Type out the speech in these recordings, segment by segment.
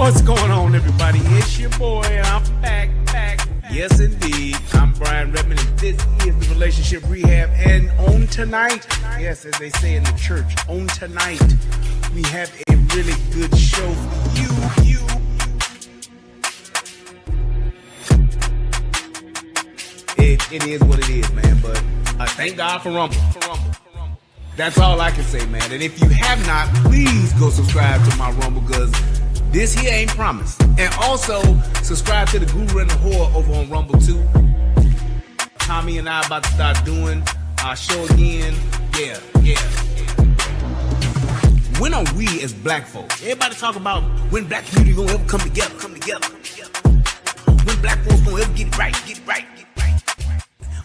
What's going on, everybody? It's your boy. I'm back. Yes, indeed. I'm Brian Redmond, and this is the Relationship Rehab. And on tonight, yes, as they say in the church, on tonight, we have a really good show for you. It is what it is, man. But thank God for Rumble. That's all I can say, man. And if you have not, please go subscribe to my Rumble, because this here ain't promised. And also, subscribe to the Guru and the Whore over on Rumble too. Tommy and I about to start doing our show again. Yeah. When are we as black folks? Everybody talk about when black community gonna ever come together. When black folks gonna ever get it right.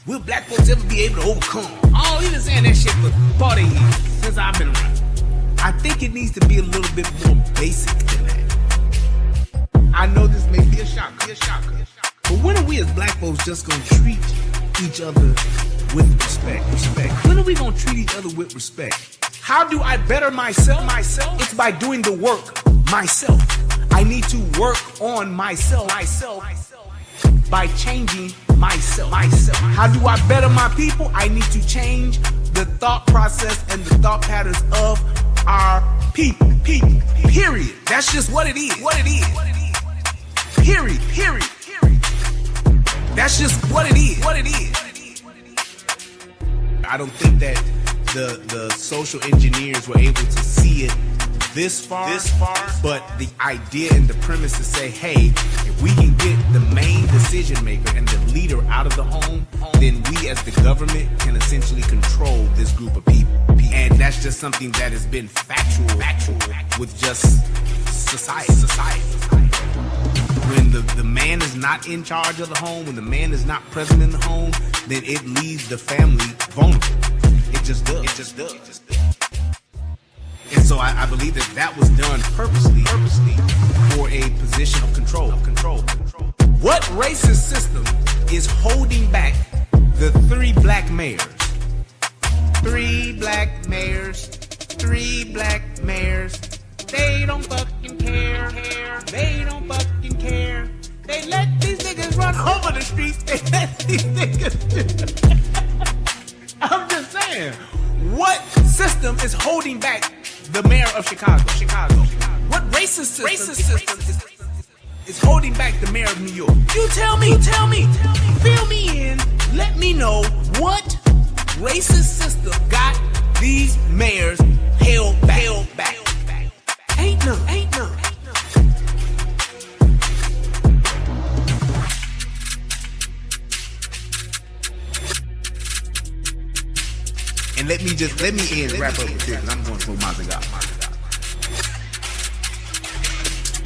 Will black folks ever be able to overcome? Oh, he been saying that shit for 40 years since I've been around. I think it needs to be a little bit more basic than that. I know this may be a shocker. But when are we as black folks just gonna treat each other with respect? When are we gonna treat each other with respect? How do I better myself? It's by doing the work myself. I need to work on myself by changing myself. How do I better my people? I need to change the thought process and the thought patterns of our people. Period. That's just what it is. Period. That's just what it is. I don't think that the social engineers were able to see it this far, but the idea and the premise to say, hey, if we can get the main decision maker and the leader out of the home, then we as the government can essentially control this group of people. And that's just something that has been factual with just society. When the man is not in charge of the home, when the man is not present in the home, then it leaves the family vulnerable. It just does. And so I believe that was done purposely for a position of control. What racist system is holding back the 3 black mayors? 3 black mayors. They don't fucking care. They let these niggas run over the streets. They let these niggas I'm just saying. What system is holding back the mayor of Chicago? What racist system is holding back the mayor of New York? You tell me. Fill me in. Let me know what racist system got these mayors held back. Ain't none. And let me end wrap up with this, and I'm going to smoke my cigar.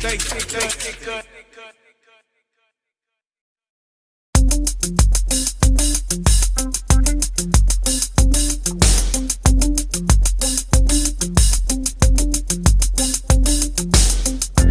Take good.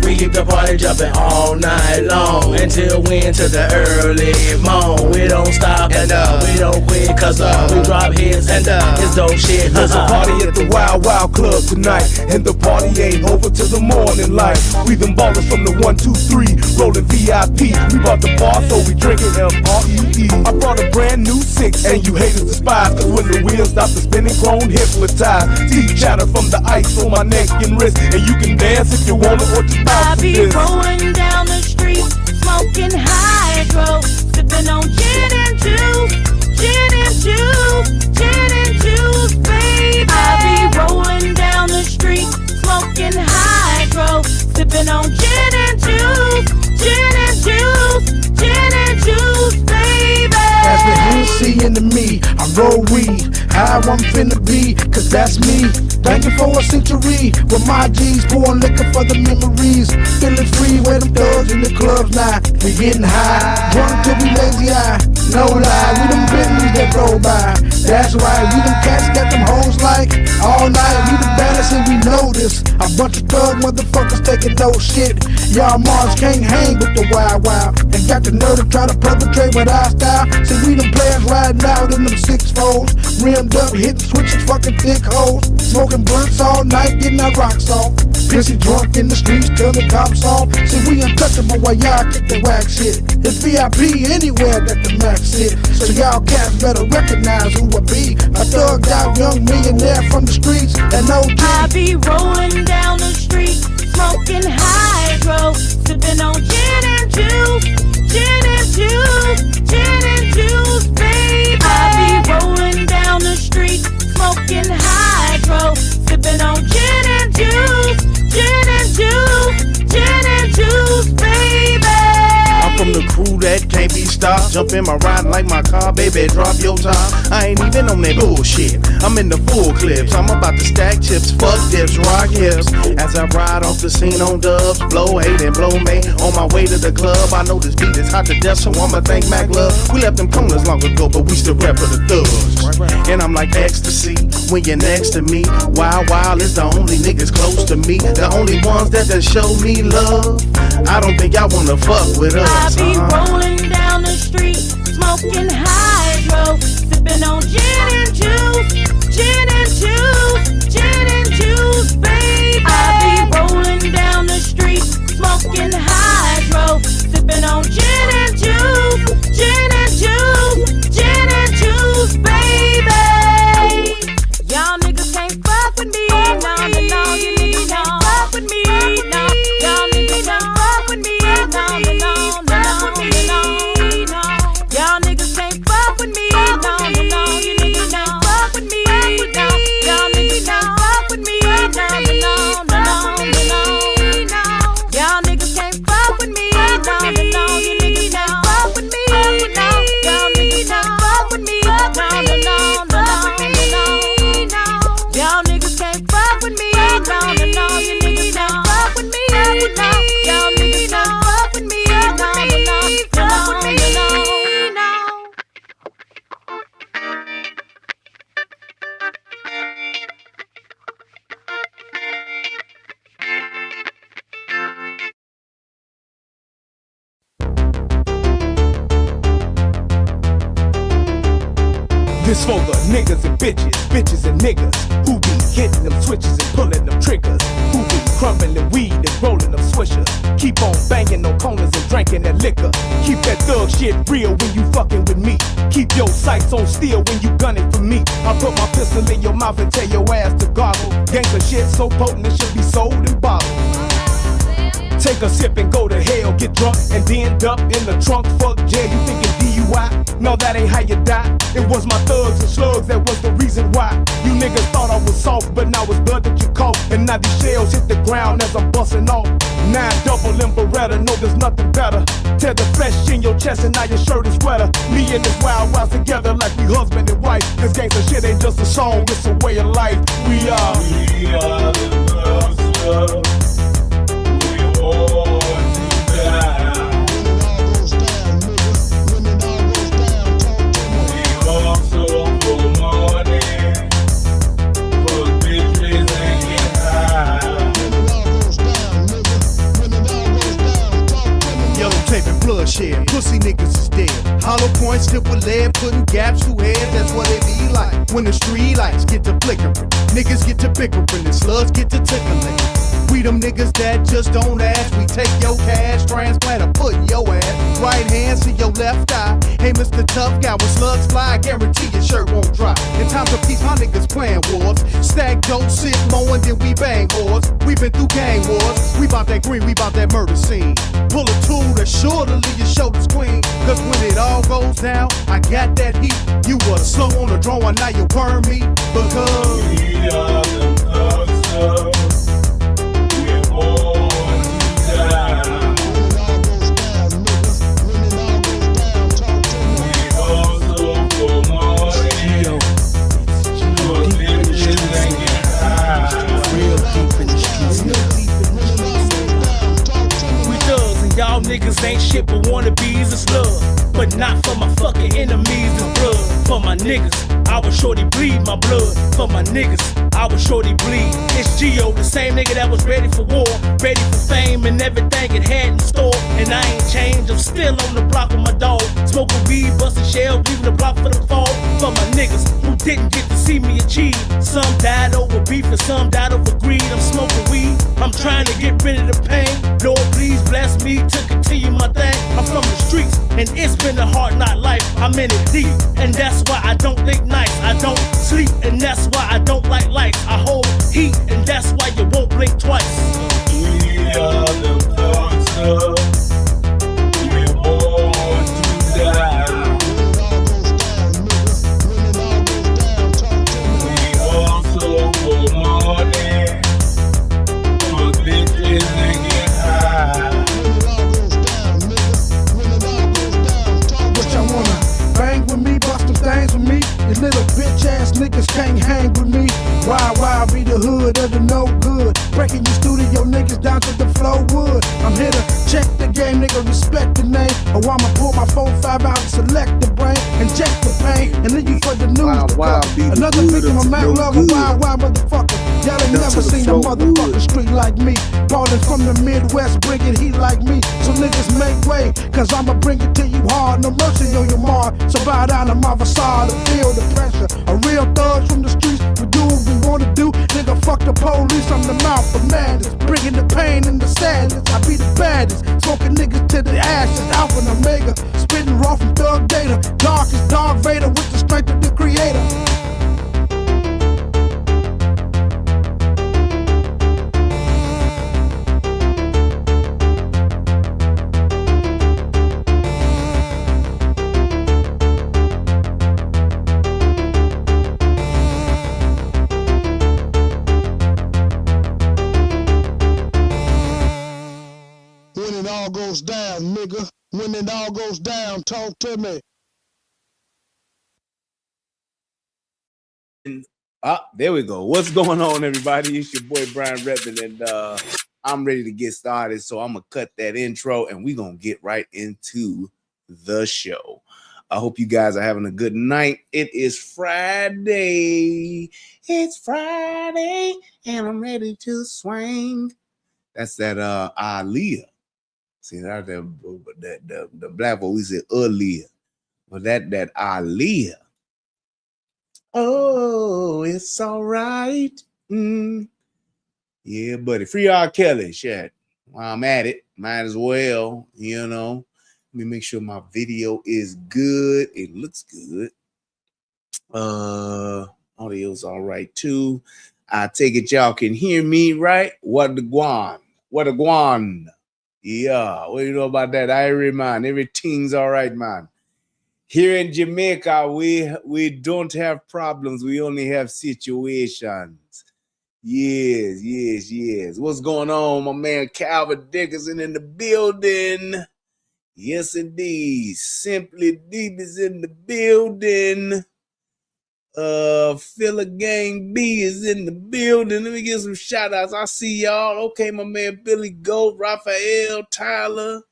We keep the party jumping all night long until we into the early morn. We don't stop and we don't quit, cause we drop hits and it's dope shit. There's a party at the Wild Wild Club tonight, and the party ain't over till the morning light. We them ballers from the 1, 2, 3, rolling VIP. We bought the bar, so we drinking M-R-E-E. I brought a brand new 6, and you haters despise, cause when the wheels stop the spinning, grown hypnotized. Teeth chatter from the ice on my neck and wrist, and you can dance if you want it or just I be rolling down the street, smoking hydro, sipping on gin and juice, baby. I be rolling down the street, smoking hydro, sipping on gin and juice, baby. As the Hennessy into me, I roll weed, how I'm finna be, cause that's me. Banking for a century, with my G's, pouring liquor for the memories. Feeling free, where them thugs in the clubs now. We getting high, drunk till we lazy eye. No lie, we them Bentleys that roll by. That's right, we them cats got them hoes like all night. We the baddest and we know this. A bunch of thug motherfuckers taking no shit. Y'all Mars can't hang with the Wild Wild. and got the nerve to try to perpetrate with our style. See, we them players riding out in them 6-4s, rimmed up, hitting switches, fucking thick hoes, smoking blunts all night, getting our rocks off. Pissy drunk in the streets till the cops off. See, we untouchable while y'all get the wax shit. It's VIP anywhere that the max sit. So y'all cats better recognize who I be. A thugged out young millionaire from the streets. And OG. I be rolling down the street, smoking hydro, sipping on gin and juice, gin and juice, gin and juice, baby. I be rolling down the street, smoking hydro, sipping on gin and juice, gin and juice, gin and juice, baby. I'm from the crew that can't be stopped. Jump in my ride like my car, baby, drop your top. I ain't even on that bullshit. I'm in the full clips. I'm about to stack chips, fuck dips, rock hips. As I ride off the scene on dubs, blow hate and blow me. On my way to the club, I know this beat is hot to death, so I'ma thank Mac Love. We left them corners long ago, but we still rap for the thugs. And I'm like ecstasy when you're next to me. Wild Wild is the only niggas close to me, the only ones that show me love. I don't think y'all wanna fuck with us. I be rolling down the street, smoking hydro, sipping on gin and juice, gin and juice, gin and juice, baby. I be rolling down the street, smoking hydro, sipping on gin and juice, gin and juice, gin and juice, baby. Y'all niggas can't fuck with me, no, no, no, you niggas can't fuck with me, no. Y'all niggas can't fuck with me, no, no, no, no, no, no. Y'all niggas can't fuck with me, no, no, no, you niggas can't fuck with me, no. Y'all niggas can't fuck with me, no, no, no, no, no. Y'all niggas can't fuck with me, no, no, no, you niggas can't fuck with me, no. Y'all niggas can't fuck with me, no, no, no, no, no. Y'all niggas can't fuck with me, no, no, no, you niggas can't fuck with me, no. Y'all niggas can't fuck with me, no, no, no, no. This for the niggas and bitches, bitches and niggas who be hitting them switches and pulling them triggers, who be crumbling weed and rolling them swishers. Keep on banging on corners and drinking that liquor. Keep that thug shit real when you fucking with me. Keep your sights on steel when you gunning for me. I put my pistol in your mouth and tell your ass to goggle. Gangsta shit so potent it should be sold in bottles. Take a sip and go to hell, get drunk and end up in the trunk. Fuck jail, you thinking DUI? No, that ain't how you die. It was my thugs and slugs that was the reason why. You niggas thought I was soft, but now it's blood that you caught. And now these shells hit the ground as I'm busting off. 9 double in Beretta, no there's nothing better. Tear the flesh in your chest and now your shirt is wetter. Me and this wild wild together like we husband and wife. Cause gangsta shit ain't just a song, it's a way of life. We are the thugs. Bloodshed, pussy niggas is dead. Hollow points tipped with lead, putting gaps through heads. That's what it be like when the street lights get to flickering. Niggas get to bickering and slugs get to tickling. We them niggas that just don't ask. We take your cash, transplant or put in your ass. Right hand to your left eye. Hey, Mr. Tough Guy, when slugs fly, I guarantee your shirt won't dry. In times of peace, my niggas playing wars. Stack dope, sit mowing, then we bang whores. We been through gang wars. We bout that green, we bout that murder scene. Pull a tool that's sure to leave your shoulders clean. Cause when it all goes down, I got that heat. You was slow on the drawing, now you burn me. Because we are the thugs. Y'all niggas ain't shit but wannabes and slug. But not for my fucking enemies and blood. For my niggas, I was shorty bleed my blood. For my niggas, I was shorty bleed. It's Gio, the same nigga that was ready for war, ready for fame and everything it had in store. And I ain't changed, I'm still still on the block with my dog. Smoking weed, busting shells, leaving the block for the fall. For my niggas who didn't get to see me achieve. Some died over beef and some died over greed. I'm smoking weed, I'm trying to get rid of the pain. Lord, please bless me to continue my thing. I'm from the streets, and it's been a hard knock life. I'm in it deep, and that's why I don't think nice. I don't sleep, and that's why I don't like lights. I hold heat, and that's why you won't blink twice. We are the monsters. We're born to die. We also for money, for bitches and get high. What y'all wanna bang with me, bust them things with me? You little bitch ass niggas can't hang with me. Why be the hood of the no good? Breaking your studio niggas down to the flow wood. I'm here to check the game, nigga, respect the name. Or I'ma pull my 4-5 out and select the brain, inject the pain, and leave you for the news to cover. Another victim of man lover, wild motherfucker. Y'all ain't never seen a motherfucking street like me. Ballin' from the Midwest, bringing heat like me. So niggas make way, cause I'ma bring it to you hard. No mercy on your mark. So bow down to my facade and feel the pressure. A real thug from the streets, we do what we wanna do. Nigga, fuck the police, I'm the mouth of madness. Bringing the pain and the sadness, I be the baddest. Smoking niggas to the ashes, Alpha and Omega. Spitting raw from Thug Data. Dark as Darth Vader with the strength of the creator. When it all goes down, nigga. When it all goes down, talk to me. There we go. What's going on, everybody? It's your boy Brian Redmond, and I'm ready to get started. So I'm gonna cut that intro, and we're gonna get right into the show. I hope you guys are having a good night. It is Friday. It's Friday, and I'm ready to swing. That's that Aaliyah. See that the black boy, we said Aaliyah, but that Aaliyah. Oh, it's all right. Yeah, buddy. Free R. Kelly, shit. While I'm at it, might as well, you know. Let me make sure my video is good. It looks good. Audio's all right too. I take it y'all can hear me, right? What the guan? What a guan? Yeah, what do you know about that? Irie, man. Everything's all right, man. Here in Jamaica, we don't have problems. We only have situations. Yes. What's going on? My man Calvin Dickinson in the building. Yes, indeed. Simply Deep is in the building. Filler Gang B is in the building. Let me give some shout outs. I see y'all. Okay, my man Billy Goat, Raphael, Tyler.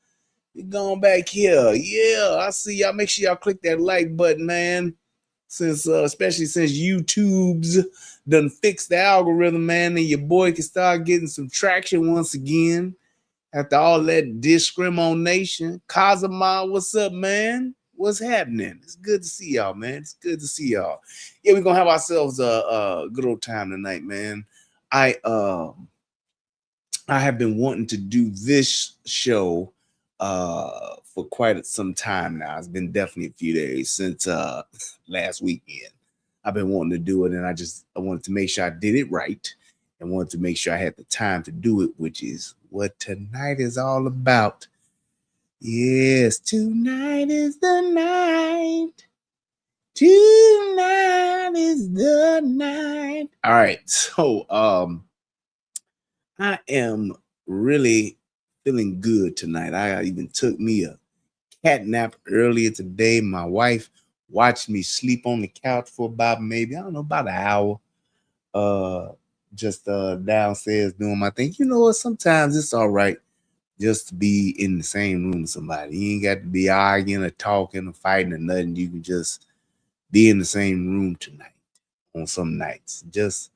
We going back here. Yeah, I see y'all. Make sure y'all click that like button, man. Since especially since YouTube's done fixed the algorithm, man, and your boy can start getting some traction once again. After all that discrimination. Kazama, what's up, man? What's happening? It's good to see y'all, man. It's good to see y'all. Yeah, we're gonna have ourselves a good old time tonight, man. I have been wanting to do this show for quite some time now. It's been definitely a few days since last weekend. I've been wanting to do it, and I wanted to make sure I did it right and wanted to make sure I had the time to do it, which is what tonight is all about. Yes, tonight is the night. Tonight is the night. All right, so I am really feeling good tonight. I even took me a cat nap earlier today. My wife watched me sleep on the couch for about maybe, I don't know, about an hour. Just downstairs doing my thing. You know what? Sometimes it's all right just to be in the same room with somebody. You ain't got to be arguing or talking or fighting or nothing. You can just be in the same room tonight on some nights.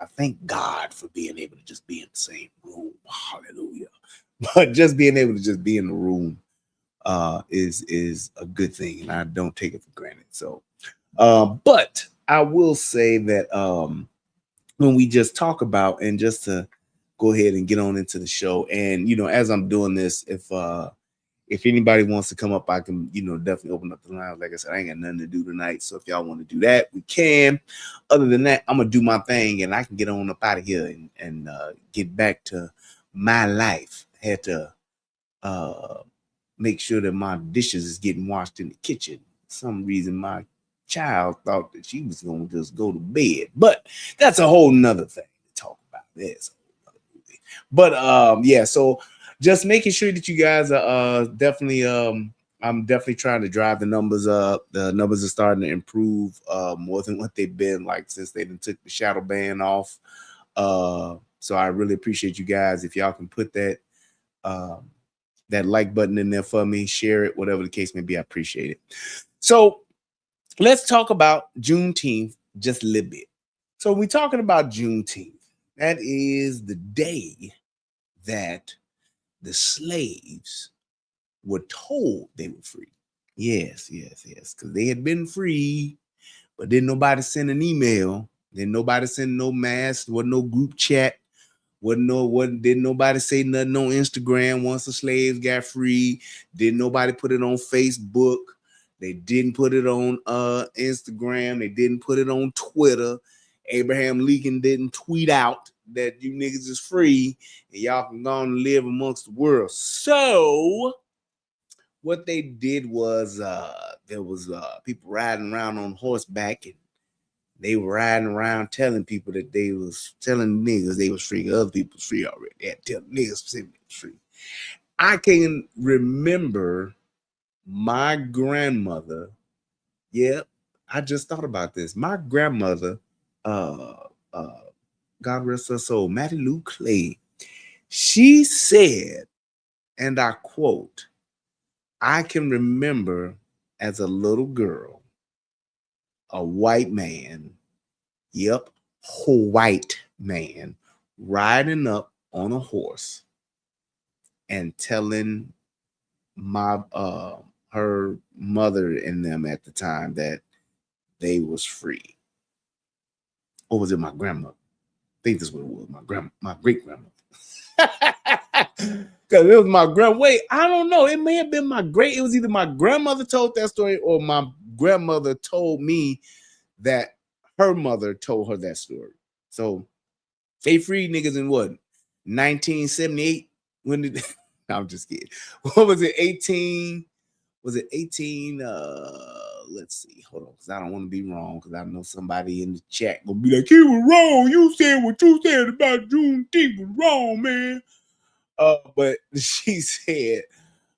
I thank God for being able to just be in the same room. Hallelujah. But just being able to just be in the room is a good thing, and I don't take it for granted. So, but I will say that when we just talk about, and just to go ahead and get on into the show, and as I'm doing this, if anybody wants to come up, I can, definitely open up the line. Like I said, I ain't got nothing to do tonight. So if y'all want to do that, we can. Other than that, I'm going to do my thing and I can get on up out of here and get back to my life. I had to make sure that my dishes is getting washed in the kitchen. For some reason, my child thought that she was going to just go to bed. But that's a whole nother thing to talk about. There's a whole nother movie. But yeah, so just making sure that you guys are definitely I'm definitely trying to drive the numbers up. The numbers are starting to improve more than what they've been like since they took the shadow ban off. So I really appreciate you guys. If y'all can put that that like button in there for me, share it, whatever the case may be, I appreciate it. So let's talk about Juneteenth just a little bit. So we're talking about Juneteenth. That is the day that the slaves were told they were free. Yes, because they had been free, but didn't nobody send an email. Didn't nobody send no mass, wasn't no group chat, didn't nobody say nothing on Instagram once the slaves got free. Didn't nobody put it on Facebook. They didn't put it on Instagram. They didn't put it on Twitter. Abraham Lincoln didn't tweet out that you niggas is free and y'all can go and live amongst the world. So what they did was there was people riding around on horseback, and they were riding around telling people that they was telling niggas they was free. Other people was free already. They had to tell niggas specifically was free. I can remember my grandmother. Yep, I just thought about this. My grandmother, God rest her soul, Mattie Lou Clay, she said, and I quote, I can remember as a little girl, a white man, white man, riding up on a horse and telling my her mother and them at the time that they was free. Or was it my grandmother? I think this is what it was, my great grandmother. Because it was my wait, I don't know. It may have been it was either my grandmother told that story or my grandmother told me that her mother told her that story. So they freed niggas in what? 1978? When did I'm just kidding. What was it? 18? Was it 18? Let's see. Hold on, because I don't want to be wrong, because I know somebody in the chat gonna be like, he was wrong. You said what you said about Juneteenth was wrong, man. But she said,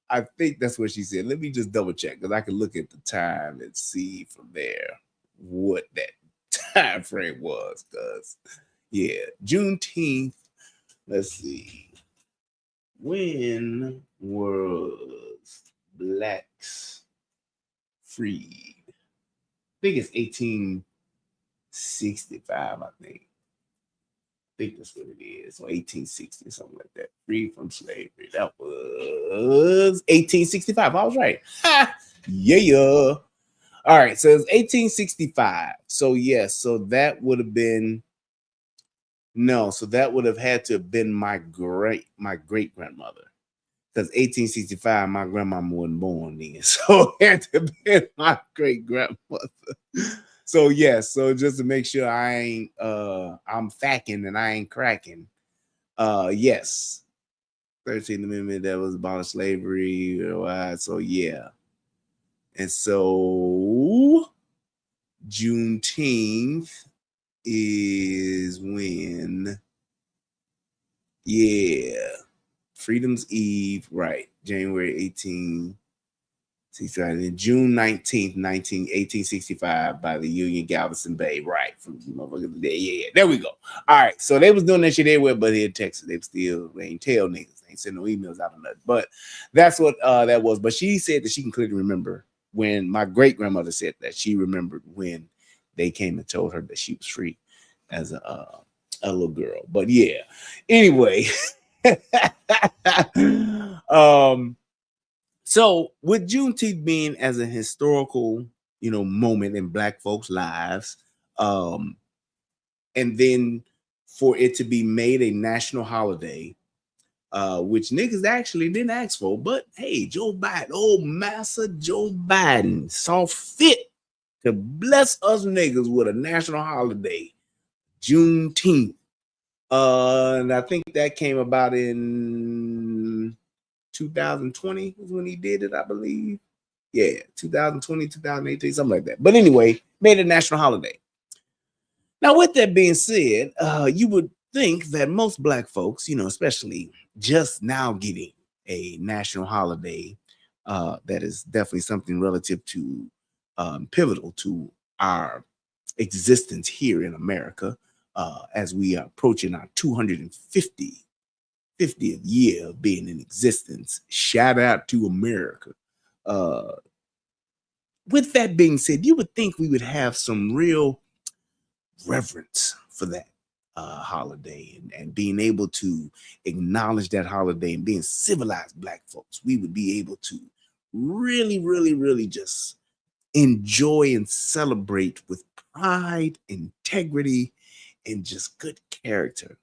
I think that's what she said. Let me just double check, because I can look at the time and see from there what that time frame was. Because yeah, Juneteenth. Let's see. When was blacks freed? I think it's 1865, I think. I think that's what it is. So 1860, something like that. Freed from slavery. That was 1865. I was right. Yeah. All right. So it's 1865. So yes. So that would have been so that would have had to have been my great grandmother. Because 1865, my grandmama wasn't born then. So it had to have been my great grandmother. So yes, so just to make sure I ain't I'm facking and I ain't cracking. Yes. 13th Amendment that was about slavery. So yeah. And so Juneteenth is when Freedom's Eve, right? January 1865, and June 19th, 1865 by the Union Galveston Bay, right? From motherfuckers there. Yeah, there we go. All right, so they was doing that shit everywhere, but here in Texas, they ain't tell niggas, they ain't send no emails out of nothing. But that's what that was. But she said that she can clearly remember when my great grandmother said that she remembered when they came and told her that she was free as a little girl. But yeah, anyway. So with Juneteenth being as a historical, moment in Black folks' lives, and then for it to be made a national holiday, which niggas actually didn't ask for, but hey, Joe Biden, old massa Joe Biden, saw fit to bless us niggas with a national holiday, Juneteenth. And I think that came about in 2020 is when he did it, I believe. Yeah, 2020, 2018, something like that. But anyway, made it a national holiday. Now, with that being said, you would think that most Black folks, especially just now getting a national holiday, that is definitely something relative to pivotal to our existence here in America, as we are approaching our 250th year of being in existence. Shout out to America. With that being said, you would think we would have some real reverence for that holiday, and being able to acknowledge that holiday, and being civilized Black folks, we would be able to really, really, really just enjoy and celebrate with pride, integrity, and just good character.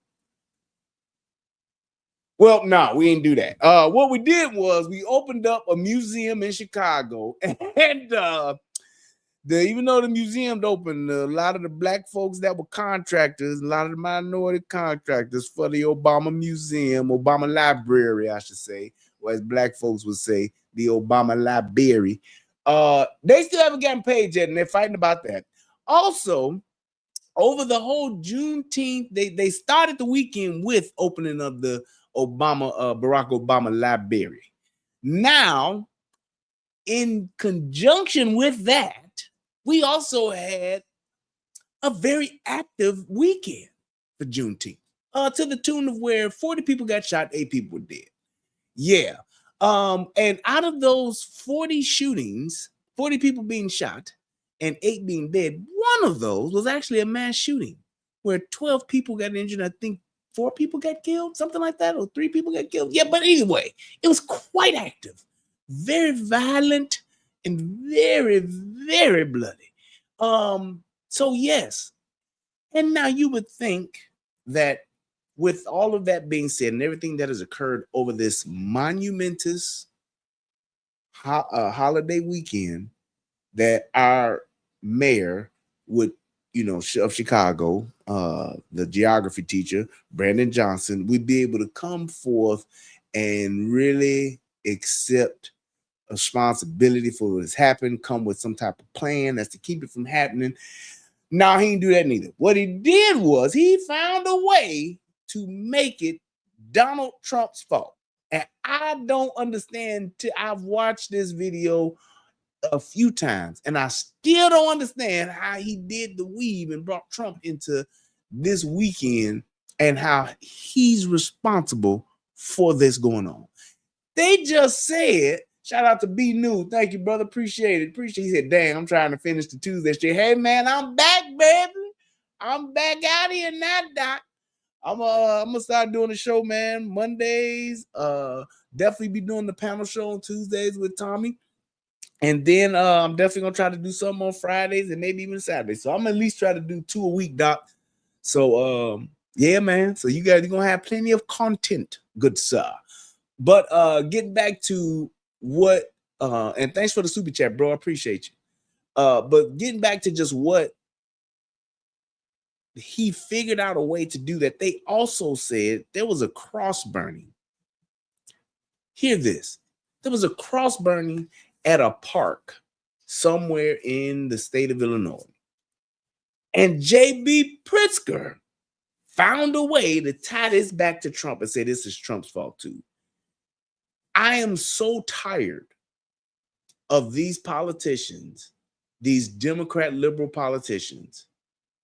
Well, no, we didn't do that. What we did was we opened up a museum in Chicago, and even though the museum opened, a lot of the Black folks that were contractors, a lot of the minority contractors for the Obama Museum, Obama Library, I should say, or as Black folks would say, the Obama Library, they still haven't gotten paid yet, and they're fighting about that. Also, over the whole Juneteenth, they started the weekend with opening of the Barack Obama Library. Now, in conjunction with that, we also had a very active weekend for Juneteenth, to the tune of where 40 people got shot, 8 people were dead. Yeah. And out of those 40 shootings, 40 people being shot and 8 being dead, one of those was actually a mass shooting where 12 people got injured. I think 4 people got killed, something like that, or 3 people got killed. Yeah, but anyway, it was quite active, very violent, and very, very bloody. So yes. And now you would think that with all of that being said and everything that has occurred over this monumentous holiday weekend, that our mayor would, of Chicago, the geography teacher, Brandon Johnson, would be able to come forth and really accept responsibility for what has happened, come with some type of plan that's to keep it from happening. Now, he didn't do that neither. What he did was he found a way to make it Donald Trump's fault. And I don't understand. I've watched this video a few times, and I still don't understand how he did the weave and brought Trump into this weekend and how he's responsible for this going on. They just said, shout out to B News. Thank you, brother. Appreciate it. He said, dang, I'm trying to finish the Tuesday shit. Hey, man, I'm back, baby. I'm back out here now, Doc. I'm gonna start doing the show, man. Mondays. Definitely be doing the panel show on Tuesdays with Tommy. And then I'm definitely gonna try to do something on Fridays and maybe even Saturdays. So I'm gonna at least try to do 2 a week, Doc. So yeah, man. So you're gonna have plenty of content, good sir. But getting back to what and thanks for the super chat, bro. I appreciate you. But getting back to just what he figured out a way to do that. They also said there was a cross burning. Hear this. There was a cross burning at a park somewhere in the state of Illinois. And J.B. Pritzker found a way to tie this back to Trump and say this is Trump's fault too. I am so tired of these politicians, these Democrat liberal politicians,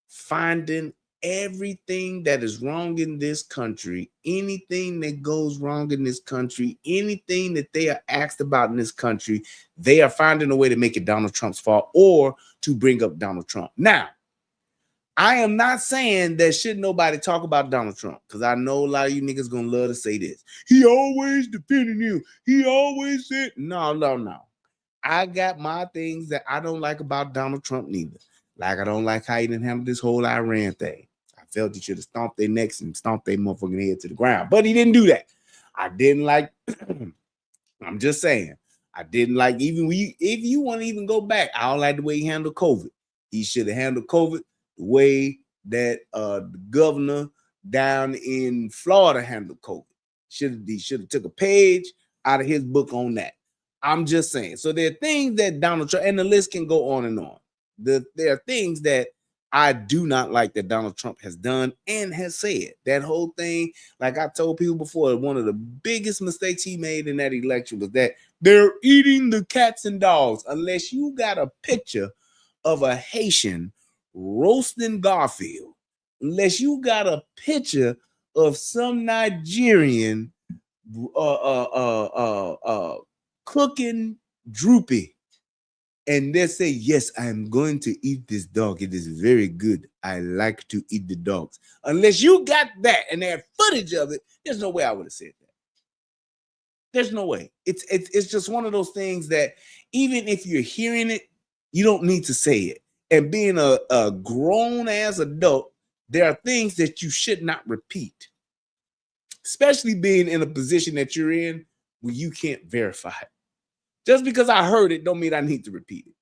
finding everything that is wrong in this country, anything that goes wrong in this country, anything that they are asked about in this country, they are finding a way to make it Donald Trump's fault or to bring up Donald Trump. Now, I am not saying that should nobody talk about Donald Trump, because I know a lot of you niggas gonna love to say this. He always defending you. He always said, no. I got my things that I don't like about Donald Trump neither. Like, I don't like how he didn't handle this whole Iran thing. I felt he should have stomped their necks and stomped their motherfucking head to the ground, but he didn't do that. I didn't like, I'm just saying, I didn't like, even if you want to even go back, I don't like the way he handled COVID. He should have handled COVID the way that the governor down in Florida handled COVID. He should have took a page out of his book on that. I'm just saying. So there are things that Donald Trump, and the list can go on and on. There are things that I do not like that Donald Trump has done and has said. That whole thing, like I told people before, one of the biggest mistakes he made in that election was that they're eating the cats and dogs. Unless you got a picture of a Haitian roasting Garfield, unless you got a picture of some Nigerian cooking droopy, and they say, yes, I'm going to eat this dog. It is very good. I like to eat the dogs. Unless you got that and they had footage of it, there's no way I would have said that. There's no way. It's just one of those things that even if you're hearing it, you don't need to say it. And being a grown-ass adult, there are things that you should not repeat, especially being in a position that you're in where you can't verify it. Just because I heard it don't mean I need to repeat it.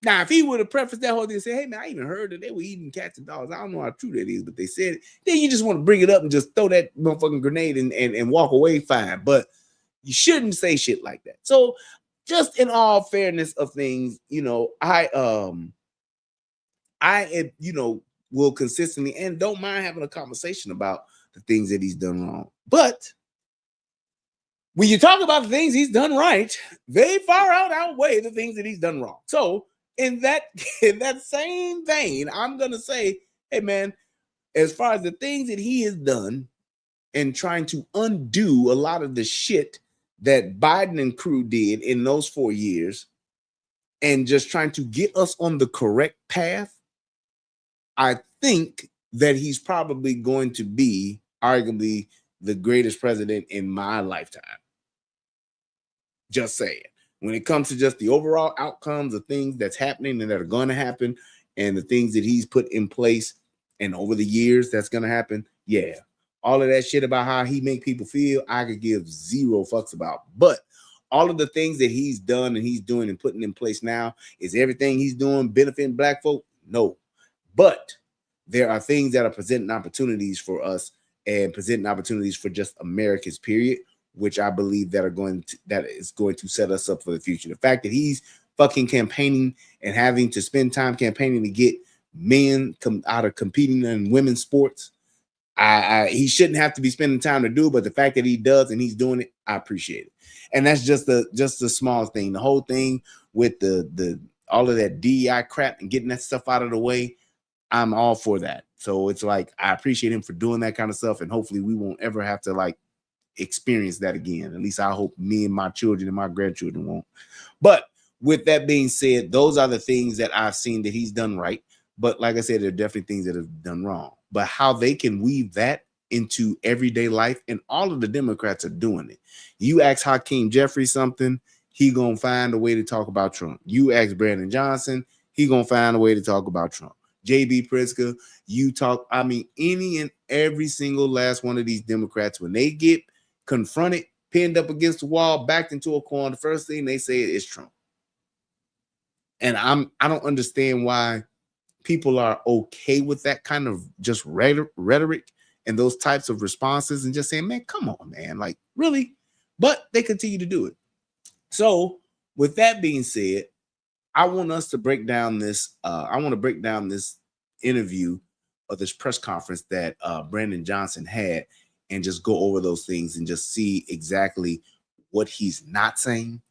Now, if he would have prefaced that whole thing and said, hey, man, I even heard that they were eating cats and dogs. I don't know how true that is, but they said it. Then you just want to bring it up and just throw that motherfucking grenade and walk away, fine. But you shouldn't say shit like that. So just in all fairness of things, I will consistently and don't mind having a conversation about the things that he's done wrong. But when you talk about the things he's done right, they far outweigh the things that he's done wrong. So in that same vein, I'm gonna say, hey man, as far as the things that he has done and trying to undo a lot of the shit that Biden and crew did in those 4 years, and just trying to get us on the correct path, I think that he's probably going to be arguably the greatest president in my lifetime. Just saying. When it comes to just the overall outcomes of things that's happening and that are going to happen, and the things that he's put in place and over the years that's going to happen, yeah, all of that shit about how he make people feel, I could give zero fucks about. But all of the things that he's done and he's doing and putting in place now, is everything he's doing benefiting black folk? No. But there are things that are presenting opportunities for us and presenting opportunities for just America's period, which I believe that is going to set us up for the future. The fact that he's fucking campaigning and having to spend time campaigning to get men out of competing in women's sports, he shouldn't have to be spending time to do it, but the fact that he does and he's doing it, I appreciate it. And that's just the small thing. The whole thing with the all of that DEI crap and getting that stuff out of the way, I'm all for that. So it's like, I appreciate him for doing that kind of stuff, and hopefully we won't ever have to like experience that again. At least I hope me and my children and my grandchildren won't. But with that being said, those are the things that I've seen that he's done right. But like I said, there are definitely things that have done wrong. But how they can weave that into everyday life, and all of the Democrats are doing it. You ask Hakeem Jeffries something, he gonna find a way to talk about Trump. You ask Brandon Johnson, he gonna find a way to talk about Trump. JB Pritzker, any and every single last one of these Democrats, when they get confronted, pinned up against the wall, backed into a corner, the first thing they say is Trump. And I don't understand why people are okay with that kind of just rhetoric and those types of responses, and just saying, man, come on, man, like, really? But they continue to do it. So with that being said, I want us to break down this. I want to break down this interview or this press conference that Brandon Johnson had, and just go over those things and just see exactly what he's not saying.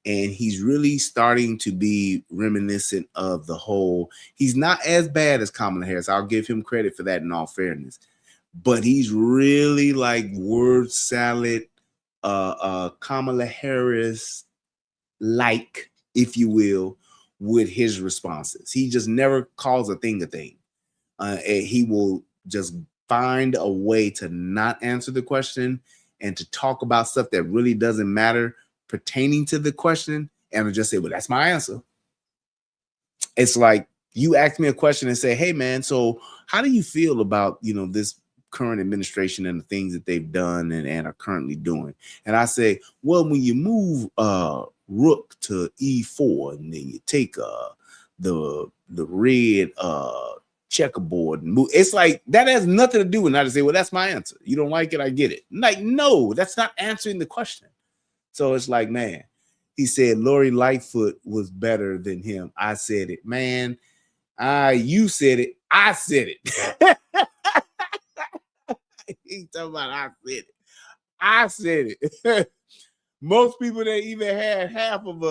And he's really starting to be reminiscent of the whole, he's not as bad as Kamala Harris. I'll give him credit for that in all fairness. But he's really like word salad, Kamala Harris like, if you will, with his responses. He just never calls a thing a thing. and he will just find a way to not answer the question and to talk about stuff that really doesn't matter pertaining to the question, and I'll just say, well, that's my answer. It's like you ask me a question and say, hey man, so how do you feel about, you know, this current administration and the things that they've done and are currently doing? And I say, well, when you move rook to e4 and then you take the red checkerboard and move, it's like that has nothing to do with. I just say, well, that's my answer. You don't like it, I get it. Like, no, that's not answering the question. So it's like, man, he said Lori Lightfoot was better than him. I said it, man. You said it. I said it. He talking about I said it. I said it. Most people that even had half of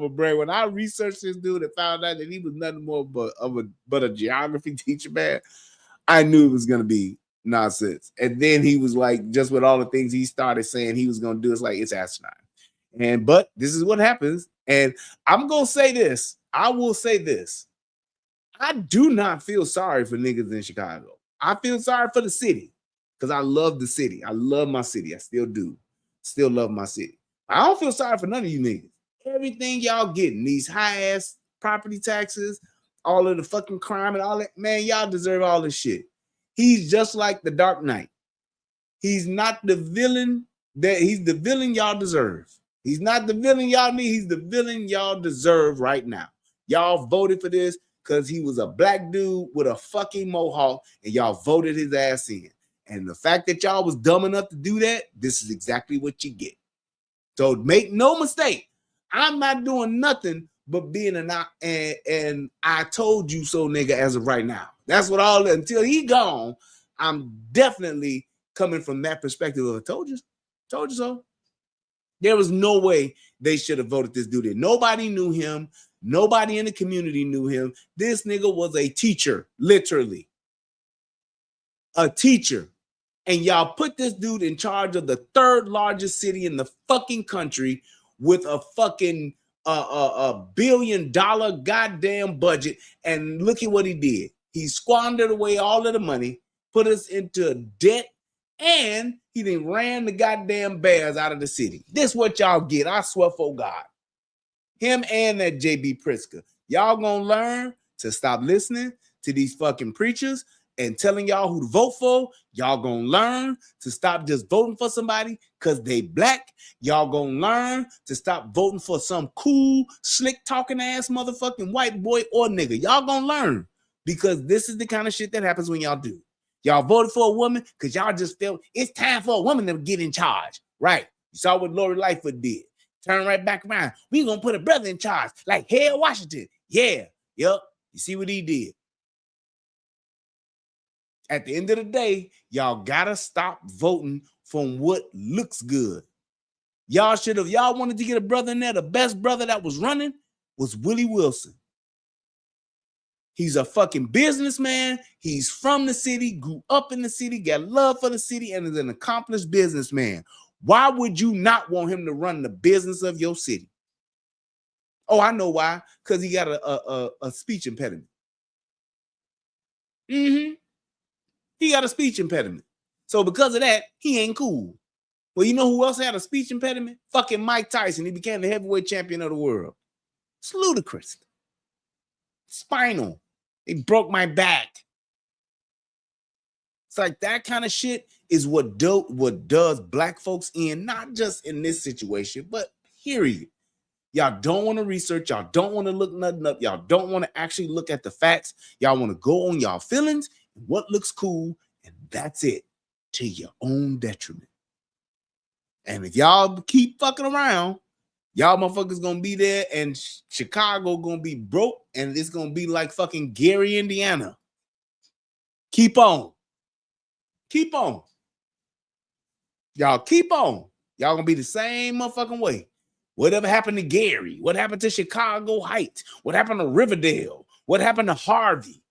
a brain. When I researched this dude and found out that he was nothing more but a geography teacher, man, I knew it was gonna be nonsense. And then he was like, just with all the things he started saying he was gonna do, it's like it's asinine. But this is what happens. And I'm gonna say this. I will say this. I do not feel sorry for niggas in Chicago. I feel sorry for the city because I love the city. I love my city. I still do. Still love my city. I don't feel sorry for none of you niggas. Everything y'all getting, these high ass property taxes, all of the fucking crime and all that, man, y'all deserve all this shit. He's just like the Dark Knight. He's not the villain he's the villain y'all deserve. He's not the villain y'all need. He's the villain y'all deserve right now. Y'all voted for this because he was a black dude with a fucking mohawk and y'all voted his ass in. And the fact that y'all was dumb enough to do that, this is exactly what you get. So make no mistake, I'm not doing nothing but being and I told you so nigga as of right now. That's what until he gone, I'm definitely coming from that perspective of told you so. There was no way they should have voted this dude in. Nobody knew him. Nobody in the community knew him. This nigga was a teacher, literally. A teacher. And y'all put this dude in charge of the third largest city in the fucking country with a fucking $1 billion goddamn budget. And look at what he did. He squandered away all of the money, put us into debt, and he then ran the goddamn bears out of the city. This what y'all get. I swear for God. Him and that JB Pritzker. Y'all gonna learn to stop listening to these fucking preachers and telling y'all who to vote for. Y'all gonna learn to stop just voting for somebody because they black. Y'all gonna learn to stop voting for some cool, slick talking ass motherfucking white boy or nigga. Y'all gonna learn because this is the kind of shit that happens when y'all do. Y'all voted for a woman because y'all just felt it's time for a woman to get in charge. Right. You saw what Lori Lightfoot did. Turn right back around. We gonna put a brother in charge like Hale Washington. Yeah. Yep. You see what he did. At the end of the day, y'all gotta stop voting from what looks good. Y'all wanted to get a brother in there. The best brother that was running was Willie Wilson. He's a fucking businessman. He's from the city, grew up in the city, got love for the city, and is an accomplished businessman. Why would you not want him to run the business of your city? Oh, I know why. Because he got a speech impediment. He got a speech impediment. So because of that, he ain't cool. Well, you know who else had a speech impediment? Fucking Mike Tyson. He became the heavyweight champion of the world. It's ludicrous. Spinal. It broke my back. It's like that kind of shit is what does black folks in, not just in this situation, but period. Y'all don't want to research. Y'all don't want to look nothing up. Y'all don't want to actually look at the facts. Y'all want to go on y'all feelings and what looks cool, and that's it, to your own detriment. And if y'all keep fucking around, y'all motherfuckers gonna be there, and Chicago gonna be broke, and it's gonna be like fucking Gary, Indiana. Keep on. Keep on. Y'all keep on. Y'all gonna be the same motherfucking way. Whatever happened to Gary? What happened to Chicago Heights? What happened to Riverdale? What happened to Harvey?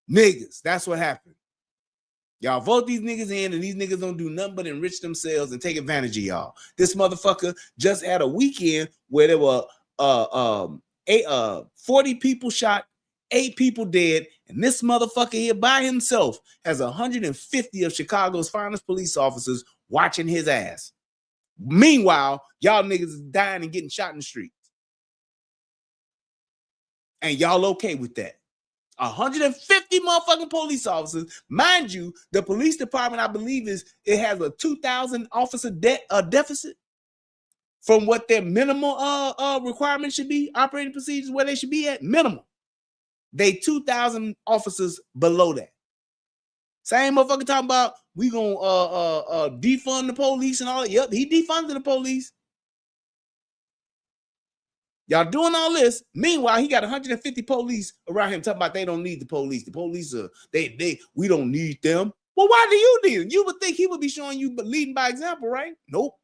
Niggas, that's what happened. Y'all vote these niggas in, and these niggas don't do nothing but enrich themselves and take advantage of y'all. This motherfucker just had a weekend where there were 40 people shot, 8 people dead, And this motherfucker here by himself has 150 of Chicago's finest police officers watching his ass. Meanwhile, y'all niggas is dying and getting shot in the streets. And y'all okay with that? 150 motherfucking police officers. Mind you, the police department, I believe, it has a 2,000 officer deficit from what their minimal requirement should be, operating procedures, where they should be at, minimal. They 2,000 officers below that. Same motherfucker talking about we gonna defund the police and all that. Yep, he defunded the police. Y'all doing all this. Meanwhile, he got 150 police around him talking about they don't need the police. The police are we don't need them. Well, why do you need them? You would think he would be showing you leading by example, right? Nope.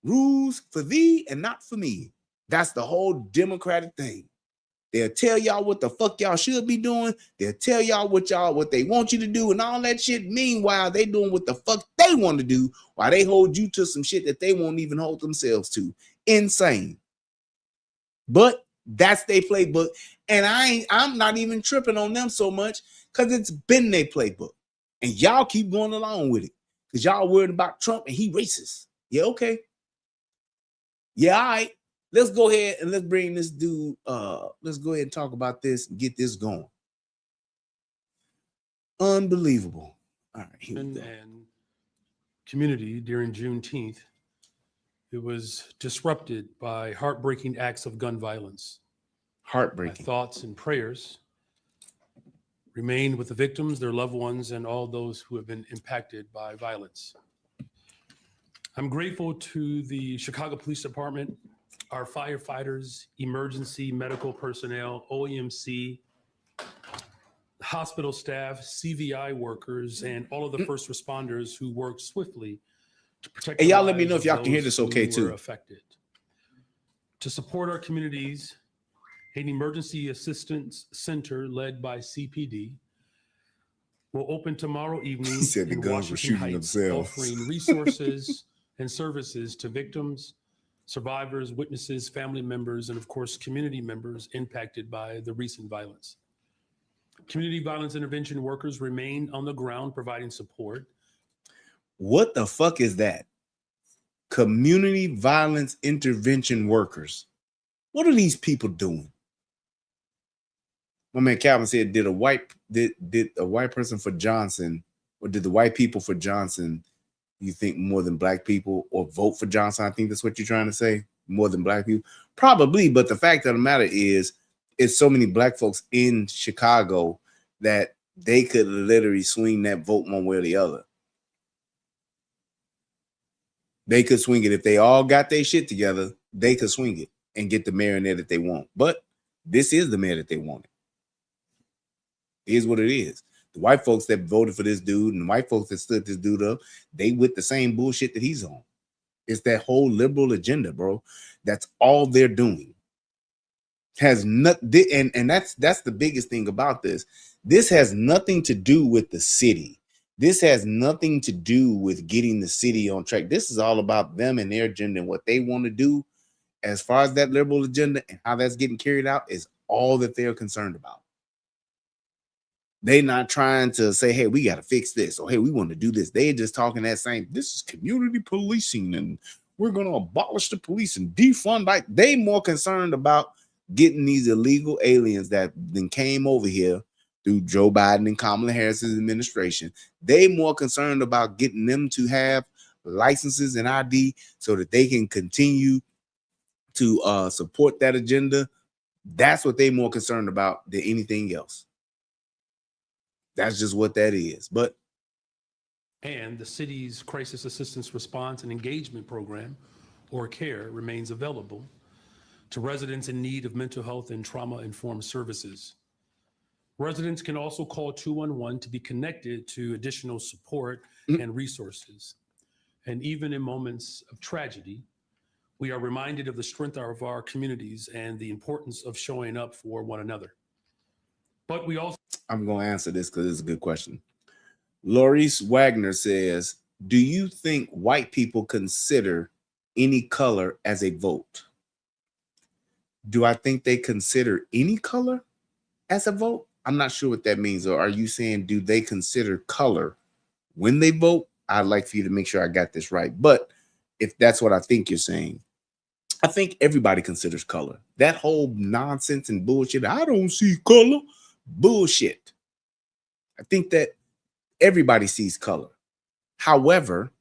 Rules for thee and not for me. That's the whole Democratic thing. They'll tell y'all what the fuck y'all should be doing. They'll tell y'all what they want you to do and all that shit. Meanwhile, they doing what the fuck they want to do while they hold you to some shit that they won't even hold themselves to. Insane. But that's their playbook. And I'm not even tripping on them so much because it's been their playbook. And y'all keep going along with it. Because y'all worried about Trump and he racist. Yeah, okay. Yeah, all right. Let's go ahead and let's bring this dude. Let's go ahead and talk about this and get this going. Unbelievable. All right. Here we go. And community during Juneteenth, it was disrupted by heartbreaking acts of gun violence. Heartbreaking. My thoughts and prayers remain with the victims, their loved ones, and all those who have been impacted by violence. I'm grateful to the Chicago Police Department, our firefighters, emergency medical personnel, OEMC, hospital staff, CVI workers, and all of the first responders who worked swiftly to protect. Hey, y'all let me know if y'all can hear this okay too. Affected. To support our communities, an emergency assistance center led by CPD will open tomorrow evening. He said the in guns were Washington shooting Heights, themselves. offering resources and services to victims, survivors, witnesses, family members, and of course, community members impacted by the recent violence. Community violence intervention workers remain on the ground providing support. What the fuck is that? Community violence intervention workers. What are these people doing? My man Calvin said, did a white person for Johnson, or did the white people for Johnson, you think more than black people, or vote for Johnson? I think that's what you're trying to say. More than black people? Probably, but the fact of the matter is, it's so many black folks in Chicago that they could literally swing that vote one way or the other. They could swing it. If they all got their shit together, they could swing it and get the mayor in there that they want. But this is the mayor that they wanted. Here's what it is. The white folks that voted for this dude and the white folks that stood this dude up, they with the same bullshit that he's on. It's that whole liberal agenda, bro. That's all they're doing. Has nothing, and that's the biggest thing about this. This has nothing to do with the city. This has nothing to do with getting the city on track. This is all about them and their agenda and what they want to do. As far as that liberal agenda and how that's getting carried out is all that they're concerned about. They're not trying to say, hey, we got to fix this, or hey, we want to do this. They're just talking that same, this is community policing and we're going to abolish the police and defund. Like, they more concerned about getting these illegal aliens that then came over here through Joe Biden and Kamala Harris's administration. They more concerned about getting them to have licenses and ID so that they can continue to support that agenda. That's what they're more concerned about than anything else. That's just what that is. But And the city's crisis assistance response and engagement program, or CARE, remains available to residents in need of mental health and trauma-informed services. Residents can also call 211 to be connected to additional support and resources. And even in moments of tragedy, we are reminded of the strength of our communities and the importance of showing up for one another. But we also... I'm going to answer this because it's a good question. Laurice Wagner says, do you think white people consider any color as a vote? Do I think they consider any color as a vote? I'm not sure what that means. Or are you saying, do they consider color when they vote? I'd like for you to make sure I got this right. But if that's what I think you're saying, I think everybody considers color. That whole nonsense and bullshit, I don't see color, bullshit. I think that everybody sees color. However,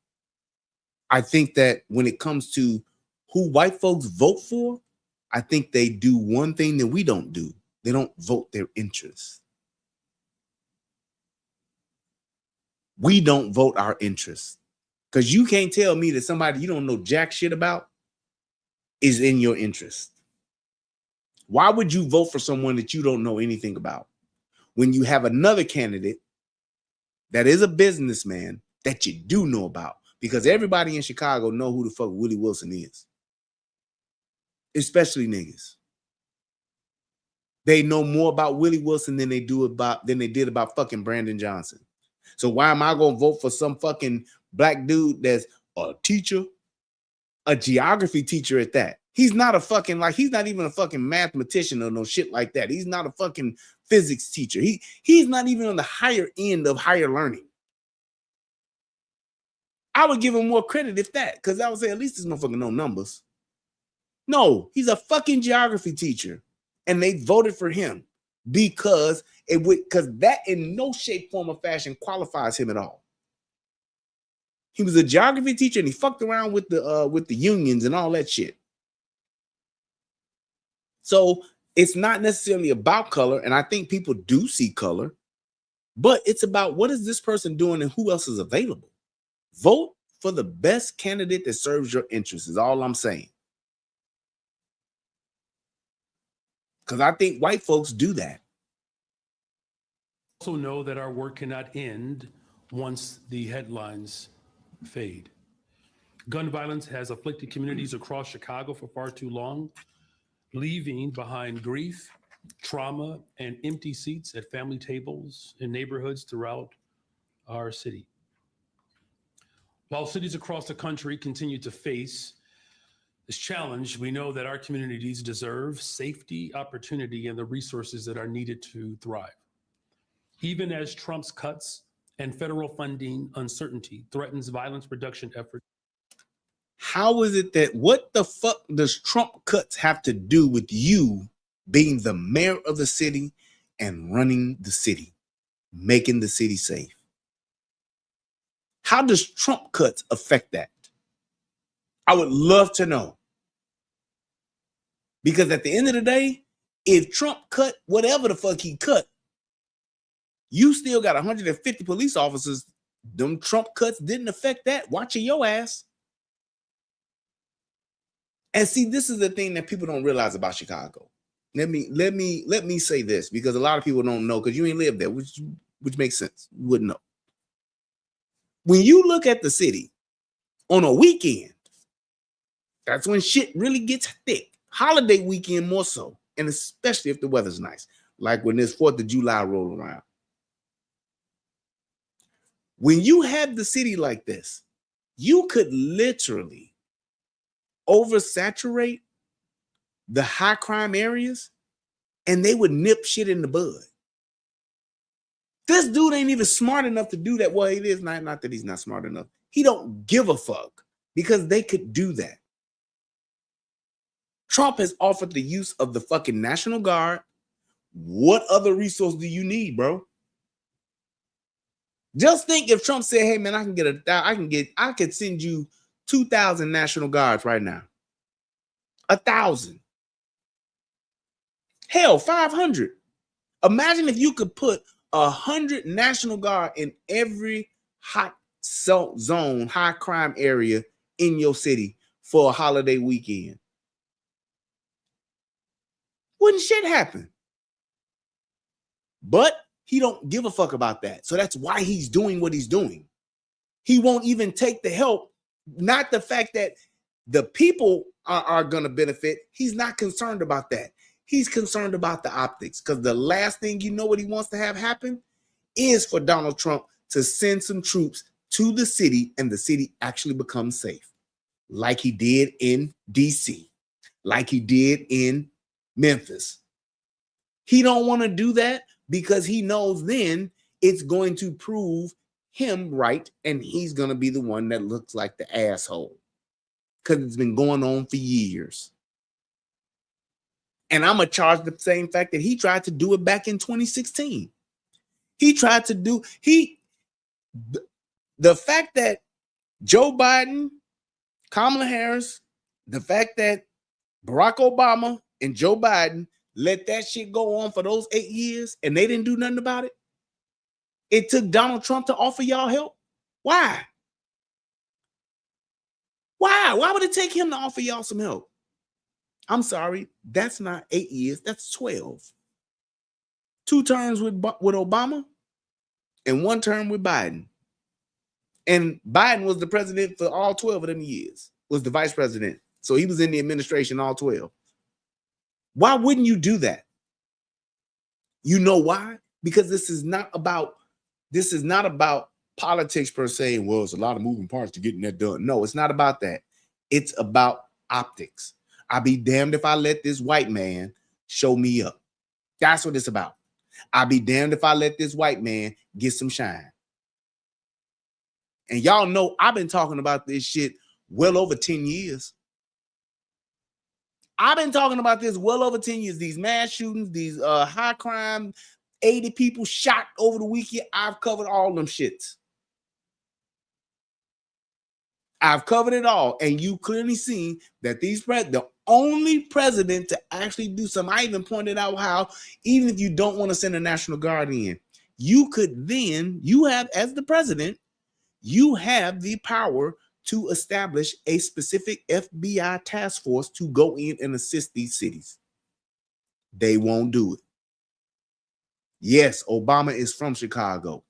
I think that when it comes to who white folks vote for, I think they do one thing that we don't do. They don't vote their interests. We don't vote our interests. Because you can't tell me that somebody you don't know jack shit about is in your interest. Why would you vote for someone that you don't know anything about when you have another candidate that is a businessman that you do know about? Because everybody in Chicago know who the fuck Willie Wilson is, especially niggas. They know more about Willie Wilson than they did about fucking Brandon Johnson. So why am I gonna vote for some fucking black dude that's a teacher, a geography teacher at that? He's not a fucking, like, he's not even a fucking mathematician or no shit like that. He's not a fucking physics teacher. He's not even on the higher end of higher learning. I would give him more credit if that, because I would say at least this motherfucker know numbers. No, he's a fucking geography teacher, and they voted for him because that in no shape, form, or fashion qualifies him at all. He was a geography teacher, and he fucked around with the unions and all that shit. So it's not necessarily about color, and I think people do see color, but it's about what is this person doing and who else is available. Vote for the best candidate that serves your interests is all I'm saying. Because I think white folks do that. Also know that our work cannot end once the headlines fade. Gun violence has afflicted communities across Chicago for far too long, leaving behind grief, trauma, and empty seats at family tables in neighborhoods throughout our city. While cities across the country continue to face this challenge, we know that our communities deserve safety, opportunity, and the resources that are needed to thrive. Even as Trump's cuts and federal funding uncertainty threatens violence reduction efforts. How is it that, what the fuck does Trump cuts have to do with you being the mayor of the city and running the city, making the city safe? How does Trump cuts affect that? I would love to know. Because at the end of the day, if Trump cut whatever the fuck he cut, you still got 150 police officers. Them Trump cuts didn't affect that. Watching your ass. And see, this is the thing that people don't realize about Chicago. Let me say this, because a lot of people don't know, because you ain't lived there, which makes sense. You wouldn't know. When you look at the city on a weekend, that's when shit really gets thick. Holiday weekend more so, and especially if the weather's nice, like when this 4th of July roll around. When you have the city like this, you could literally oversaturate the high crime areas, and they would nip shit in the bud. This dude ain't even smart enough to do that. Well, it is not that he's not smart enough. He don't give a fuck, because they could do that. Trump has offered the use of the fucking National Guard. What other resource do you need, bro? Just think if Trump said, hey man, I could send you 2,000 National Guards right now. 1,000. Hell, 500. Imagine if you could put 100 National Guard in every hot zone, high crime area in your city for a holiday weekend. Wouldn't shit happen? But he don't give a fuck about that. So that's why he's doing what he's doing. He won't even take the help. Not the fact that the people are going to benefit. He's not concerned about that. He's concerned about the optics, because the last thing you know what he wants to have happen is for Donald Trump to send some troops to the city and the city actually becomes safe, like he did in DC, like he did in Memphis. He don't want to do that because he knows then it's going to prove him right, and he's going to be the one that looks like the asshole because it's been going on for years. And I'm going to charge the same fact that he tried to do it back in 2016. He tried to do, the fact that Joe Biden, Kamala Harris, the fact that Barack Obama and Joe Biden let that shit go on for those 8 years and they didn't do nothing about it. It took Donald Trump to offer y'all help. Why? Why would it take him to offer y'all some help? I'm sorry, that's not 8 years, that's 12. 2 terms with Obama and 1 term with Biden. And Biden was the president for all 12 of them years, was the vice president. So he was in the administration all 12. Why wouldn't you do that? You know why? Because this is not about politics per se. Well, it's a lot of moving parts to getting that done. No, it's not about that. It's about optics. I'll be damned if I let this white man show me up. That's what it's about. I'll be damned if I let this white man get some shine. And y'all know I've been talking about this shit well over 10 years. I've been talking about this well over 10 years. These mass shootings, these high crime, 80 people shot over the weekend. I've covered all them shits. I've covered it all. And you clearly seen that the only president to actually do something. I even pointed out how even if you don't want to send a National Guard in, you could then, you have as the president, you have the power to establish a specific FBI task force to go in and assist these cities. They won't do it. Yes, Obama is from Chicago.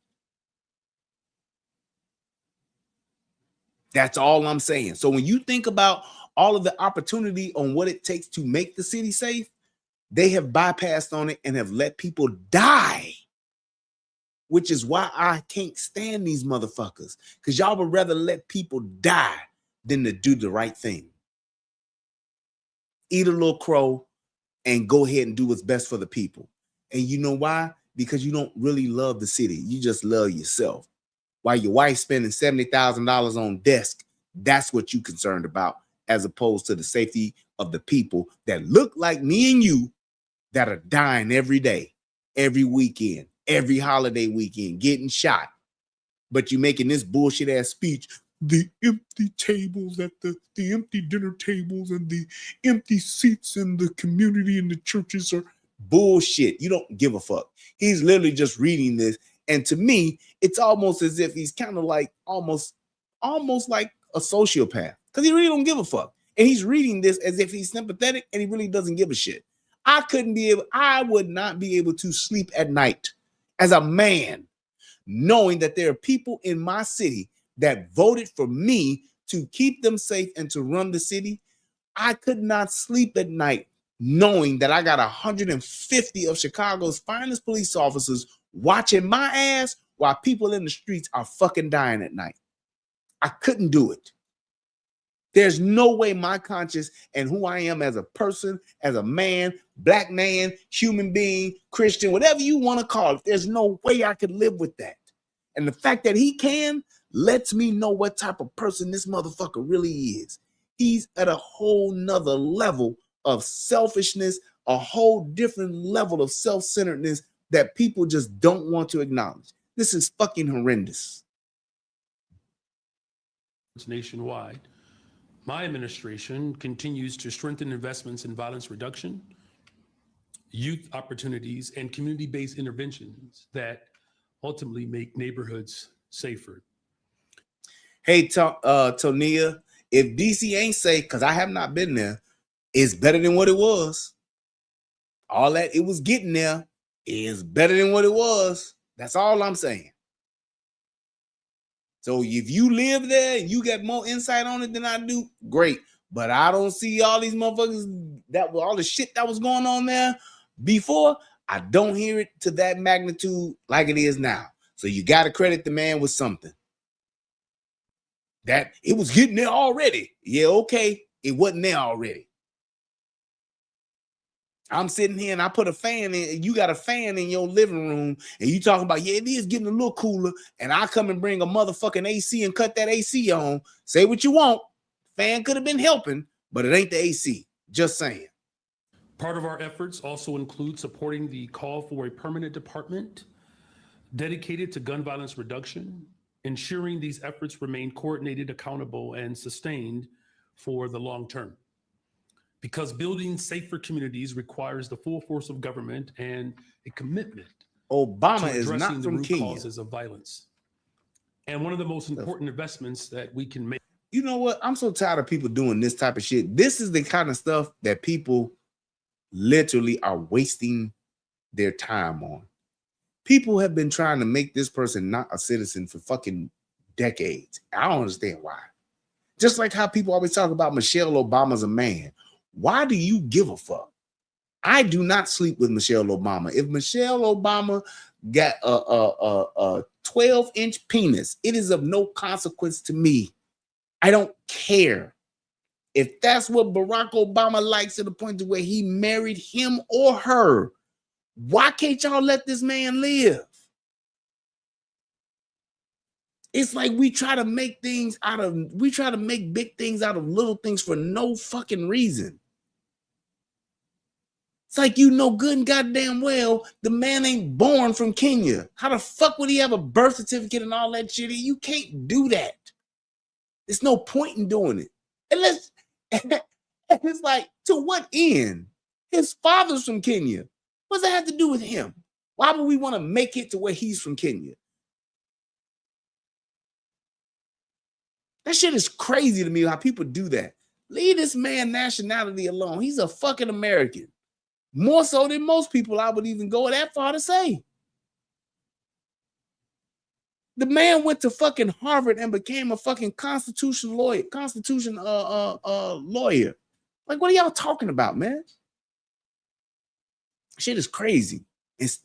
That's all I'm saying. So when you think about all of the opportunity on what it takes to make the city safe, they have bypassed on it and have let people die. Which is why I can't stand these motherfuckers. Because y'all would rather let people die than to do the right thing. Eat a little crow and go ahead and do what's best for the people. And you know why? Because you don't really love the city. You just love yourself. While your wife's spending $70,000 on desk, that's what you're concerned about, as opposed to the safety of the people that look like me and you that are dying every day, every weekend, every holiday weekend, getting shot. But you making this bullshit ass speech, the empty tables at the empty dinner tables and the empty seats in the community and the churches are bullshit. You don't give a fuck. He's literally just reading this. And to me, it's almost as if he's kind of like almost like a sociopath, because he really don't give a fuck. And he's reading this as if he's sympathetic and he really doesn't give a shit. I would not be able to sleep at night as a man, knowing that there are people in my city that voted for me to keep them safe and to run the city. I could not sleep at night knowing that I got 150 of Chicago's finest police officers watching my ass while people in the streets are fucking dying at night. I couldn't do it. There's no way my conscience and who I am as a person, as a man, black man, human being, Christian, whatever you want to call it, there's no way I could live with that. And the fact that he can lets me know what type of person this motherfucker really is. He's at a whole nother level of selfishness, a whole different level of self-centeredness that people just don't want to acknowledge. This is fucking horrendous. Nationwide, my administration continues to strengthen investments in violence reduction, youth opportunities, and community-based interventions that ultimately make neighborhoods safer. Hey, Tonia, if DC ain't safe, because I have not been there, it's better than what it was. All that it was getting there is better than what it was. That's all I'm saying. So if you live there and you get more insight on it than I do, great. But I don't see all these motherfuckers all the shit that was going on there before. I don't hear it to that magnitude like it is now. So you got to credit the man with something. That it was getting there already. Yeah, okay. It wasn't there already. I'm sitting here and I put a fan in, you got a fan in your living room, and you talking about, yeah, it is getting a little cooler, and I come and bring a motherfucking AC and cut that AC on. Say what you want. Fan could have been helping, but it ain't the AC. Just saying. Part of our efforts also include supporting the call for a permanent department dedicated to gun violence reduction, ensuring these efforts remain coordinated, accountable, and sustained for the long term. Because building safer communities requires the full force of government and a commitment Obama to is addressing not the from root Kenya. causes of violence. And one of the most important investments that we can make. You know what? I'm so tired of people doing this type of shit. This is the kind of stuff that people literally are wasting their time on. People have been trying to make this person not a citizen for fucking decades. I don't understand why. Just like how people always talk about Michelle Obama's a man. Why do you give a fuck? I do not sleep with Michelle Obama. If Michelle Obama got a 12-inch penis, it is of no consequence to me. I don't care. If that's what Barack Obama likes to the point to where he married him or her, why can't y'all let this man live? It's like we try to make big things out of little things for no fucking reason. It's like, you know good and goddamn well the man ain't born from Kenya. How the fuck would he have a birth certificate and all that shit? You can't do that. There's no point in doing it. Unless, and it's like, to what end? His father's from Kenya. What does that have to do with him? Why would we want to make it to where he's from Kenya? That shit is crazy to me how people do that. Leave this man nationality alone. He's a fucking American. More so than most people, I would even go that far to say. The man went to fucking Harvard and became a fucking constitution lawyer. Like, what are y'all talking about, man? Shit is crazy.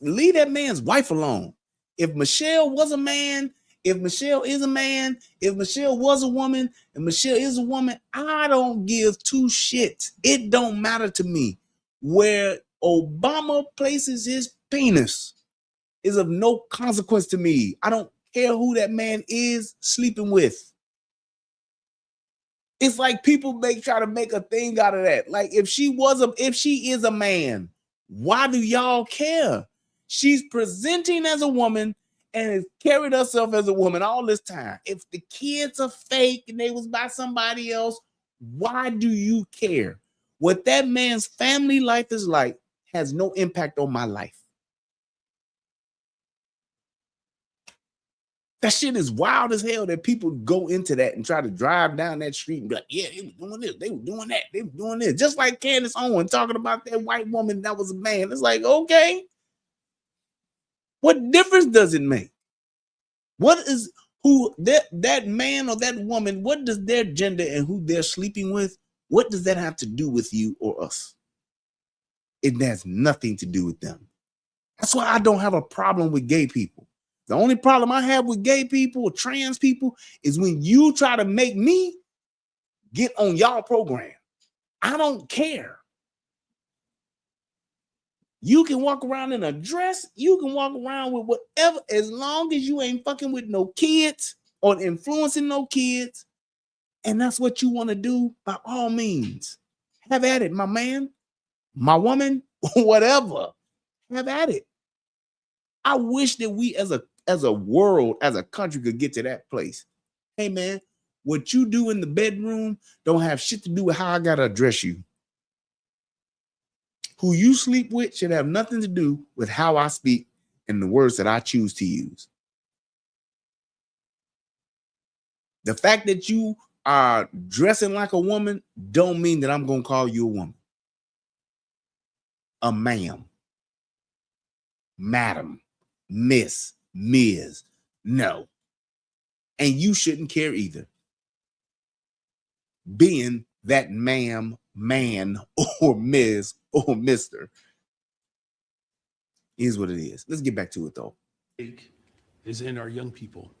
Leave that man's wife alone. If Michelle was a man, if Michelle is a man, if Michelle was a woman, and Michelle is a woman, I don't give two shits. It don't matter to me. Where Obama places his penis is of no consequence to me. I don't care who that man is sleeping with. It's like people try to make a thing out of that. Like, if she is a man, why do y'all care? She's presenting as a woman and has carried herself as a woman all this time. If the kids are fake and they was by somebody else, why do you care? What that man's family life is like has no impact on my life. That shit is wild as hell that people go into that and try to drive down that street and be like, yeah, they were doing this, they were doing that, they were doing this. Just like Candace Owens talking about that white woman that was a man. It's like, okay, what difference does it make? What is who that man or that woman, what does their gender and who they're sleeping with, what does that have to do with you or us? It has nothing to do with them. That's why I don't have a problem with gay people. The only problem I have with gay people or trans people is when you try to make me get on y'all program. I don't care. You can walk around in a dress. You can walk around with whatever, as long as you ain't fucking with no kids or influencing no kids. And that's what you want to do, by all means. Have at it, my man, my woman, whatever. Have at it. I wish that we as a world, as a country, could get to that place. Hey, man, what you do in the bedroom don't have shit to do with how I got to address you. Who you sleep with should have nothing to do with how I speak and the words that I choose to use. The fact that you are dressing like a woman don't mean that I'm going to call you a woman. A ma'am, madam, miss, ms. No. And you shouldn't care either. Being that ma'am, man, or miss, or mister is what it is. Let's get back to it, though. Is in our young people.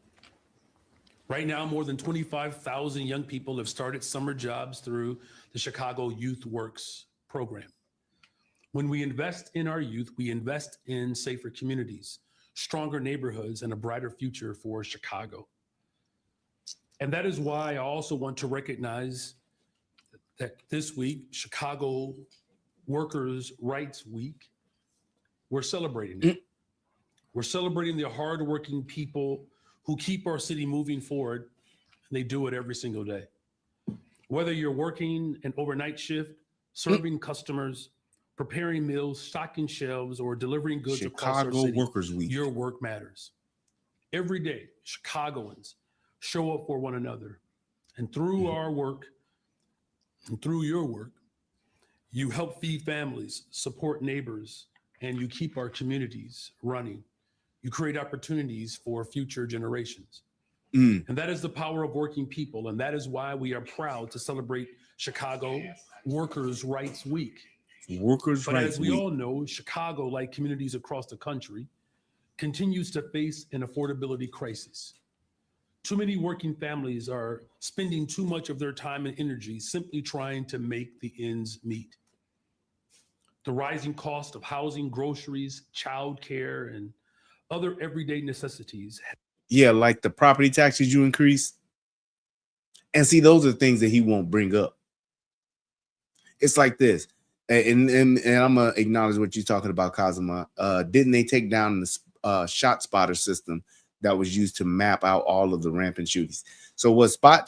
Right now, more than 25,000 young people have started summer jobs through the Chicago Youth Works program. When we invest in our youth, we invest in safer communities, stronger neighborhoods, and a brighter future for Chicago. And that is why I also want to recognize that this week, Chicago Workers' Rights Week, we're celebrating it. We're celebrating the hardworking people who keep our city moving forward, and they do it every single day. Whether you're working an overnight shift, serving customers, preparing meals, stocking shelves, or delivering goods across our Chicago city, Workers Week. your work matters. Every day, Chicagoans show up for one another. And through our work, and through your work, you help feed families, support neighbors, and you keep our communities running. You create opportunities for future generations. And that is the power of working people. And that is why we are proud to celebrate Chicago Workers' Rights Week. Workers' But Rights as we Week. all know, Chicago, like communities across the country, continues to face an affordability crisis. Too many working families are spending too much of their time and energy simply trying to make the ends meet. The rising cost of housing, groceries, childcare, and other everyday necessities. Yeah, like the property taxes you increase. And see, those are things that he won't bring up. It's like this. And I'm going to acknowledge what you're talking about, Kazuma. Didn't they take down the shot spotter system that was used to map out all of the rampant shootings? So what shot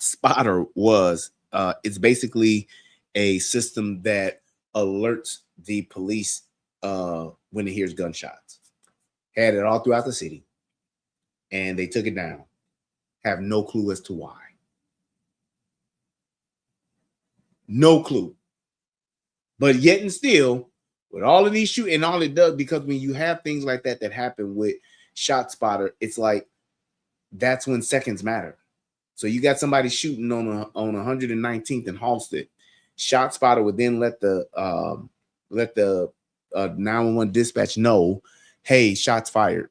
spotter was, it's basically a system that alerts the police when it hears gunshots. Had it all throughout the city, and they took it down. Have no clue as to why. No clue. But yet and still, with all of these shooting, and all it does, because when you have things like that happen with shot spotter, it's like that's when seconds matter. So you got somebody shooting on 119th and Halsted. Shot spotter would then let the 911 dispatch know, hey, shots fired.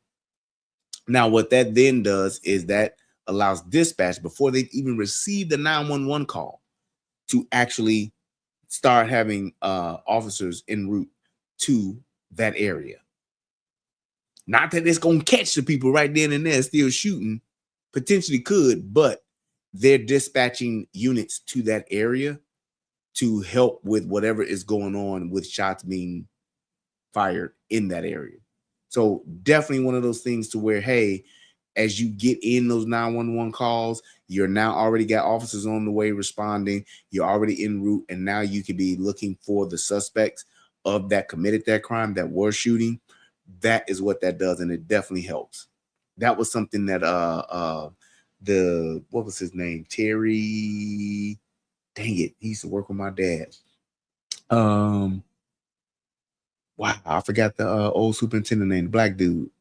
Now, what that then does is that allows dispatch, before they even receive the 911 call, to actually start having officers en route to that area. Not that it's going to catch the people right then and there still shooting, potentially could, but they're dispatching units to that area to help with whatever is going on with shots being fired in that area. So definitely one of those things to where, hey, as you get in those 911 calls, you're now already got officers on the way responding. You're already en route, and now you could be looking for the suspects of that committed that crime, that were shooting. That is what that does, and it definitely helps. That was something that what was his name? Terry. Dang it, he used to work with my dad. Wow, I forgot the old superintendent name, the black dude.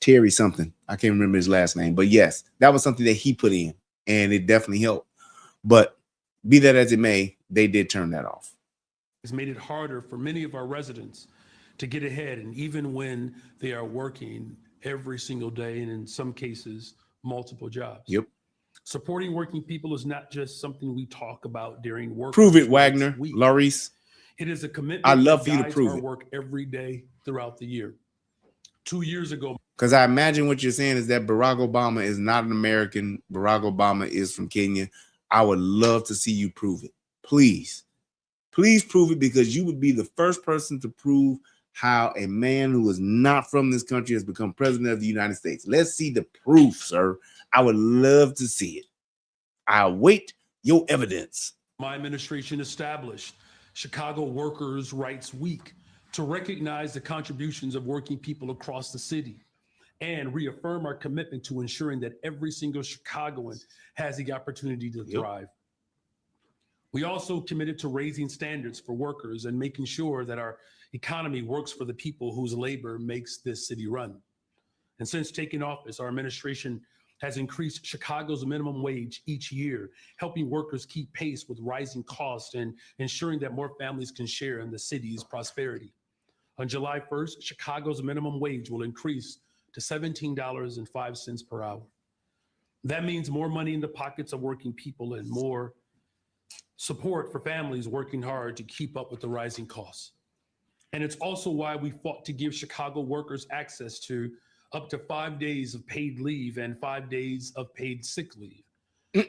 Terry something. I can't remember his last name. But yes, that was something that he put in, and it definitely helped. But be that as it may, they did turn that off. It's made it harder for many of our residents to get ahead, and even when they are working every single day, and in some cases, multiple jobs. Yep. Supporting working people is not just something we talk about during work. Prove it, Wagner, Laurice. It is a commitment. I'd love for you to prove our it. Work every day throughout the year. 2 years ago. Because I imagine what you're saying is that Barack Obama is not an American. Barack Obama is from Kenya. I would love to see you prove it. Please. Please prove it, because you would be the first person to prove how a man who is not from this country has become president of the United States. Let's see the proof, sir. I would love to see it. I await your evidence. My administration established Chicago Workers' Rights Week to recognize the contributions of working people across the city and reaffirm our commitment to ensuring that every single Chicagoan has the opportunity to thrive. We also committed to raising standards for workers and making sure that our economy works for the people whose labor makes this city run. And since taking office, our administration has increased Chicago's minimum wage each year, helping workers keep pace with rising costs and ensuring that more families can share in the city's prosperity. On July 1st, Chicago's minimum wage will increase to $17.05 per hour. That means more money in the pockets of working people and more support for families working hard to keep up with the rising costs. And it's also why we fought to give Chicago workers access to up to 5 days of paid leave and 5 days of paid sick leave.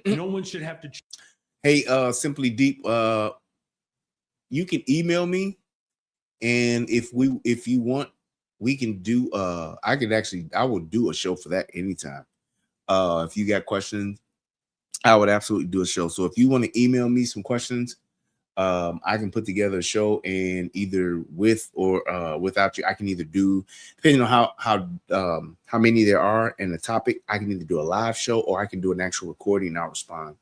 No one should have to. Hey, Simply Deep, you can email me, and if you want, we can do. I will do a show for that anytime. If you got questions, I would absolutely do a show. So if you want to email me some questions, I can put together a show, and either with or without you, I can either do, depending on how many there are and the topic, I can either do a live show or I can do an actual recording, and I'll respond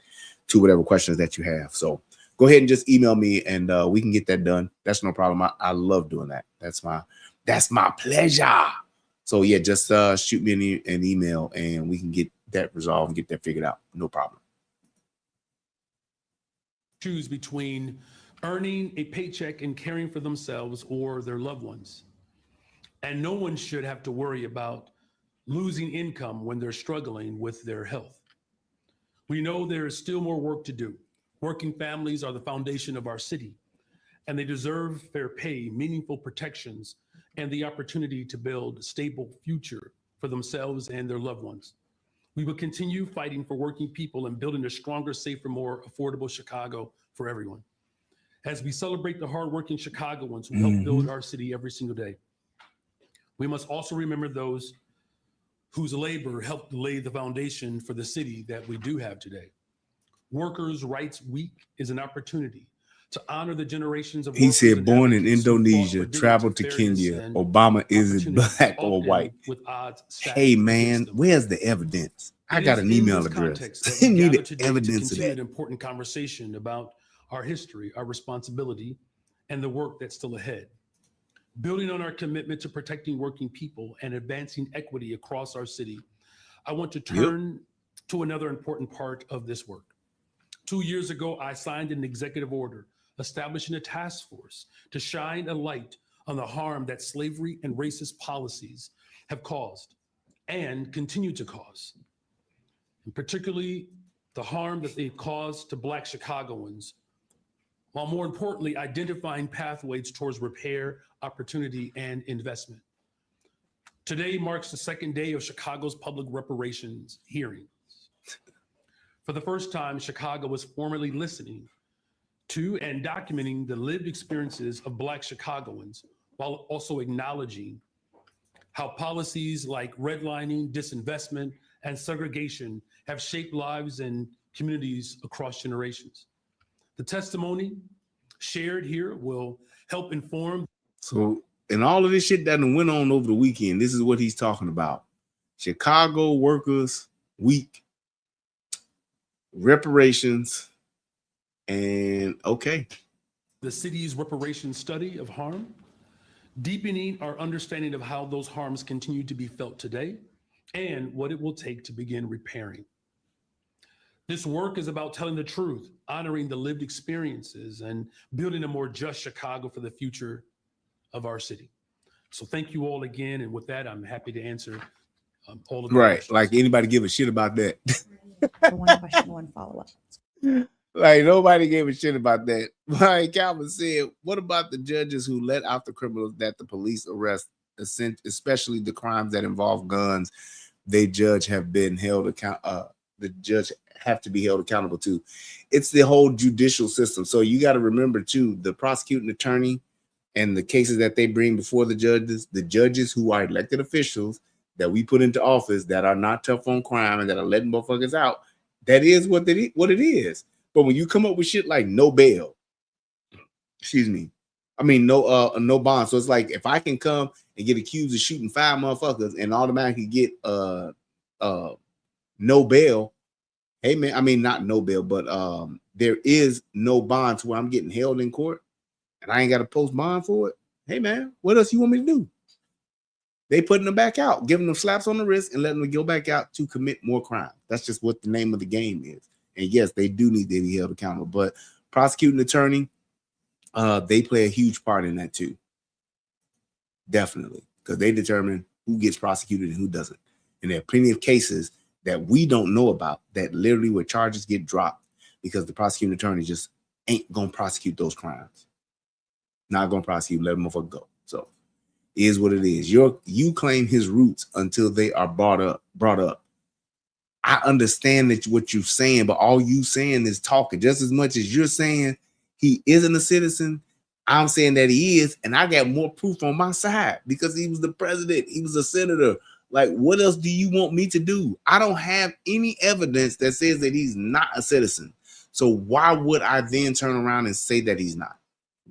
to whatever questions that you have. So go ahead and just email me, and we can get that done. That's no problem. I love doing that. That's my pleasure. So yeah, just shoot me an email, and we can get that resolved and get that figured out. No problem. Choose between earning a paycheck and caring for themselves or their loved ones. And no one should have to worry about losing income when they're struggling with their health. We know there is still more work to do. Working families are the foundation of our city, and they deserve fair pay, meaningful protections, and the opportunity to build a stable future for themselves and their loved ones. We will continue fighting for working people and building a stronger, safer, more affordable Chicago for everyone. As we celebrate the hardworking Chicagoans who help build our city every single day, we must also remember those whose labor helped lay the foundation for the city that we do have today. Workers' Rights Week is an opportunity to honor the generations of. He said, born in Indonesia, traveled to Kenya. Obama isn't black or white. Hey, man, where's the evidence? I got an email address. I need the evidence of that. An important conversation about our history, our responsibility, and the work that's still ahead. Building on our commitment to protecting working people and advancing equity across our city, I want to turn to another important part of this work. 2 years ago, I signed an executive order establishing a task force to shine a light on the harm that slavery and racist policies have caused and continue to cause, and particularly the harm that they've caused to Black Chicagoans, while more importantly, identifying pathways towards repair, opportunity, and investment. Today marks the second day of Chicago's public reparations hearings. For the first time, Chicago was formally listening to and documenting the lived experiences of Black Chicagoans, while also acknowledging how policies like redlining, disinvestment, and segregation have shaped lives and communities across generations. The testimony shared here will help inform. So, and all of this shit that went on over the weekend, this is what he's talking about. Chicago Workers Week, reparations, and okay. The city's reparations study of harm, deepening our understanding of how those harms continue to be felt today and what it will take to begin repairing. This work is about telling the truth, honoring the lived experiences, and building a more just Chicago for the future of our city. So thank you all again. And with that, I'm happy to answer all of the questions. Like anybody give a shit about that. One question, one follow-up. Like nobody gave a shit about that. Like Calvin said, what about the judges who let out the criminals that the police arrest, especially the crimes that involve guns? They judge have been held the judge have to be held accountable to. It's the whole judicial system. So you got to remember too, the prosecuting attorney and the cases that they bring before the judges who are elected officials that we put into office that are not tough on crime and that are letting motherfuckers out. That is what it is. But when you come up with shit like no bail, no bond. So it's like if I can come and get accused of shooting 5 motherfuckers and automatically get no bail. Hey man, not no bail, but there is no bond to where I'm getting held in court and I ain't got to post bond for it. Hey man, what else you want me to do? They putting them back out, giving them slaps on the wrist and letting them go back out to commit more crime. That's just what the name of the game is. And yes, they do need to be held accountable, but prosecuting attorney, they play a huge part in that too. Definitely, because they determine who gets prosecuted and who doesn't. And there are plenty of cases that we don't know about that literally where charges get dropped because the prosecuting attorney just ain't gonna prosecute those crimes. Not gonna prosecute, let them motherfucker go. So it is what it is. You claim his roots until they are brought up. I understand that what you're saying, but all you saying is talking. Just as much as you're saying he isn't a citizen, I'm saying that he is, and I got more proof on my side because he was the president, he was a senator. Like, what else do you want me to do? I don't have any evidence that says that he's not a citizen. So why would I then turn around and say that he's not?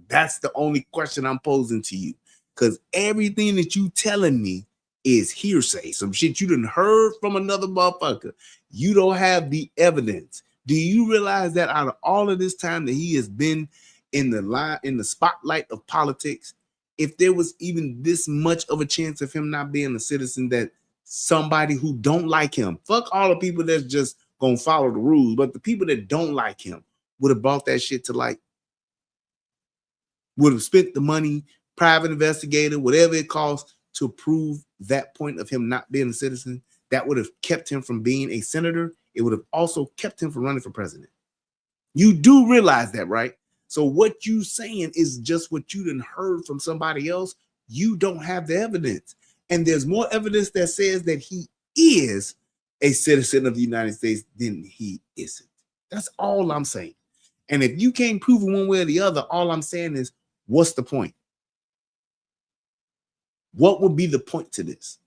That's the only question I'm posing to you, because everything that you telling me is hearsay, some shit you done heard from another motherfucker. You don't have the evidence. Do you realize that out of all of this time that he has been in the spotlight of politics, if there was even this much of a chance of him not being a citizen, that somebody who don't like him, fuck all the people that's just gonna follow the rules, but the people that don't like him would have brought that shit to light, would have spent the money, private investigator, whatever it costs, to prove that point of him not being a citizen. That would have kept him from being a senator. It would have also kept him from running for president. You do realize that, right? So what you saying is just what you done heard from somebody else. You don't have the evidence. And there's more evidence that says that he is a citizen of the United States than he isn't. That's all I'm saying. And if you can't prove it one way or the other, all I'm saying is, what's the point? What would be the point to this?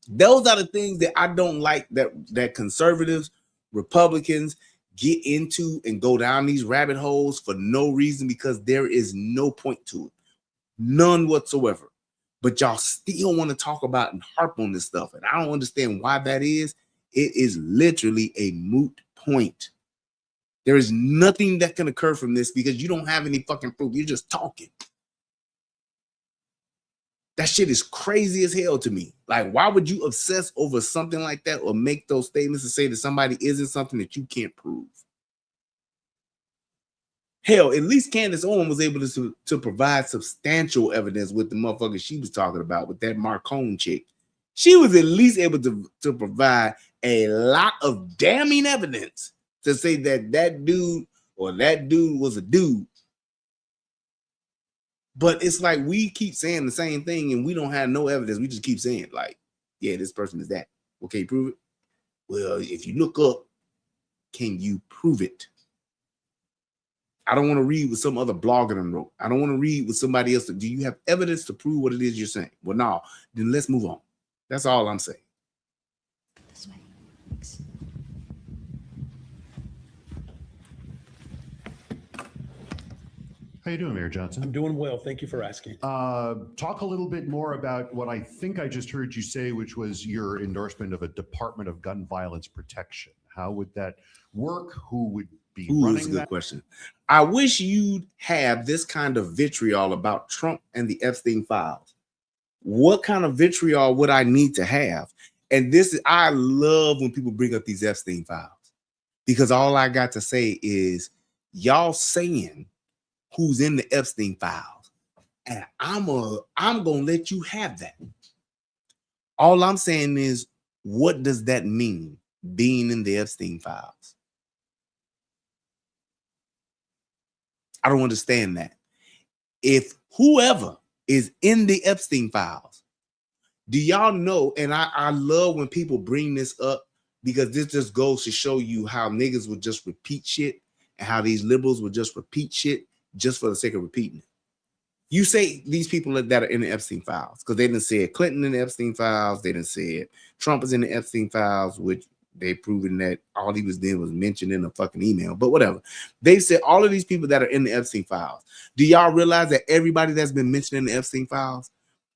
Those are the things that I don't like, that conservatives, Republicans get into and go down these rabbit holes for no reason, because there is no point to it. None whatsoever. But y'all still want to talk about and harp on this stuff. And I don't understand why that is. It is literally a moot point. There is nothing that can occur from this because you don't have any fucking proof. You're just talking. That shit is crazy as hell to me. Like, why would you obsess over something like that or make those statements and say that somebody isn't something that you can't prove? Hell, at least Candace Owens was able to provide substantial evidence with the motherfucker she was talking about, with that Marcone chick. She was at least able to provide a lot of damning evidence to say that that dude was a dude. But it's like we keep saying the same thing and we don't have no evidence. We just keep saying, like, yeah, this person is that. Well, can you prove it? Well, if you look up, can you prove it? I don't want to read what some other blogger done wrote. I don't want to read what somebody else. Do you have evidence to prove what it is you're saying? Well, no, then let's move on. That's all I'm saying. This way. Thanks. How you doing, Mayor Johnson? I'm doing well. Thank you for asking. Talk a little bit more about what I think I just heard you say, which was your endorsement of a Department of Gun Violence Protection. How would that work? Who would be running that's a good that? question. I wish you'd have this kind of vitriol about Trump and the Epstein files. What kind of vitriol would I need to have? And I love when people bring up these Epstein files, because all I got to say is y'all saying who's in the Epstein files, and I'm gonna let you have that. All I'm saying is, what does that mean, being in the Epstein files? I don't understand that. If whoever is in the Epstein files, do y'all know? And I love when people bring this up, because this just goes to show you how niggas would just repeat shit, and how these liberals would just repeat shit just for the sake of repeating it. You say these people that are in the Epstein files, because they didn't say Clinton in the Epstein files, they didn't say Trump is in the Epstein files, which they proven that all he was doing was mentioned in a fucking email, but whatever. They said all of these people that are in the Epstein files. Do y'all realize that everybody that's been mentioned in the Epstein files,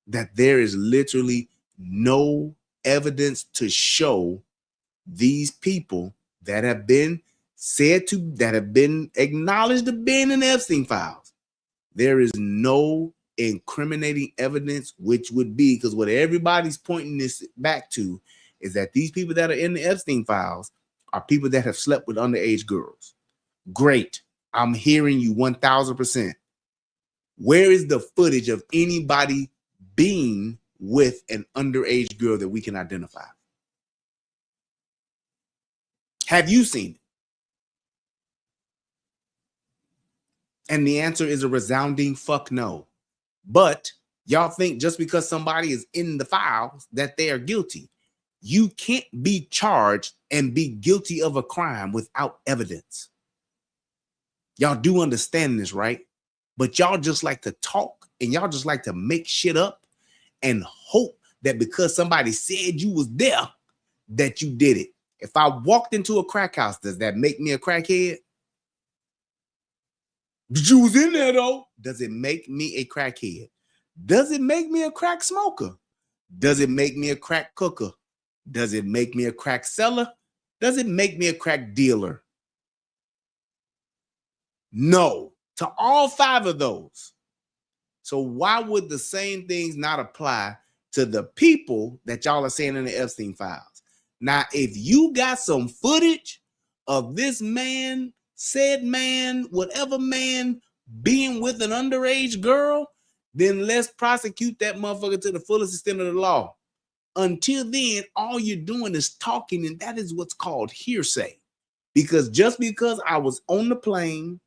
that there is literally no evidence to show these people that have been that have been acknowledged to being in the Epstein files? There is no incriminating evidence, which would be, because what everybody's pointing this back to is that these people that are in the Epstein files are people that have slept with underage girls. Great. I'm hearing you 1000%. Where is the footage of anybody being with an underage girl that we can identify? Have you seen it? And the answer is a resounding fuck no. But y'all think just because somebody is in the files that they are guilty. You can't be charged and be guilty of a crime without evidence. Y'all do understand this, right? But y'all just like to talk and y'all just like to make shit up and hope that because somebody said you was there, that you did it. If I walked into a crack house, does that make me a crackhead? But you was in there though. Does it make me a crackhead? Does it make me a crack smoker? Does it make me a crack cooker? Does it make me a crack seller? Does it make me a crack dealer? No, to all 5 of those. So why would the same things not apply to the people that y'all are saying in the Epstein files? Now, if you got some footage of this man, said man, whatever man, being with an underage girl, then let's prosecute that motherfucker to the fullest extent of the law. Until then, all you're doing is talking, and that is what's called hearsay. Because just because I was on the plane,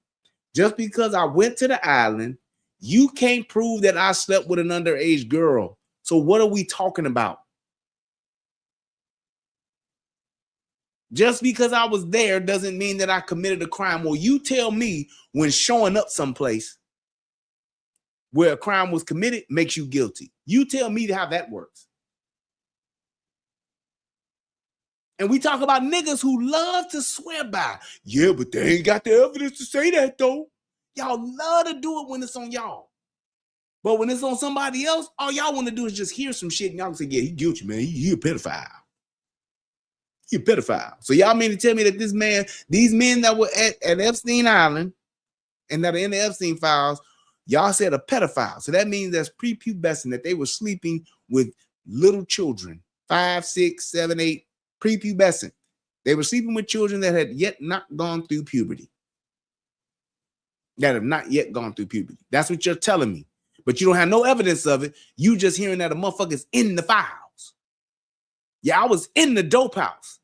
just because I went to the island, you can't prove that I slept with an underage girl. So what are we talking about? Just because I was there doesn't mean that I committed a crime. Well, you tell me when showing up someplace where a crime was committed makes you guilty. You tell me how that works. And we talk about niggas who love to swear by. Yeah, but they ain't got the evidence to say that though. Y'all love to do it when it's on y'all. But when it's on somebody else, all y'all want to do is just hear some shit and y'all can say, yeah, he guilty, man. He a pedophile. He a pedophile. So y'all mean to tell me that this man, these men that were at Epstein Island and that are in the Epstein files, y'all said a pedophile. So that means that's prepubescent, that they were sleeping with little children, 5, 6, 7, 8, prepubescent. They were sleeping with children that had yet not gone through puberty. That have not yet gone through puberty. That's what you're telling me. But you don't have no evidence of it. You just hearing that a motherfucker's in the files. Yeah, I was in the dope house.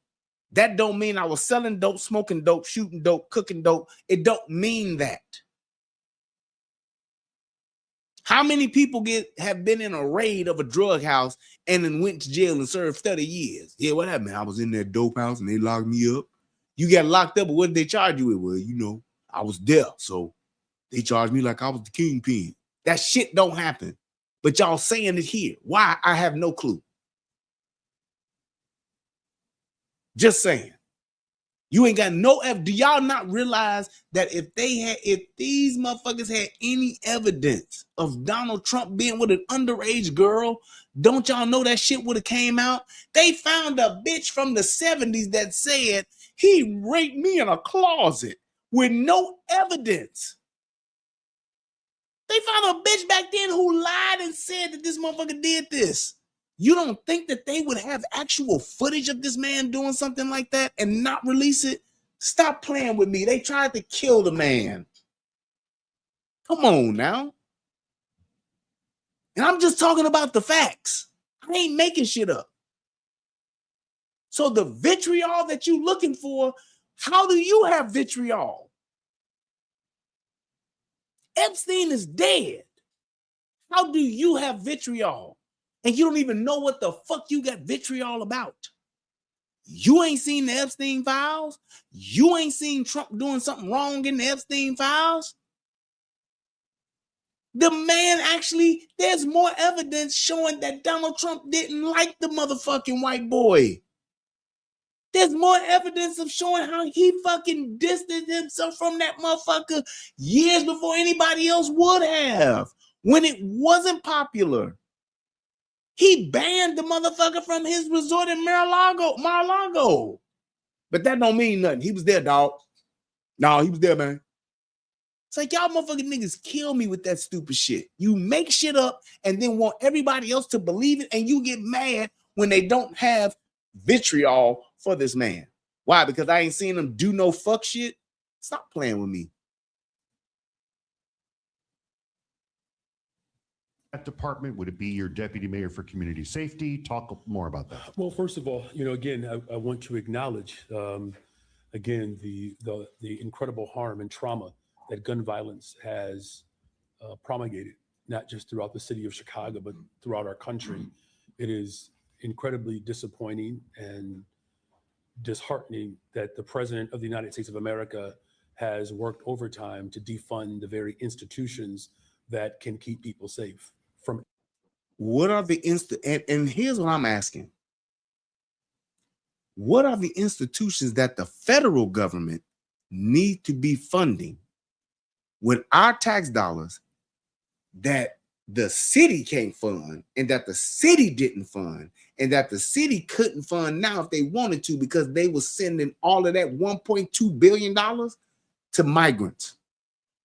That don't mean I was selling dope, smoking dope, shooting dope, cooking dope. It don't mean that. How many people have been in a raid of a drug house and then went to jail and served 30 years? Yeah, what happened? I was in that dope house and they locked me up. You got locked up, but what did they charge you with? Well, you know, I was there, so they charged me like I was the kingpin. That shit don't happen. But y'all saying it here. Why? I have no clue. Just saying. You ain't got no evidence. Do y'all not realize that if these motherfuckers had any evidence of Donald Trump being with an underage girl, don't y'all know that shit would have came out? They found a bitch from the 70s that said he raped me in a closet with no evidence. They found a bitch back then who lied and said that this motherfucker did this. You don't think that they would have actual footage of this man doing something like that and not release it? Stop playing with me. They tried to kill the man. Come on now. And I'm just talking about the facts. I ain't making shit up. So the vitriol that you looking for, how do you have vitriol? Epstein is dead. How do you have vitriol? And you don't even know what the fuck you got vitriol about. You ain't seen the Epstein files. You ain't seen Trump doing something wrong in the Epstein files. The man actually, there's more evidence showing that Donald Trump didn't like the motherfucking white boy. There's more evidence of showing how he fucking distanced himself from that motherfucker years before anybody else would have, when it wasn't popular. He banned the motherfucker from his resort in Mar-a-Lago. But that don't mean nothing. He was there, dog. No, he was there, man. It's like y'all motherfucking niggas kill me with that stupid shit. You make shit up and then want everybody else to believe it, and you get mad when they don't have vitriol for this man. Why? Because I ain't seen him do no fuck shit? Stop playing with me. That department, would it be your deputy mayor for community safety? Talk more about that. Well, first of all, again, I want to acknowledge, again, the incredible harm and trauma that gun violence has promulgated, not just throughout the city of Chicago, but throughout our country. It is incredibly disappointing and disheartening that the President of the United States of America has worked overtime to defund the very institutions that can keep people safe from. What are the and here's what I'm asking. What are the institutions that the federal government need to be funding with our tax dollars that the city can't fund, and that the city didn't fund, and that the city couldn't fund now if they wanted to, because they were sending all of that $1.2 billion to migrants?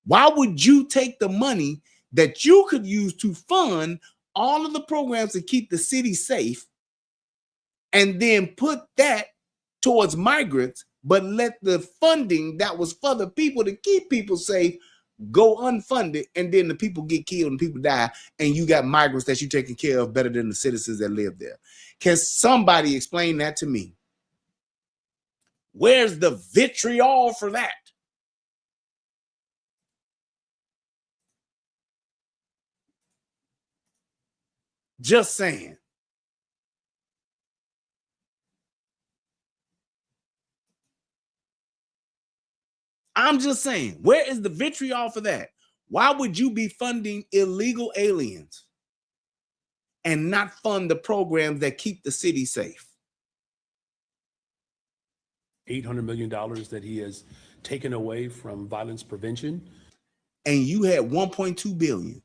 Why would you take the money that you could use to fund all of the programs to keep the city safe and then put that towards migrants, but let the funding that was for the people to keep people safe go unfunded, and then the people get killed and people die, and you got migrants that you're taking care of better than the citizens that live there? Can somebody explain that to me? Where's the vitriol for that? Just saying. I'm just saying, where is the vitriol for that? Why would you be funding illegal aliens and not fund the programs that keep the city safe? $800 million that he has taken away from violence prevention. And you had 1.2 billion.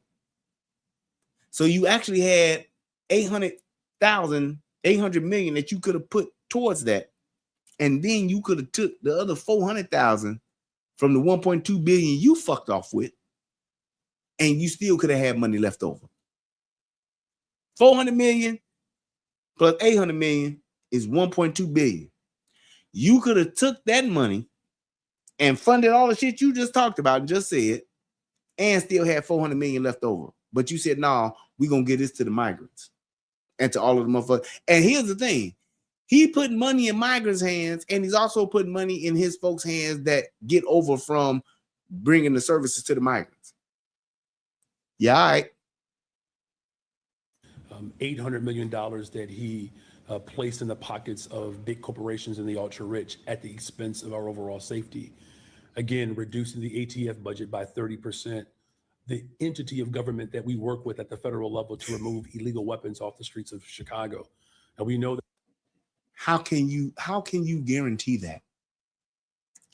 So you actually had 800 million that you could have put towards that. And then you could have took the other 400,000 from the 1.2 billion you fucked off with, and you still could have had money left over. 400 million plus 800 million is 1.2 billion. You could have took that money and funded all the shit you just talked about and just said, and still had 400 million left over. But you said, no, we're going to give this to the migrants and to all of the motherfuckers. And here's the thing. He put money in migrants' hands, and he's also putting money in his folks' hands that get over from bringing the services to the migrants. Yeah, all right. $800 million that he placed in the pockets of big corporations and the ultra-rich at the expense of our overall safety. Again, reducing the ATF budget by 30%, the entity of government that we work with at the federal level to remove illegal weapons off the streets of Chicago. And we know that. How can you guarantee that?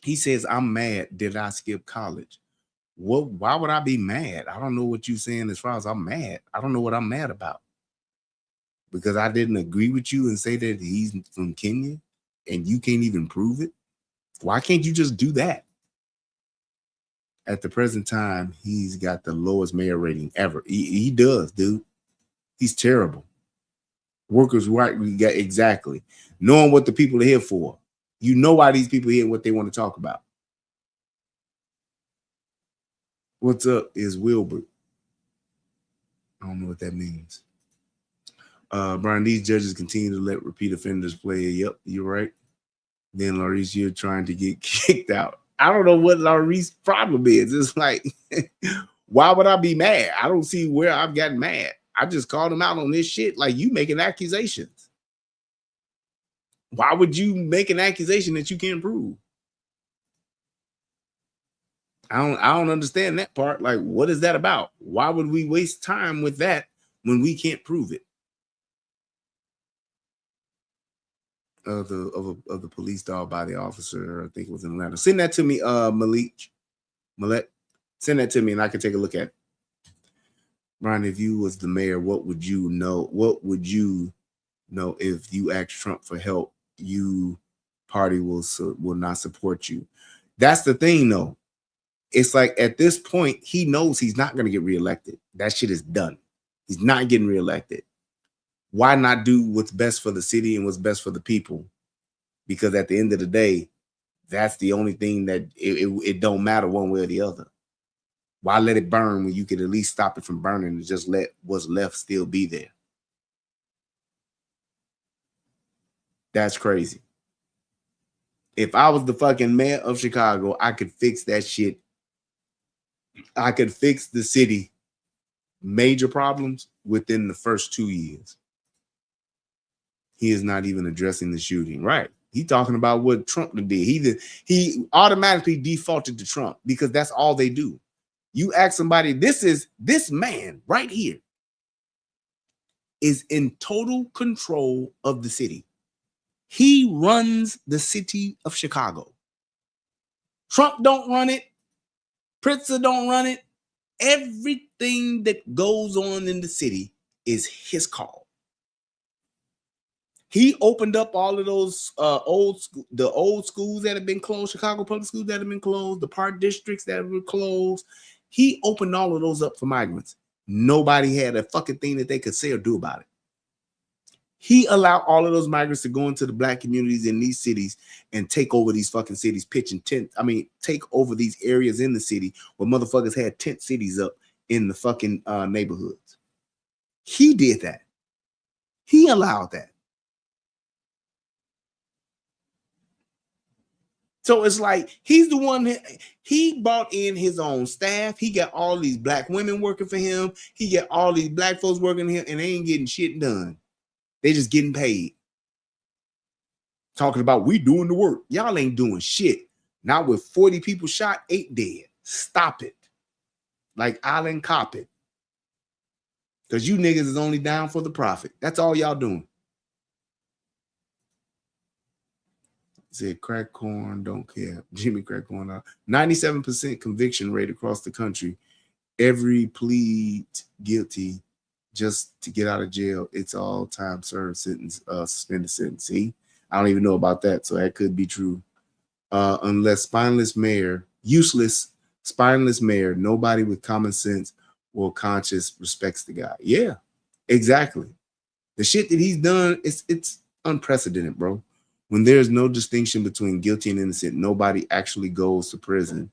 He says, I'm mad. Did I skip college? Well, why would I be mad? I don't know what you're saying as far as I'm mad. I don't know what I'm mad about. Because I didn't agree with you and say that he's from Kenya and you can't even prove it. Why can't you just do that? At the present time, he's got the lowest mayor rating ever. He does, dude. He's terrible. Workers' right, we got exactly. Knowing what the people are here for. You know why these people are here and what they want to talk about. What's up is Wilbert. I don't know what that means. Brian, these judges continue to let repeat offenders play. Yep, you're right. Then Laurice, you're trying to get kicked out. I don't know what Laurice's problem is. It's like, why would I be mad? I don't see where I've gotten mad. I just called him out on this shit. Like, you making accusations. Why would you make an accusation that you can't prove? I don't understand that part. Like, what is that about? Why would we waste time with that when we can't prove it? Of the police dog by the officer, I think it was in Atlanta. Send that to me, Malek. Send that to me and I can take a look at it. Brian, if you was the mayor, what would you know? What would you know if you asked Trump for help? You party will not support you. That's the thing, though. It's like at this point, he knows he's not going to get reelected. That shit is done. He's not getting reelected. Why not do what's best for the city and what's best for the people? Because at the end of the day, that's the only thing that it don't matter one way or the other. Why let it burn when you could at least stop it from burning and just let what's left still be there? That's crazy. If I was the fucking mayor of Chicago, I could fix that shit I could fix the city major problems within the first 2 years. He is not even addressing the shooting. Right. He talking about what Trump did. He automatically defaulted to Trump because that's all they do. You ask somebody, this man right here is in total control of the city. He runs the city of Chicago. Trump don't run it. Pritzker don't run it. Everything that goes on in the city is his call. He opened up all of those old schools that have been closed, Chicago public schools that have been closed, the park districts that were closed. He opened all of those up for migrants. Nobody had a fucking thing that they could say or do about it. He allowed all of those migrants to go into the black communities in these cities and take over these fucking cities, pitching tent. I mean, take over these areas in the city where motherfuckers had tent cities up in the fucking neighborhoods. He did that. He allowed that. So it's like he's the one that he brought in his own staff. He got all these black women working for him. He got all these black folks working here, and they ain't getting shit done. They just getting paid. Talking about we doing the work. Y'all ain't doing shit. Not with 40 people shot, 8 dead. Stop it. Like Island Coppin. Because you niggas is only down for the profit. That's all y'all doing. Said crack corn, don't care. Jimmy crack corn. 97% conviction rate across the country. Every plead guilty just to get out of jail. It's all time served sentence, suspended sentence. See, I don't even know about that, so that could be true. Unless spineless mayor, useless spineless mayor, nobody with common sense or conscience respects the guy. Yeah, exactly. The shit that he's done, it's unprecedented, bro. When there's no distinction between guilty and innocent, nobody actually goes to prison.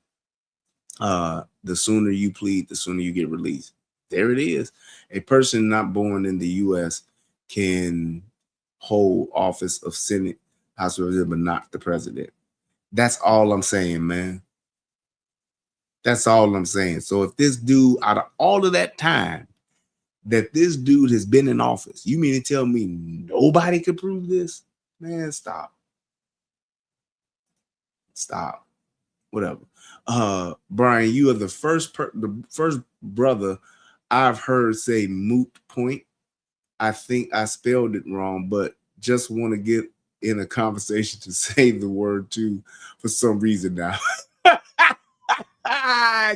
The sooner you plead, the sooner you get released. There it is. A person not born in the U.S. can hold office of Senate, House of Representatives, but not the president. That's all I'm saying, man. That's all I'm saying. So if this dude, out of all of that time that this dude has been in office, you mean to tell me nobody could prove this? Man, stop. Stop. Whatever. Brian, you are the first brother I've heard say moot point. I think I spelled it wrong, but just want to get in a conversation to say the word too for some reason now.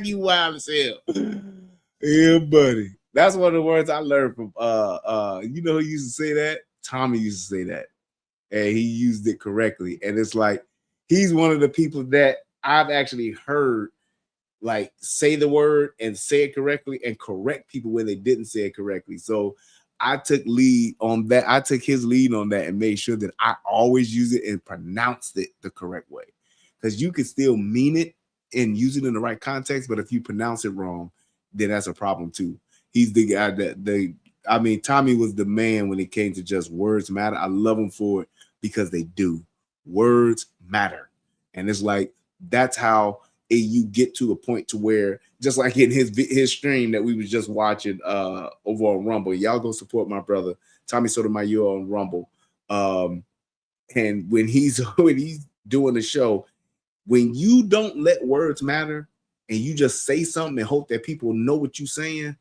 You wild as hell. Yeah, buddy. That's one of the words I learned from you know who used to say that? Tommy used to say that. And he used it correctly. And it's like he's one of the people that I've actually heard like say the word and say it correctly and correct people when they didn't say it correctly. So I took lead on that. I took his lead on that and made sure that I always use it and pronounced it the correct way. Because you can still mean it and use it in the right context, but if you pronounce it wrong, then that's a problem too. He's the guy that Tommy was the man when it came to just words matter. I love him for it because they do. Words matter. And it's like, that's how you get to a point to where, just like in his stream that we was just watching over on Rumble, y'all go support my brother, Tommy Sotomayor on Rumble. And when he's doing the show, when you don't let words matter and you just say something and hope that people know what you're saying,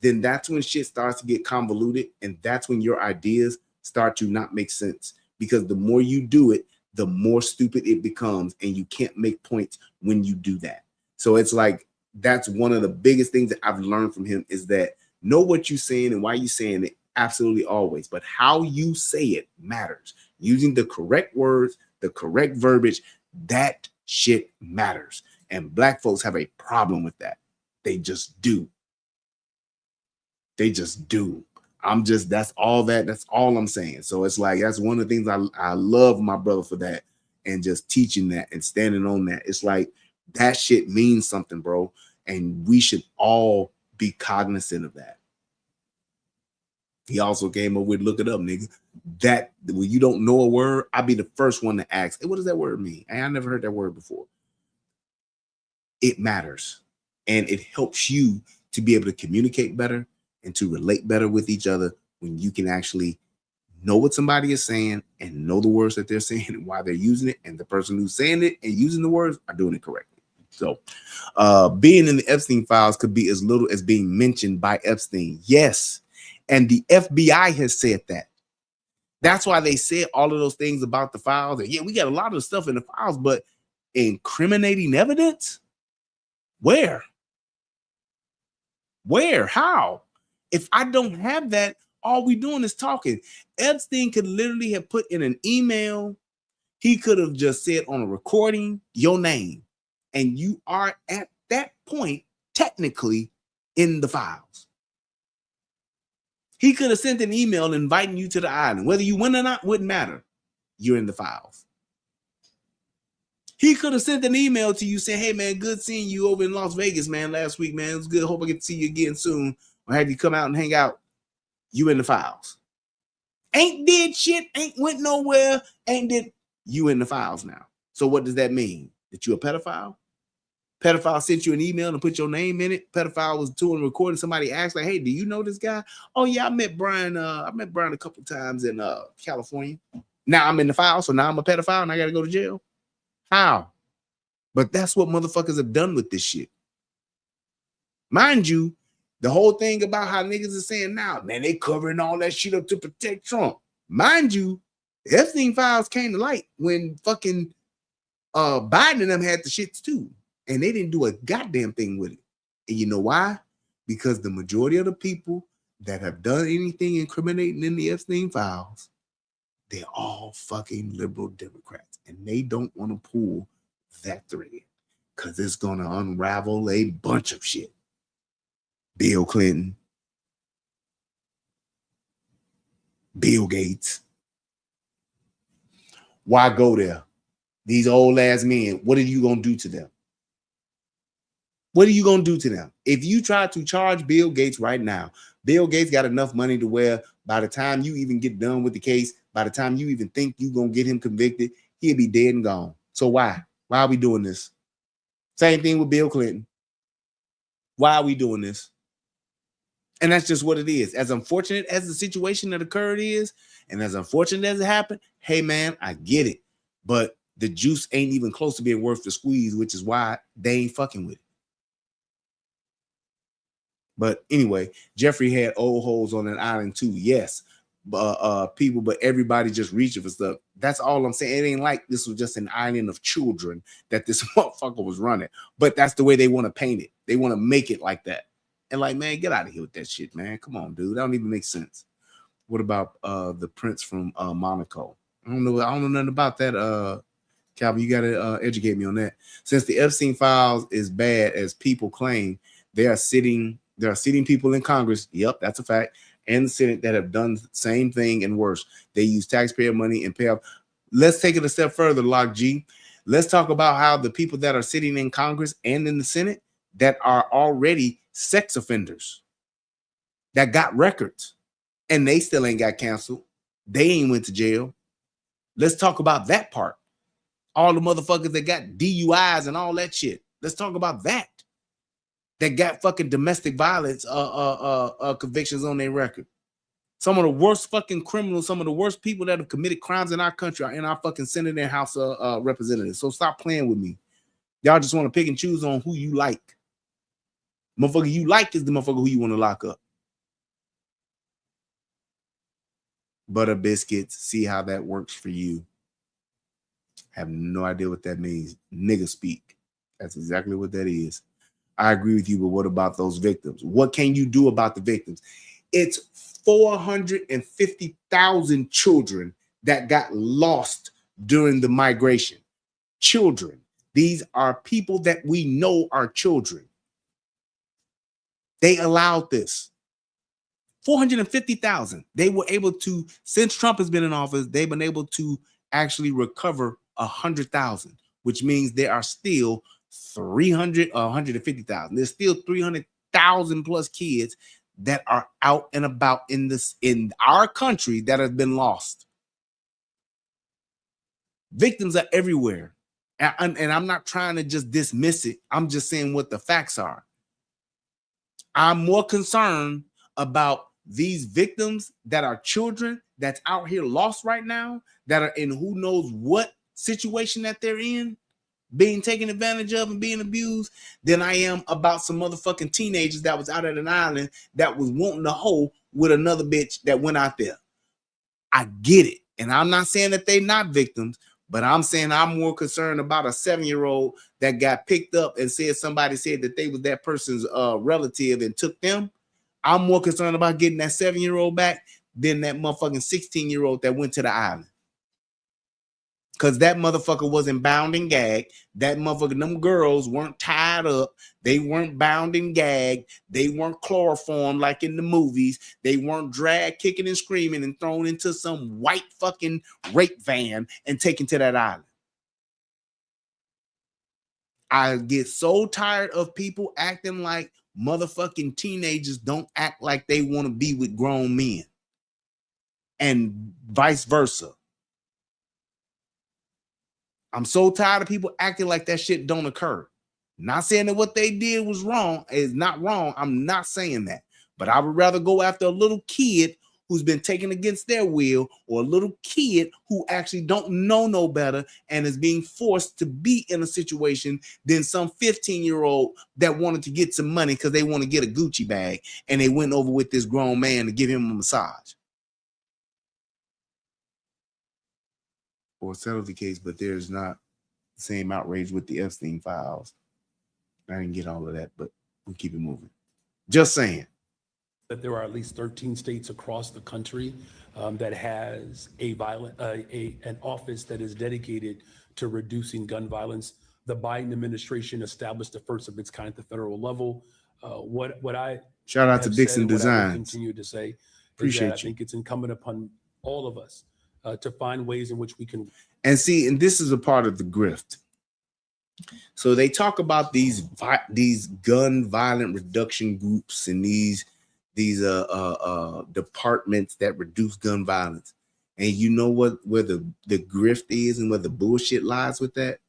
then that's when shit starts to get convoluted. And that's when your ideas start to not make sense. Because the more you do it, the more stupid it becomes. And you can't make points when you do that. So it's like, that's one of the biggest things that I've learned from him is that know what you're saying and why you're saying it, absolutely always. But how you say it matters. Using the correct words, the correct verbiage, that shit matters. And black folks have a problem with that. They just do. They just do. That's all I'm saying. So it's like, that's one of the things I love my brother for that, and just teaching that and standing on that. It's like, that shit means something, bro. And we should all be cognizant of that. He also came up with, look it up, nigga. That when you don't know a word, I'll be the first one to ask, hey, what does that word mean? I never heard that word before. It matters. And it helps you to be able to communicate better and to relate better with each other when you can actually know what somebody is saying and know the words that they're saying and why they're using it, and the person who's saying it and using the words are doing it correctly. So being in the Epstein files could be as little as being mentioned by Epstein. Yes. And the FBI has said that. That's why they said all of those things about the files. And yeah, we got a lot of stuff in the files, but incriminating evidence? Where? Where? How? If I don't have that, all we doing is talking. Epstein could literally have put in an email. He could have just said on a recording your name, and you are at that point technically in the files. He could have sent an email inviting you to the island. Whether you win or not wouldn't matter. You're in the files. He could have sent an email to you saying, hey, man, good seeing you over in Las Vegas, man, last week, man. It was good. Hope I get to see you again soon. Or have you come out and hang out. You in the files. Ain't did shit, ain't went nowhere, ain't did. You in the files now. So what does that mean? That you a pedophile? Pedophile sent you an email and put your name in it. Pedophile was doing recording. Somebody asked, like, hey, do you know this guy? Oh, yeah, I met Brian. I met Brian a couple times in California. Now I'm in the file, so now I'm a pedophile and I got to go to jail. How? But that's what motherfuckers have done with this shit. Mind you, the whole thing about how niggas are saying now, man, they covering all that shit up to protect Trump. Mind you, the Epstein files came to light when fucking Biden and them had the shits too. And they didn't do a goddamn thing with it. And you know why? Because the majority of the people that have done anything incriminating in the Epstein files, they're all fucking liberal Democrats. And they don't want to pull that thread because it's going to unravel a bunch of shit. Bill Clinton, Bill Gates. Why go there? These old ass men, what are you going to do to them? What are you going to do to them? If you try to charge Bill Gates right now, Bill Gates got enough money to where by the time you even get done with the case, by the time you even think you're going to get him convicted, he'll be dead and gone. So why? Why are we doing this? Same thing with Bill Clinton. Why are we doing this? And that's just what it is. As unfortunate as the situation that occurred is, and as unfortunate as it happened, hey, man, I get it. But the juice ain't even close to being worth the squeeze, which is why they ain't fucking with it. But anyway, Jeffrey had old holes on an island too. Yes, people, but everybody just reaching for stuff. That's all I'm saying. It ain't like this was just an island of children that this motherfucker was running. But that's the way they want to paint it. They want to make it like that. And like, man, get out of here with that shit, man. Come on, dude. That don't even make sense. What about the prince from Monaco? I don't know nothing about that. Calvin, you gotta educate me on that. Since the Epstein files is bad as people claim, there are sitting people in Congress. Yep, that's a fact. And the Senate that have done the same thing and worse. They use taxpayer money and pay off. Let's take it a step further, Lock G. Let's talk about how the people that are sitting in Congress and in the Senate that are already sex offenders that got records and they still ain't got canceled. They ain't went to jail. Let's talk about that part. All the motherfuckers that got DUIs and all that shit. Let's talk about that. That got fucking domestic violence convictions on their record. Some of the worst fucking criminals, some of the worst people that have committed crimes in our country are in our fucking Senate and House of Representatives. So stop playing with me. Y'all just want to pick and choose on who you like. Motherfucker you like is the motherfucker who you want to lock up. Butter biscuits, see how that works for you. Have no idea what that means. Nigga speak. That's exactly what that is. I agree with you, but what about those victims? What can you do about the victims? It's 450,000 children that got lost during the migration. Children. These are people that we know are children. They allowed this. 450,000. They were able to, since Trump has been in office, they've been able to actually recover 100,000, which means there are still 150,000. There's still 300,000 plus kids that are out and about in our country that have been lost. Victims are everywhere. And I'm not trying to just dismiss it. I'm just saying what the facts are. I'm more concerned about these victims that are children that's out here lost right now, that are in who knows what situation that they're in, being taken advantage of and being abused, than I am about some motherfucking teenagers that was out at an island that was wanting to hoe with another bitch that went out there. I get it. And I'm not saying that they not victims, but I'm saying I'm more concerned about a 7-year-old that got picked up and said somebody said that they was that person's relative and took them. I'm more concerned about getting that 7-year-old back than that motherfucking 16-year-old that went to the island. Because that motherfucker wasn't bound and gagged. That motherfucker, them girls weren't tied up. They weren't bound and gagged. They weren't chloroformed like in the movies. They weren't dragged, kicking and screaming and thrown into some white fucking rape van and taken to that island. I get so tired of people acting like motherfucking teenagers don't act like they want to be with grown men. And vice versa. I'm so tired of people acting like that shit don't occur. Not saying that what they did was wrong, is not wrong. I'm not saying that. But I would rather go after a little kid who's been taken against their will, or a little kid who actually don't know no better and is being forced to be in a situation, than some 15-year-old that wanted to get some money because they want to get a Gucci bag and they went over with this grown man to give him a massage. Or settle the case, but there's not the same outrage with the Epstein files. I didn't get all of that, but we'll keep it moving. Just saying. That there are at least 13 states across the country that has an office that is dedicated to reducing gun violence. The Biden administration established the first of its kind at the federal level. What I shout out to have Dixon said and what I will Designs. continue to say is Appreciate that I you. think it's incumbent upon all of us to find ways in which we can. And see, and this is a part of the grift. So they talk about these gun violent reduction groups and these departments that reduce gun violence. And you know what, where the grift is and where the bullshit lies with that?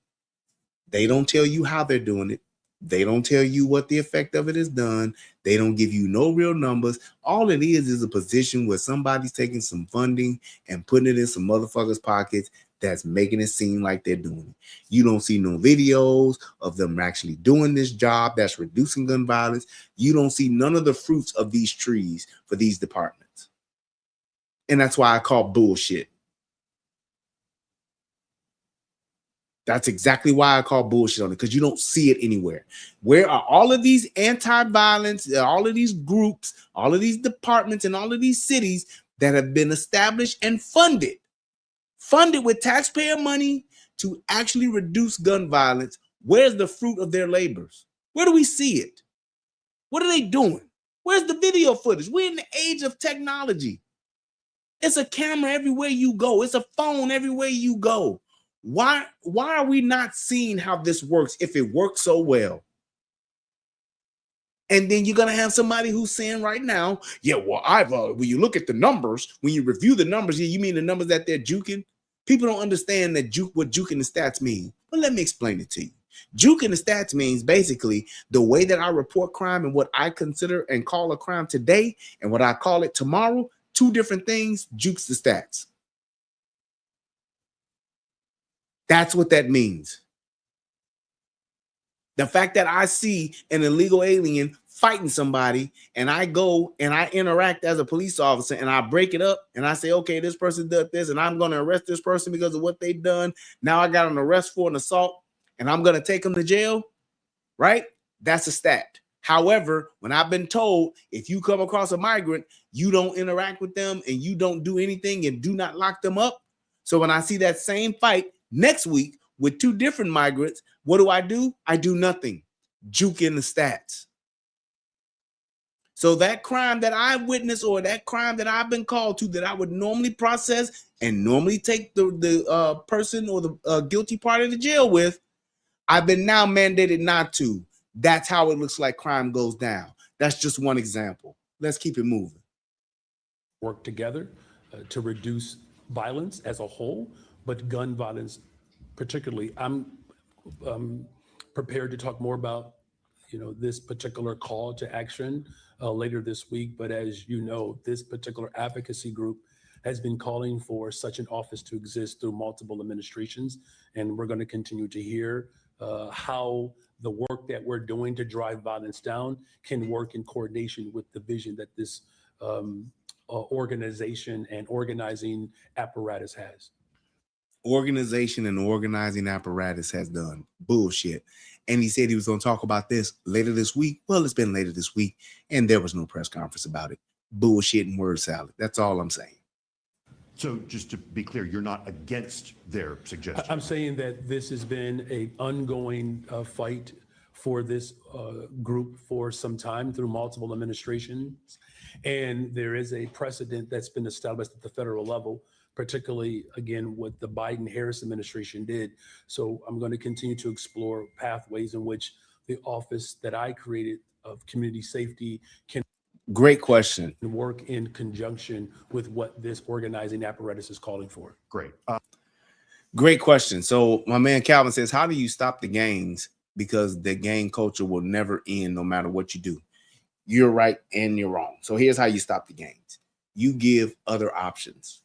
They don't tell you how they're doing it. They don't tell you what the effect of it is done. They don't give you no real numbers. All it is a position where somebody's taking some funding and putting it in some motherfuckers' pockets that's making it seem like they're doing it. You don't see no videos of them actually doing this job that's reducing gun violence. You don't see none of the fruits of these trees for these departments. And that's why I call bullshit. That's exactly why I call bullshit on it, because you don't see it anywhere. Where are all of these anti-violence, all of these groups, all of these departments, and all of these cities that have been established and funded with taxpayer money to actually reduce gun violence? Where's the fruit of their labors? Where do we see it? What are they doing? Where's the video footage? We're in the age of technology. It's a camera everywhere you go. It's a phone everywhere you go. Why are we not seeing how this works if it works so well? And then you're going to have somebody who's saying right now, yeah, well, when you look at the numbers, when you review the numbers, yeah, you mean the numbers that they're juking? People don't understand that what juking the stats mean. But let me explain it to you. Juking the stats means basically the way that I report crime and what I consider and call a crime today and what I call it tomorrow, two different things, jukes the stats. That's what that means. The fact that I see an illegal alien fighting somebody and I go and I interact as a police officer and I break it up and I say, okay, this person did this and I'm going to arrest this person because of what they've done. Now I got an arrest for an assault and I'm going to take them to jail, right? That's a stat. However, when I've been told, if you come across a migrant, you don't interact with them and you don't do anything and do not lock them up. So when I see that same fight next week with two different migrants, what do? I do nothing. Juke in the stats. So that crime that I witnessed or that crime that I've been called to that I would normally process and normally take the person or the guilty party to jail with, I've been now mandated not to. That's how it looks like crime goes down. That's just one example. Let's keep it moving. Work together to reduce violence as a whole, but gun violence particularly. I'm prepared to talk more about, this particular call to action later this week. But as you know, this particular advocacy group has been calling for such an office to exist through multiple administrations. And we're going to continue to hear how the work that we're doing to drive violence down can work in coordination with the vision that this organization and organizing apparatus has. Organization and organizing apparatus has done bullshit. And he said he was going to talk about this later this week. Well, it's been later this week, and there was no press conference about it. Bullshit and word salad. That's all I'm saying. So just to be clear, you're not against their suggestion. I'm saying that this has been an ongoing fight for this group for some time through multiple administrations. And there is a precedent that's been established at the federal level, particularly, again, what the Biden-Harris administration did. So I'm going to continue to explore pathways in which the office that I created of community safety can Great question. work in conjunction with what this organizing apparatus is calling for. Great. Great question. So my man Calvin says, how do you stop the gangs? Because the gang culture will never end no matter what you do. You're right and you're wrong. So here's how you stop the gangs. You give other options.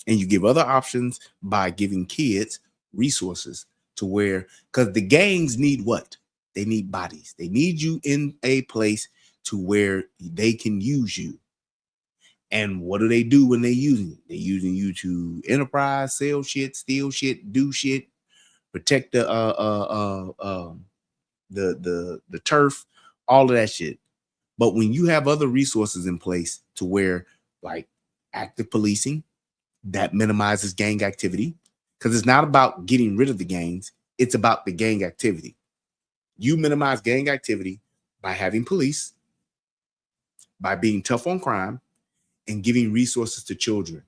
And you give other options by giving kids resources to where, because the gangs need what? They need bodies. They need you in a place to where they can use you. And what do they do when they're using you? They're using you to enterprise, sell shit, steal shit, do shit, protect the turf, all of that shit. But when you have other resources in place to where, like active policing, that minimizes gang activity, because it's not about getting rid of the gangs, it's about the gang activity. You minimize gang activity by having police, by being tough on crime, and giving resources to children.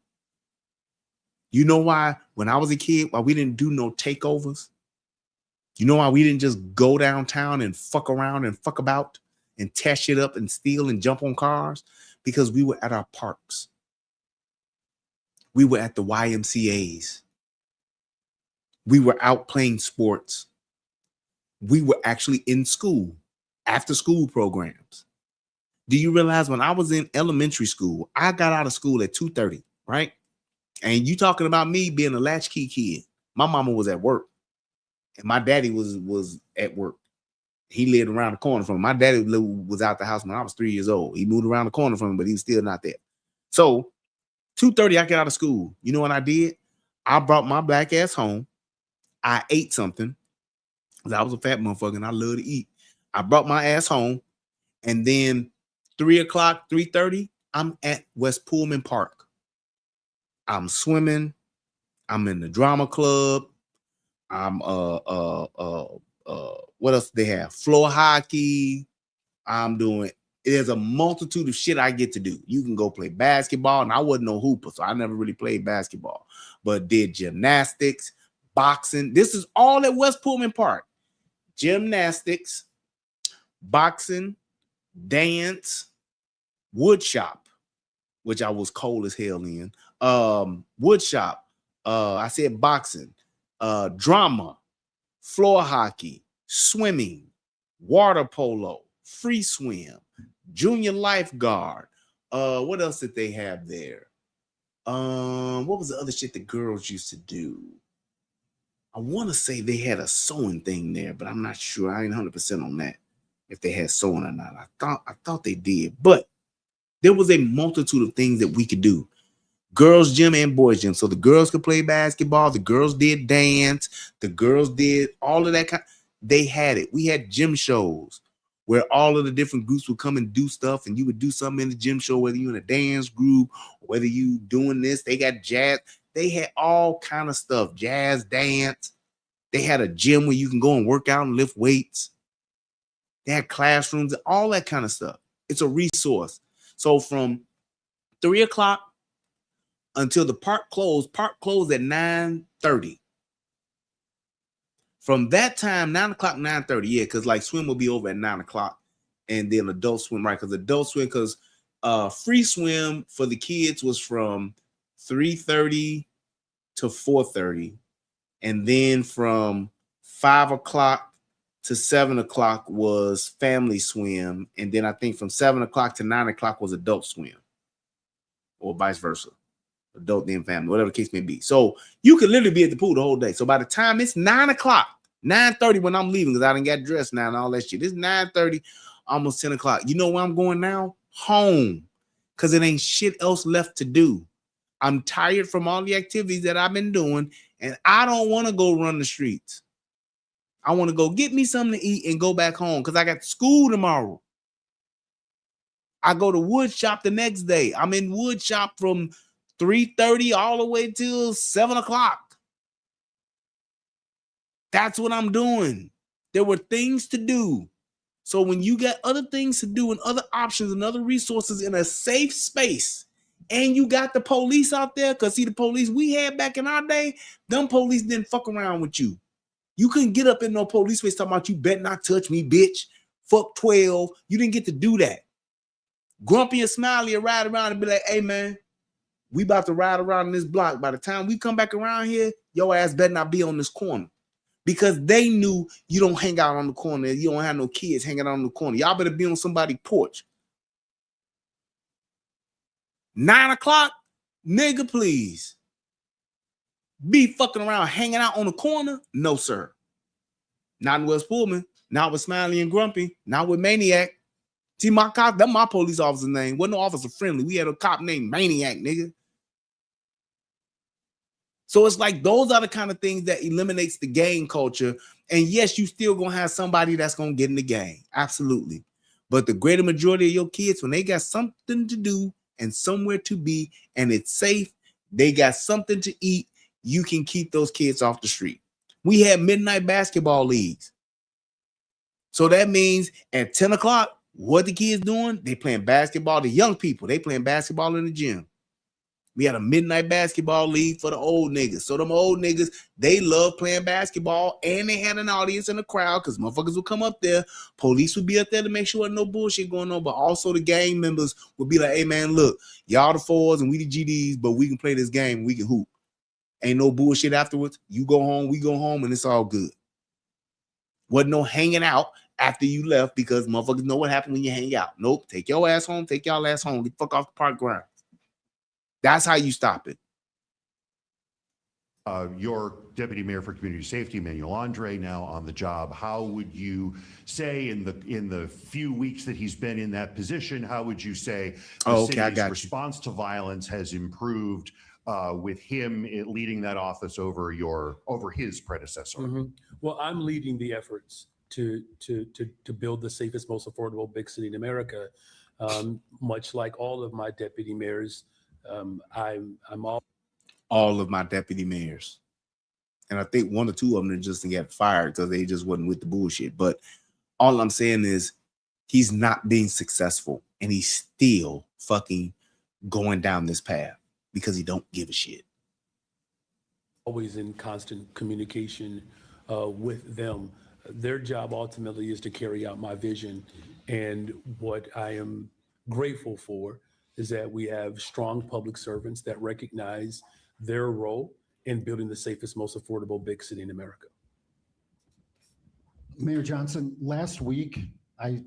You know why when I was a kid, why we didn't do no takeovers? You know why we didn't just go downtown and fuck around and fuck about and tear shit up and steal and jump on cars? Because we were at our parks. We were at the YMCAs. We were out playing sports. We were actually in school, after school programs. Do you realize when I was in elementary school, I got out of school at 2:30, right? And you talking about me being a latchkey kid. My mama was at work and my daddy was at work. He lived around the corner from me. My daddy was out the house when I was 3 years old. He moved around the corner from me, but he was still not there. So 2:30, I get out of school. You know what I did? I brought my black ass home. I ate something because I was a fat motherfucker and I love to eat. I brought my ass home, and then 3 o'clock, 3:30, I'm at West Pullman Park. I'm swimming. I'm in the drama club. I'm what else do they have? Floor hockey. I'm doing, there's a multitude of shit I get to do. You can go play basketball, and I wasn't no hooper, so I never really played basketball, but did gymnastics, boxing. This is all at West Pullman Park. Gymnastics, boxing, dance, wood shop, which I was cold as hell in. Wood shop. I said boxing, drama, floor hockey, swimming, water polo, free swim, junior lifeguard. What else did they have there? What was the other shit the girls used to do? I want to say they had a sewing thing there, but I'm not sure. I ain't 100% on that, if they had sewing or not. I thought they did, but there was a multitude of things that we could do. Girls gym and boys gym. So the girls could play basketball. The girls did dance. The girls did all of that kind. They had it. We had gym shows where all of the different groups would come and do stuff, and you would do something in the gym show, whether you're in a dance group, or whether you doing this. They got jazz. They had all kind of stuff, jazz, dance. They had a gym where you can go and work out and lift weights. They had classrooms and all that kind of stuff. It's a resource. So from 3 o'clock until the park closed at 9:30. From that time, 9 o'clock, 9:30, yeah, because like swim will be over at 9 o'clock, and then adult swim, right? Because adult swim, because free swim for the kids was from 3:30 to 4:30, and then from 5 o'clock to 7 o'clock was family swim. And then I think from 7 o'clock to 9 o'clock was adult swim, or vice versa. Adult then family, whatever the case may be. So you could literally be at the pool the whole day. So by the time it's 9 o'clock, 9:30 when I'm leaving, because I didn't get dressed now and all that shit. It's 9:30, almost 10 o'clock. You know where I'm going now? Home. Because it ain't shit else left to do. I'm tired from all the activities that I've been doing, and I don't want to go run the streets. I want to go get me something to eat and go back home because I got school tomorrow. I go to wood shop the next day. I'm in wood shop from 3:30 all the way till 7 o'clock. That's what I'm doing. There were things to do. So when you got other things to do and other options and other resources in a safe space, and you got the police out there, because see, the police we had back in our day, them police didn't fuck around with you. You couldn't get up in no police face talking about you better not touch me, bitch. Fuck 12. You didn't get to do that. Grumpy and Smiley would ride around and be like, hey, man, we about to ride around in this block. By the time we come back around here, your ass better not be on this corner. Because they knew you don't hang out on the corner. You don't have no kids hanging out on the corner. Y'all better be on somebody's porch. 9 o'clock, nigga, please. Be fucking around hanging out on the corner? No, sir. Not in West Pullman. Not with Smiley and Grumpy. Not with Maniac. See, my cop, that's my police officer's name. Wasn't no officer friendly. We had a cop named Maniac, nigga. So it's like those are the kind of things that eliminates the gang culture. And yes, you still gonna have somebody that's gonna get in the gang. Absolutely. But the greater majority of your kids, when they got something to do and somewhere to be, and it's safe, they got something to eat, you can keep those kids off the street. We had midnight basketball leagues. So that means at 10 o'clock, what the kids doing? They playing basketball. The young people, they playing basketball in the gym. We had a midnight basketball league for the old niggas. So them old niggas, they love playing basketball, and they had an audience in the crowd because motherfuckers would come up there. Police would be up there to make sure no bullshit going on, but also the gang members would be like, hey, man, look, y'all the fours and we the GDs, but we can play this game. We can hoop. Ain't no bullshit afterwards. You go home, we go home, and it's all good. Wasn't no hanging out after you left because motherfuckers know what happened when you hang out. Nope, take your ass home, take y'all ass home. Get the fuck off the park ground. That's how you stop it. Your deputy mayor for community safety, Manuel Andre, now on the job. How would you say in the few weeks that he's been in that position, how would you say the city's response to violence has improved with him leading that office over his predecessor? Mm-hmm. Well, I'm leading the efforts to build the safest, most affordable big city in America. Much like all of my deputy mayors. I'm all of my deputy mayors, and I think one or two of them just got fired because they just wasn't with the bullshit. But all I'm saying is he's not being successful, and he's still fucking going down this path because he don't give a shit. Always in constant communication with them. Their job ultimately is to carry out my vision, and what I am grateful for is that we have strong public servants that recognize their role in building the safest, most affordable big city in America. Mayor Johnson, last week I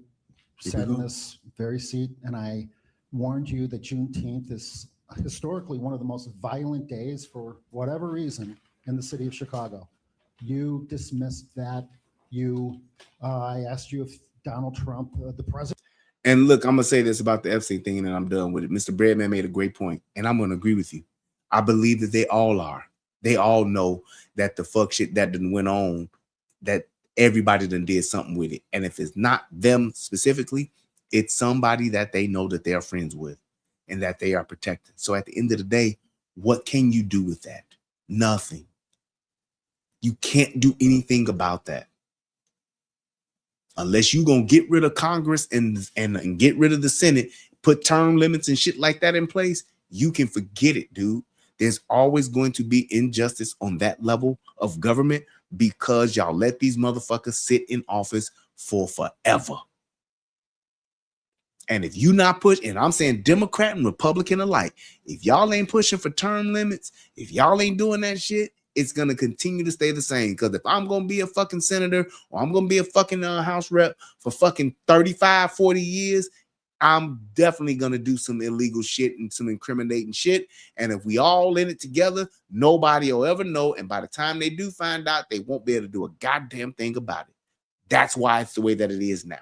sat in this very seat and I warned you that Juneteenth is historically one of the most violent days for whatever reason in the city of Chicago. You dismissed that. I asked you if Donald Trump, the president. And look, I'm going to say this about the Epstein thing and then I'm done with it. Mr. Breadman made a great point, and I'm going to agree with you. I believe that they all are. They all know that the fuck shit that done went on, that everybody done did something with it. And if it's not them specifically, it's somebody that they know that they're friends with and that they are protected. So at the end of the day, what can you do with that? Nothing. You can't do anything about that. Unless you're going to get rid of Congress and get rid of the Senate, put term limits and shit like that in place, you can forget it, dude. There's always going to be injustice on that level of government because y'all let these motherfuckers sit in office for forever. And if you not push, and I'm saying Democrat and Republican alike, if y'all ain't pushing for term limits, if y'all ain't doing that shit, it's going to continue to stay the same. Because if I'm going to be a fucking senator or I'm going to be a fucking house rep for fucking 35, 40 years, I'm definitely going to do some illegal shit and some incriminating shit. And if we all in it together, nobody will ever know. And by the time they do find out, they won't be able to do a goddamn thing about it. That's why it's the way that it is now.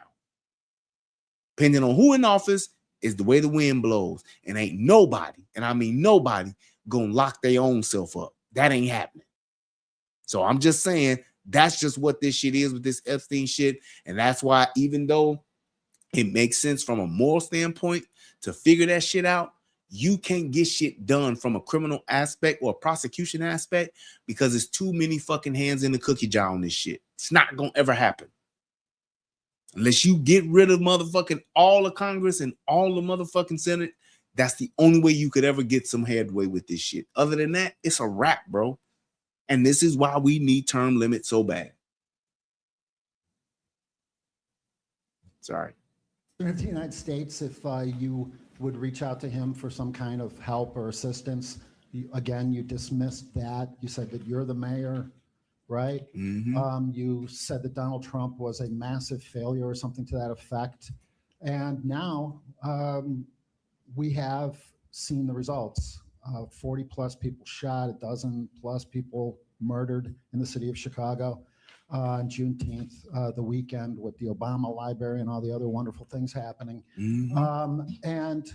Depending on who in office is the way the wind blows. And ain't nobody, and I mean nobody, gonna lock their own self up. That ain't happening. So I'm just saying, that's just what this shit is with this Epstein shit. And that's why, even though it makes sense from a moral standpoint to figure that shit out, you can't get shit done from a criminal aspect or a prosecution aspect because there's too many fucking hands in the cookie jar on this shit. It's not gonna ever happen. Unless you get rid of motherfucking all of Congress and all the motherfucking Senate, that's the only way you could ever get some headway with this shit. Other than that, it's a wrap, bro. And this is why we need term limits so bad. Sorry. President of the United States, if you would reach out to him for some kind of help or assistance, again, you dismissed that. You said that you're the mayor, right? Mm-hmm. You said that Donald Trump was a massive failure or something to that effect. And now we have seen the results. 40 plus people shot, a dozen plus people murdered in the city of Chicago on Juneteenth, the weekend with the Obama Library and all the other wonderful things happening. Mm-hmm. And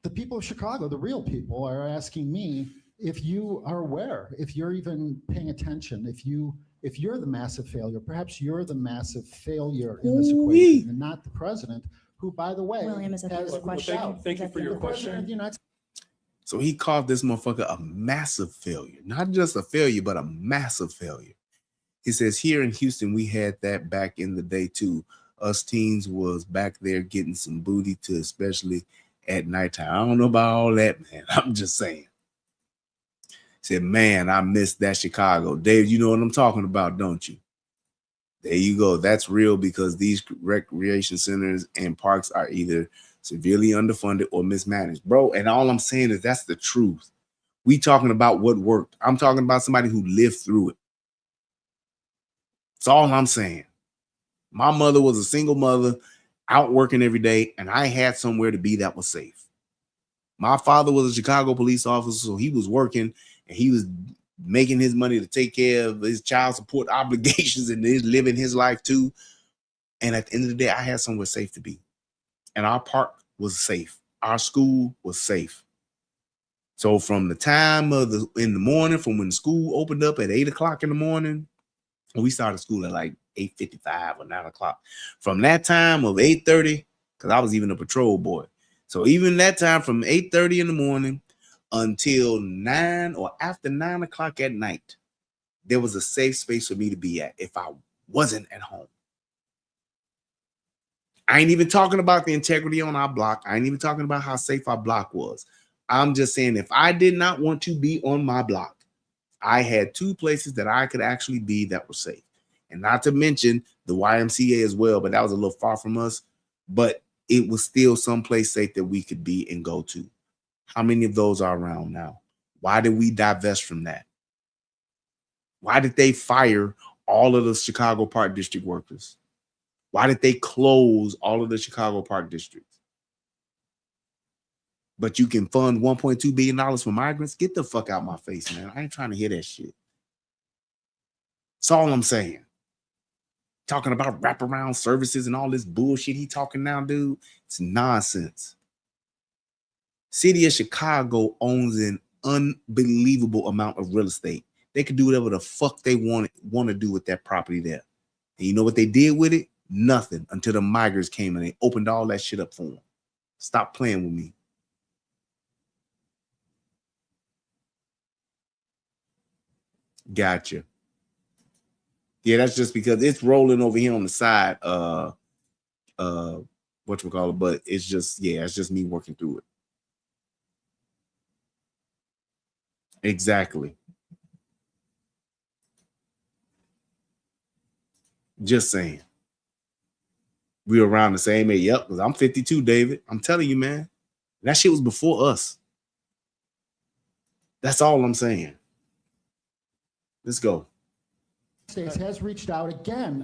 the people of Chicago, the real people, are asking me if you are aware, if you're even paying attention, if you're the massive failure, perhaps you're the massive failure in this equation and not the president, who, by the way, William, is that the question? Thank you for your question. So he called this motherfucker a massive failure. Not just a failure, but a massive failure. He says, here in Houston, we had that back in the day too. Us teens was back there getting some booty too, especially at nighttime. I don't know about all that, man. I'm just saying. He said, man, I missed that Chicago. Dave, you know what I'm talking about, don't you? There you go. That's real, because these recreation centers and parks are either severely underfunded or mismanaged, bro. And all I'm saying is that's the truth. We talking about what worked. I'm talking about somebody who lived through it. That's all I'm saying. My mother was a single mother out working every day, and I had somewhere to be that was safe. My father was a Chicago police officer, so he was working and he was making his money to take care of his child support obligations and his living his life too. And at the end of the day, I had somewhere safe to be. And our park was safe. Our school was safe. So from the time of in the morning, from when the school opened up at 8 o'clock in the morning, we started school at like 8:55 or 9 o'clock. From that time of 8:30, because I was even a patrol boy. So even that time from 8:30 in the morning until 9 or after 9 o'clock at night, there was a safe space for me to be at if I wasn't at home. I ain't even talking about the integrity on our block. I ain't even talking about how safe our block was. I'm just saying, if I did not want to be on my block, I had two places that I could actually be that were safe. And not to mention the YMCA as well, but that was a little far from us. But it was still someplace safe that we could be and go to. How many of those are around now? Why did we divest from that? Why did they fire all of the Chicago Park District workers? Why did they close all of the Chicago Park districts? But you can fund $1.2 billion for migrants? Get the fuck out my face, man. I ain't trying to hear that shit. That's all I'm saying. Talking about wraparound services and all this bullshit he talking now, dude. It's nonsense. City of Chicago owns an unbelievable amount of real estate. They could do whatever the fuck they want to do with that property there. And you know what they did with it? Nothing, until the migrants came and they opened all that shit up for them. Stop playing with me. Gotcha. Yeah, that's just because it's rolling over here on the side. Whatchamacallit, but it's just, yeah, it's just me working through it. Exactly. Just saying. We were around the same age. Yep, because I'm 52, David. I'm telling you, man. That shit was before us. That's all I'm saying. Let's go. States has reached out again.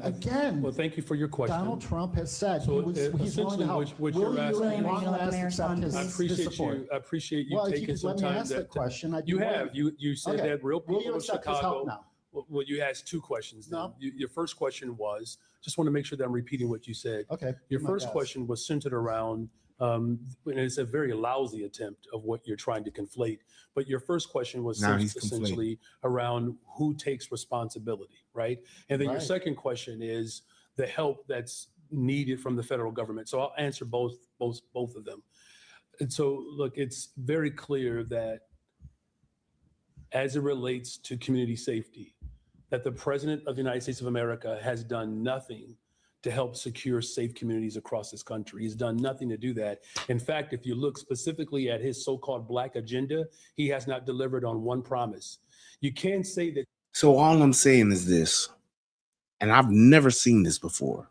Well, thank you for your question. Donald Trump has said So, he's willing to help. what Will you're you asking- at long last accept his support? I appreciate you Well, if you taking could some let me time. ask that question, I'd be You willing. have. You said Okay. that real Will you people of accept his help Chicago. now? Well, you asked two questions. Then. No. Your first question was, just want to make sure that I'm repeating what you said. Okay. Your My first guess. question was centered around, and it's a very lousy attempt of what you're trying to conflate. But your first question was Now he's essentially around who takes responsibility, right? And then your Right. second question is the help that's needed from the federal government. So I'll answer both of them. And so, look, it's very clear that as it relates to community safety, that the President of the United States of America has done nothing to help secure safe communities across this country. He's done nothing to do that. In fact, if you look specifically at his so-called Black agenda, he has not delivered on one promise. You can't say that. So all I'm saying is this, and I've never seen this before.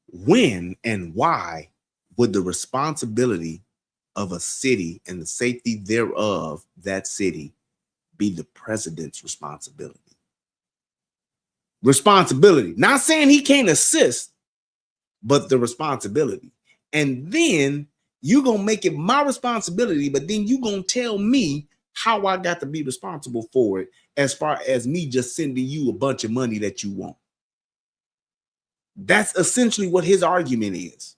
When and why would the responsibility of a city and the safety thereof, that city, be the president's responsibility? Responsibility. Not saying he can't assist, but the responsibility. And then you're going to make it my responsibility, but then you're going to tell me how I got to be responsible for it, as far as me just sending you a bunch of money that you want. That's essentially what his argument is.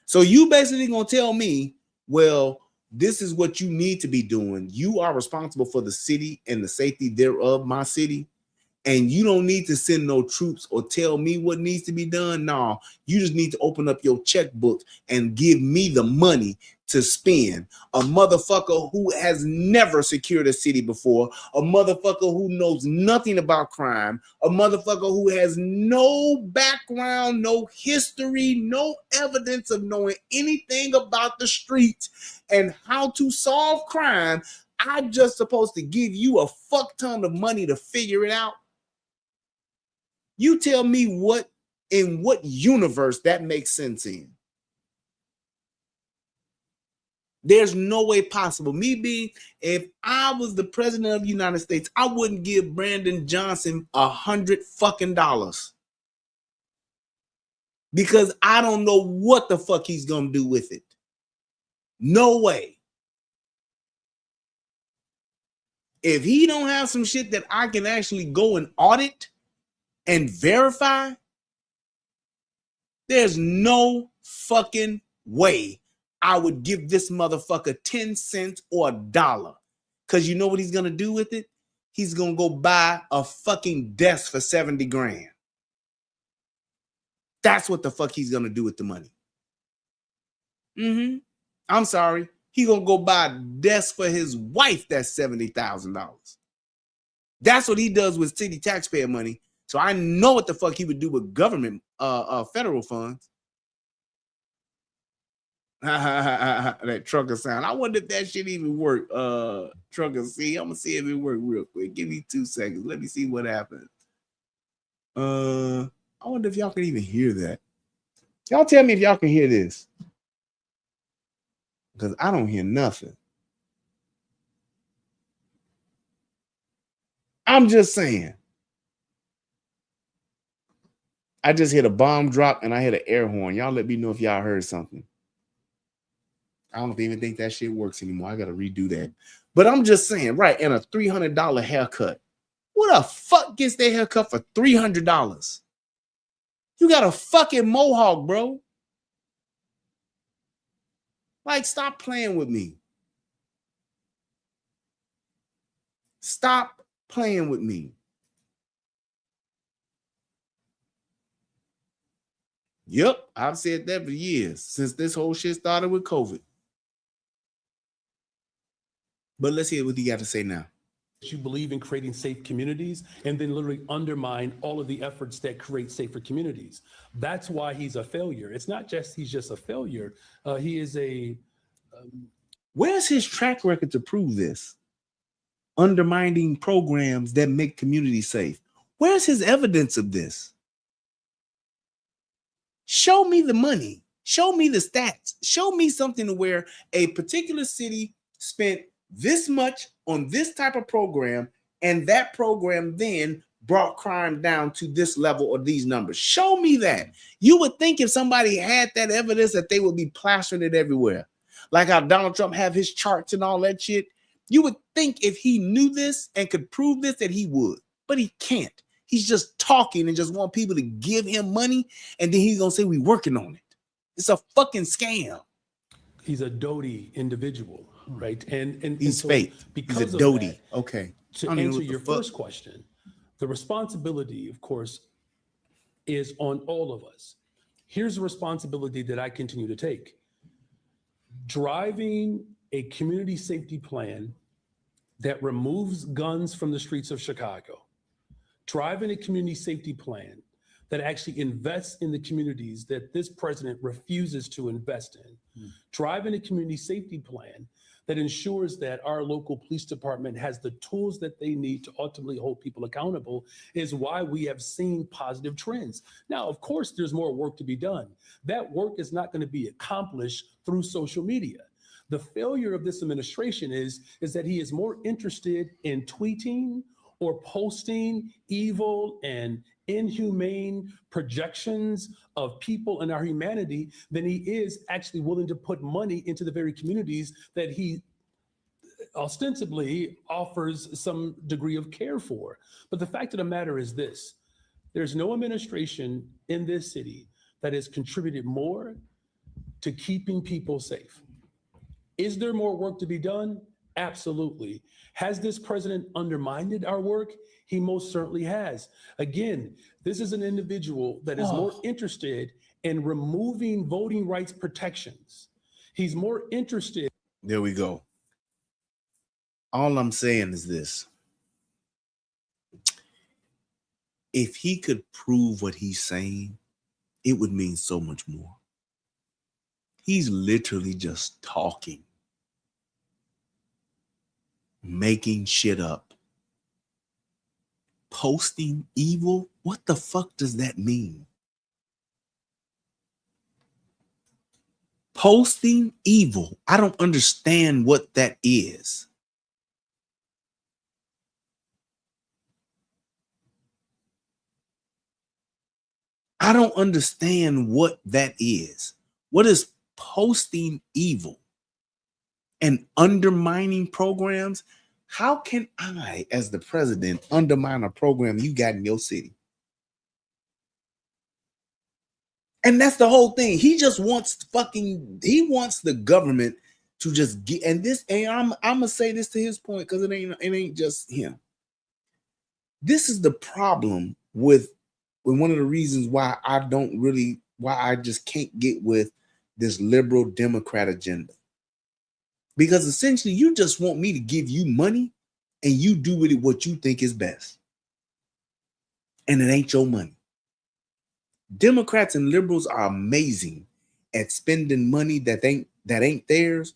So you basically going to tell me, well, this is what you need to be doing. You are responsible for the city and the safety thereof, my city. And you don't need to send no troops or tell me what needs to be done. No, you just need to open up your checkbook and give me the money to spend. A motherfucker who has never secured a city before, a motherfucker who knows nothing about crime, a motherfucker who has no background, no history, no evidence of knowing anything about the streets and how to solve crime. I'm just supposed to give you a fuck ton of money to figure it out. You tell me in what universe that makes sense in. There's no way possible. Me being, if I was the president of the United States, I wouldn't give Brandon Johnson $100 fucking. Because I don't know what the fuck he's gonna do with it. No way. If he don't have some shit that I can actually go and audit and verify, there's no fucking way I would give this motherfucker 10 cents or $1. Because you know what he's going to do with it? He's going to go buy a fucking desk for 70 grand. That's what the fuck he's going to do with the money. I'm sorry. He's going to go buy a desk for his wife that's $70,000. That's what he does with city taxpayer money. So I know what the fuck he would do with government, federal funds. That trucker sound. I wonder if that shit even work. Trucker C. I'm gonna see if it work real quick. Give me 2 seconds. Let me see what happens. I wonder if y'all can even hear that. Y'all tell me if y'all can hear this. Because I don't hear nothing. I'm just saying. I just hit a bomb drop and I hit an air horn. Y'all let me know if y'all heard something. I don't even think that shit works anymore. I got to redo that. But I'm just saying, right, and a $300 haircut. Who the fuck gets their haircut for $300? You got a fucking mohawk, bro. Like, stop playing with me. Stop playing with me. Yep, I've said that for years, since this whole shit started with COVID. But let's hear what you got to say now. You believe in creating safe communities and then literally undermine all of the efforts that create safer communities. That's why he's a failure. It's not just he's just a failure. He is a... Where's his track record to prove this? Undermining programs that make communities safe. Where's his evidence of this? Show me the money. Show me the stats. Show me something to where a particular city spent this much on this type of program And that program then brought crime down to this level or these numbers. Show me that. You would think if somebody had that evidence that they would be plastering it everywhere. Like how Donald Trump have his charts and all that shit. You would think if he knew this and could prove this that he would, but he can't. He's just talking and just want people to give him money, and then he's gonna say we working on it. It's a fucking scam. He's a doty individual, right? And he's so fake. Because he's a of doty. That, okay. To answer your first question, the responsibility, of course, is on all of us. Here's a responsibility that I continue to take. Driving a community safety plan that removes guns from the streets of Chicago, driving a community safety plan that actually invests in the communities that this president refuses to invest in, driving a community safety plan that ensures that our local police department has the tools that they need to ultimately hold people accountable is why we have seen positive trends. Now, of course, there's more work to be done. That work is not going to be accomplished through social media. The failure of this administration is that he is more interested in tweeting or posting evil and inhumane projections of people and our humanity than he is actually willing to put money into the very communities that he ostensibly offers some degree of care for. But the fact of the matter is this: there's no administration in this city that has contributed more to keeping people safe. Is there more work to be done? Absolutely. Has this president undermined our work? He most certainly has. Again, this is an individual that is more interested in removing voting rights protections. He's more interested. There we go. All I'm saying is this. If he could prove what he's saying, it would mean so much more. He's literally just talking, making shit up, posting evil. What the fuck does that mean? Posting evil. I don't understand what that is. I don't understand what that is. What is posting evil and undermining programs? How can I, as the president, undermine a program you got in your city? And that's the whole thing. He just wants he wants the government to just get, and this, and I'm gonna say this to his point, because it ain't just him. This is the problem with one of the reasons why I just can't get with this liberal Democrat agenda. Because essentially you just want me to give you money and you do with it what you think is best. And it ain't your money. Democrats and liberals are amazing at spending money that ain't theirs.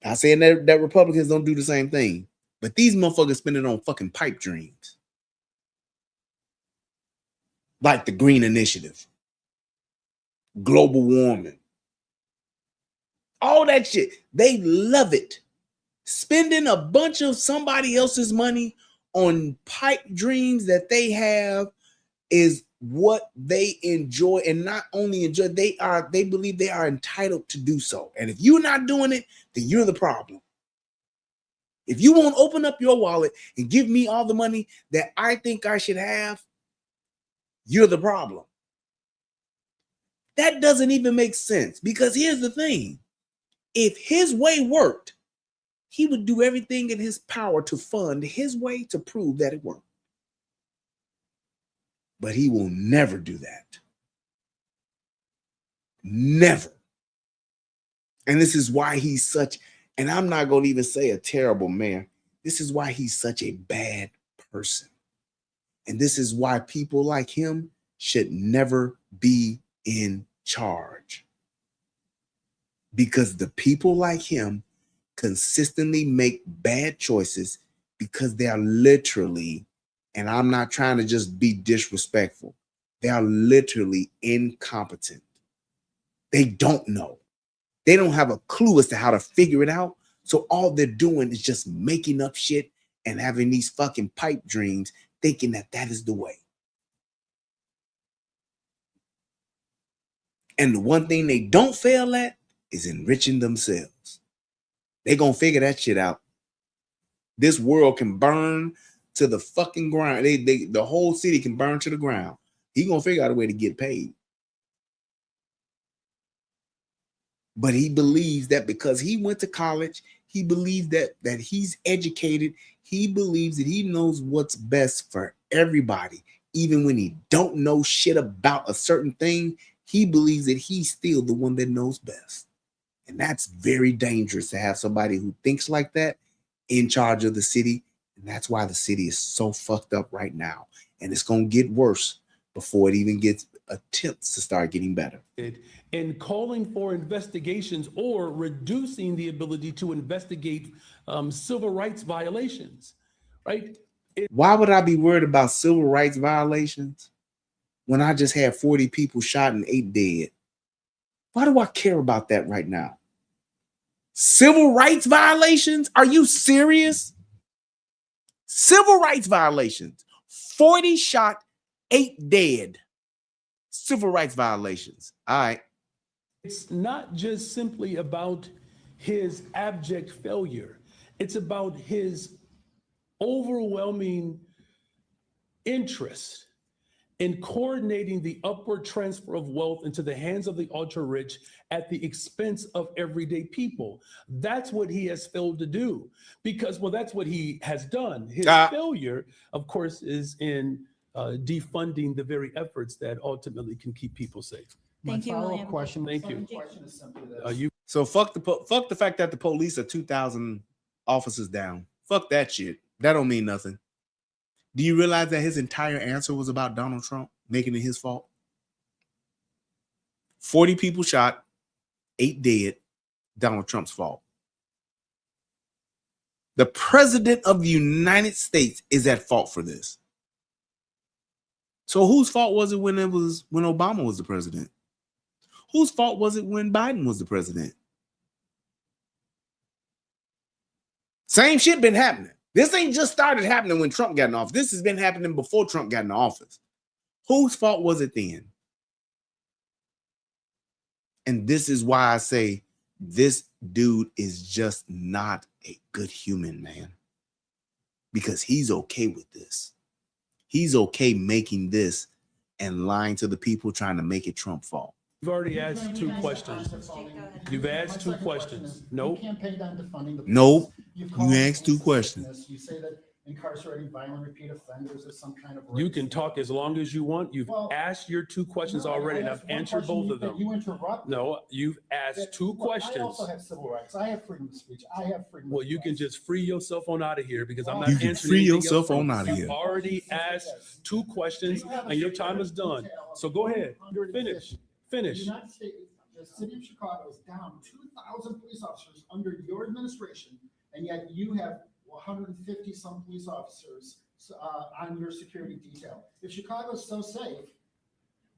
Not saying that Republicans don't do the same thing, but these motherfuckers spend it on fucking pipe dreams. Like the Green Initiative, global warming, all that shit. They love it. Spending a bunch of somebody else's money on pipe dreams that they have is what they enjoy, and not only enjoy, they believe they are entitled to do so. And if you're not doing it, then you're the problem. If you won't open up your wallet and give me all the money that I think I should have, you're the problem. That doesn't even make sense, because here's the thing. If his way worked, he would do everything in his power to fund his way to prove that it worked. But he will never do that. Never. And this is why he's such, and I'm not going to even say a terrible man. This is why he's such a bad person. And this is why people like him should never be in charge. Because the people like him consistently make bad choices because they are literally, and I'm not trying to just be disrespectful, they are literally incompetent. They don't know. They don't have a clue as to how to figure it out. So all they're doing is just making up shit and having these fucking pipe dreams, thinking that that is the way. And the one thing they don't fail at is enriching themselves. They're going to figure that shit out. This world can burn to the fucking ground. The whole city can burn to the ground. He going to figure out a way to get paid. But he believes that because he went to college, he believes that he's educated. He believes that he knows what's best for everybody. Even when he don't know shit about a certain thing, he believes that he's still the one that knows best. And that's very dangerous to have somebody who thinks like that in charge of the city. And that's why the city is so fucked up right now. And it's going to get worse before it even gets attempts to start getting better. And calling for investigations or reducing the ability to investigate civil rights violations, right? Why would I be worried about civil rights violations when I just had 40 people shot and 8 dead? Why do I care about that right now? Civil rights violations? Are you serious? Civil rights violations. 40 shot, 8 dead. Civil rights violations. All right. It's not just simply about his abject failure. It's about his overwhelming interest in coordinating the upward transfer of wealth into the hands of the ultra rich at the expense of everyday people. That's what he has failed to do, because, well, that's what he has done. His failure, of course, is in defunding the very efforts that ultimately can keep people safe. Thank you, William. Thank you. Question is simply this. So fuck the fact that the police are 2,000 officers down. Fuck that shit. That don't mean nothing. Do you realize that his entire answer was about Donald Trump making it his fault? 40 people shot, 8 dead, Donald Trump's fault. The president of the United States is at fault for this. So whose fault was it when Obama was the president? Whose fault was it when Biden was the president? Same shit been happening. This ain't just started happening when Trump got in office. This has been happening before Trump got in office. Whose fault was it then? And this is why I say this dude is just not a good human, man. Because he's okay with this. He's okay making this and lying to the people trying to make it Trump's fault. You've already asked 2 questions. You've asked 2 questions. Nope. Nope. You asked 2 questions. You say that incarcerating violent repeat offenders is some kind of. You can talk as long as you want. You've asked your 2 questions already, and I've answered both of them. You interrupt. No, you've asked 2 questions. I also have civil rights. I have freedom of speech. I have freedom. Well, you can just free yourself on out of here, because I'm not answering. You can free yourself on out of here. You've already asked 2 questions, and your time is done. So go ahead. Finish. The United States, the city of Chicago is down 2,000 police officers under your administration, and yet you have 150 some police officers on your security detail. If Chicago is so safe,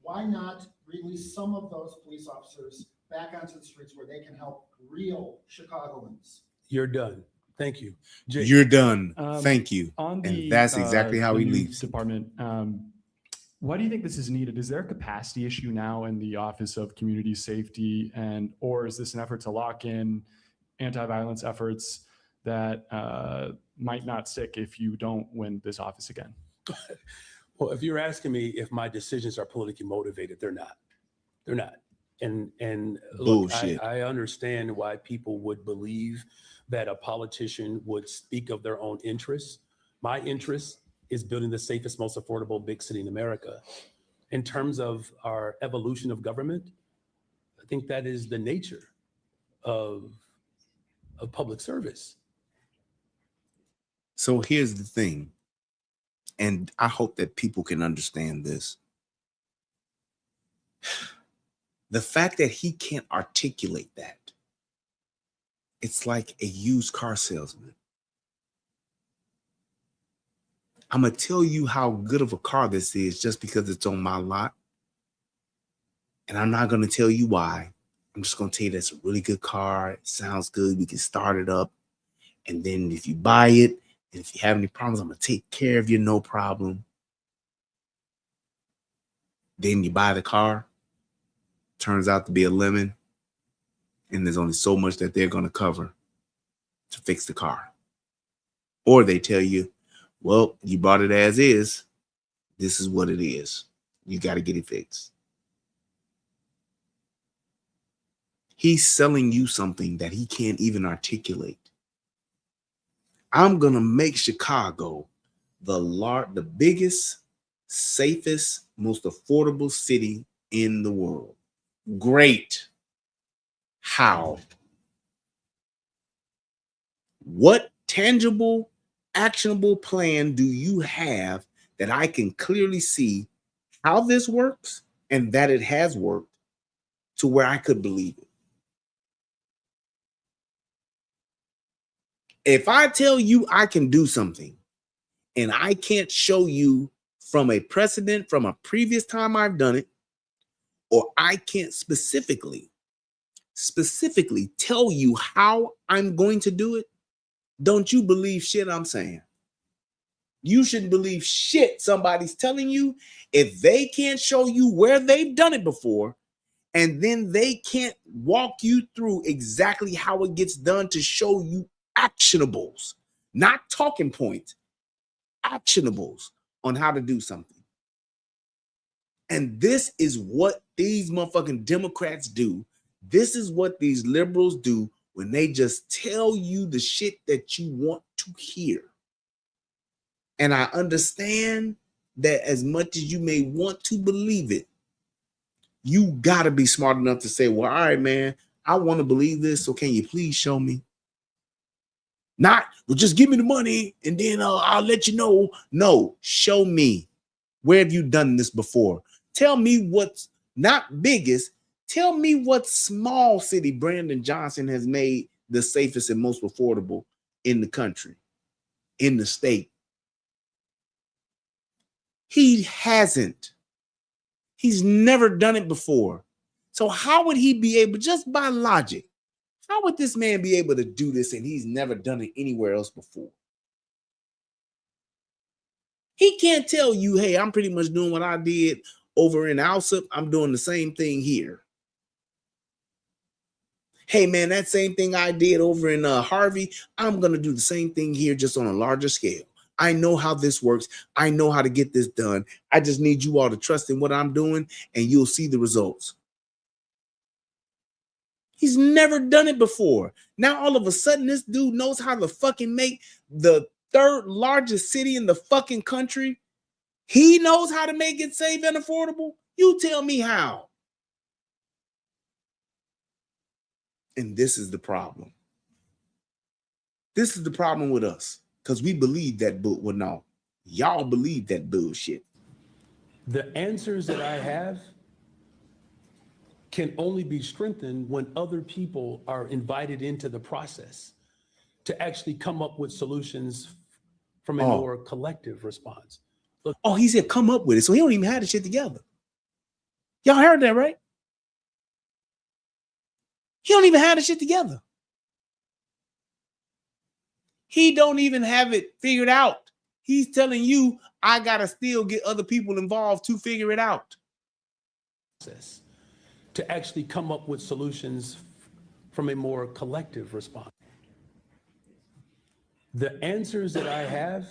why not release some of those police officers back onto the streets where they can help real Chicagoans? You're done. Thank you. Jake. You're done. Thank you. And that's exactly how he leaves. Department. Why do you think this is needed? Is there a capacity issue now in the Office of Community Safety, or is this an effort to lock in anti-violence efforts that might not stick if you don't win this office again? Well, if you're asking me if my decisions are politically motivated, they're not. They're not. And look, I understand why people would believe that a politician would speak of their own interests. My interest is building the safest, most affordable big city in America. In terms of our evolution of government, I think that is the nature of public service. So here's the thing, and I hope that people can understand this. The fact that he can't articulate that, it's like a used car salesman. I'm going to tell you how good of a car this is just because it's on my lot. And I'm not going to tell you why. I'm just going to tell you that's a really good car. It sounds good. We can start it up. And then if you buy it And if you have any problems, I'm going to take care of you, no problem. Then you buy the car. Turns out to be a lemon. And there's only so much that they're going to cover to fix the car. Or they tell you, well, you bought it as is. This is what it is. You got to get it fixed. He's selling you something that he can't even articulate. I'm going to make Chicago the biggest, safest, most affordable city in the world. Great. How? What tangible, actionable plan do you have that I can clearly see how this works and that it has worked to where I could believe it? If I tell you I can do something and I can't show you from a precedent from a previous time I've done it, or I can't specifically tell you how I'm going to do it, don't you believe shit I'm saying? You shouldn't believe shit somebody's telling you if they can't show you where they've done it before, and then they can't walk you through exactly how it gets done to show you actionables, not talking points, actionables on how to do something. And this is what these motherfucking Democrats do. This is what these liberals do when they just tell you the shit that you want to hear. And I understand that as much as you may want to believe it, you got to be smart enough to say, well, all right, man, I want to believe this. So can you please show me? Not, well, just give me the money and then I'll let you know. No, show me. Where have you done this before? Tell me what's not biggest. Tell me what small city Brandon Johnson has made the safest and most affordable in the country, in the state. He hasn't. He's never done it before. So how would he be able, just by logic, how would this man be able to do this and he's never done it anywhere else before? He can't tell you, hey, I'm pretty much doing what I did over in Alsip. I'm doing the same thing here. Hey, man, that same thing I did over in Harvey, I'm going to do the same thing here, just on a larger scale. I know how this works. I know how to get this done. I just need you all to trust in what I'm doing, and you'll see the results. He's never done it before. Now, all of a sudden, this dude knows how to fucking make the third largest city in the fucking country. He knows how to make it safe and affordable. You tell me how. And this is the problem. This is the problem with us, because we believe that well, no, y'all believe that bullshit. The answers that I have can only be strengthened when other people are invited into the process to actually come up with solutions from a more collective response. Look, he said come up with it, so he don't even have the shit together. Y'all heard that, right? He don't even have the shit together. He don't even have it figured out. He's telling you, I gotta still get other people involved to figure it out. To actually come up with solutions from a more collective response. The answers that I have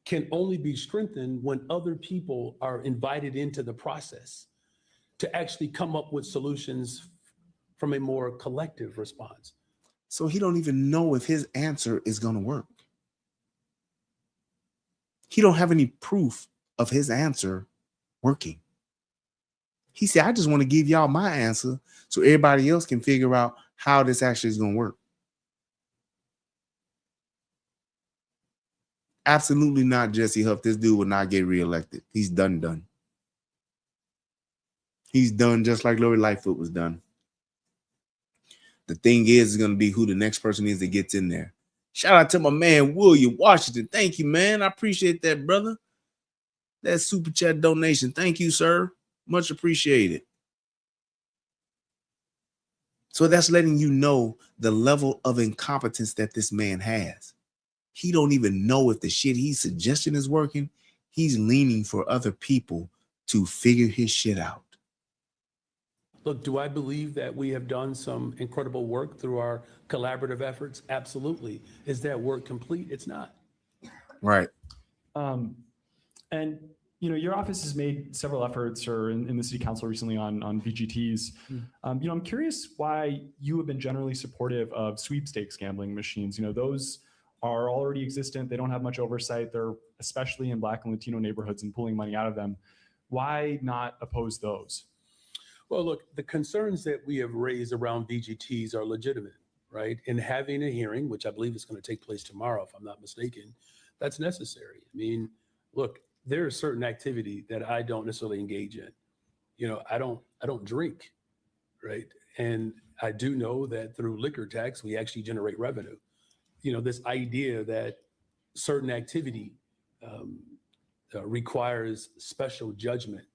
can only be strengthened when other people are invited into the process to actually come up with solutions from a more collective response. So he don't even know if his answer is going to work. He don't have any proof of his answer working. He said, I just want to give y'all my answer so everybody else can figure out how this actually is going to work. Absolutely not, Jesse Huff. This dude will not get reelected. He's done. He's done just like Lori Lightfoot was done. The thing is going to be who the next person is that gets in there. Shout out to my man, William Washington. Thank you, man. I appreciate that, brother. That super chat donation. Thank you, sir. Much appreciated. So that's letting you know the level of incompetence that this man has. he don't even know if the shit he's suggesting is working. He's leaning for other people to figure his shit out. Look, do I believe that we have done some incredible work through our collaborative efforts? Absolutely. Is that work complete? It's not. Right. And your office has made several efforts, or in the city council recently, on VGTs. I'm curious why you have been generally supportive of sweepstakes gambling machines. Those are already existent. They don't have much oversight. They're especially in Black and Latino neighborhoods and pulling money out of them. Why not oppose those? Well, look, the concerns that we have raised around VGTs are legitimate, right? And having a hearing, which I believe is going to take place tomorrow, if I'm not mistaken, that's necessary. I mean, look, there is certain activity that I don't necessarily engage in. I don't drink, right? And I do know that through liquor tax, we actually generate revenue. This idea that certain activity requires special judgment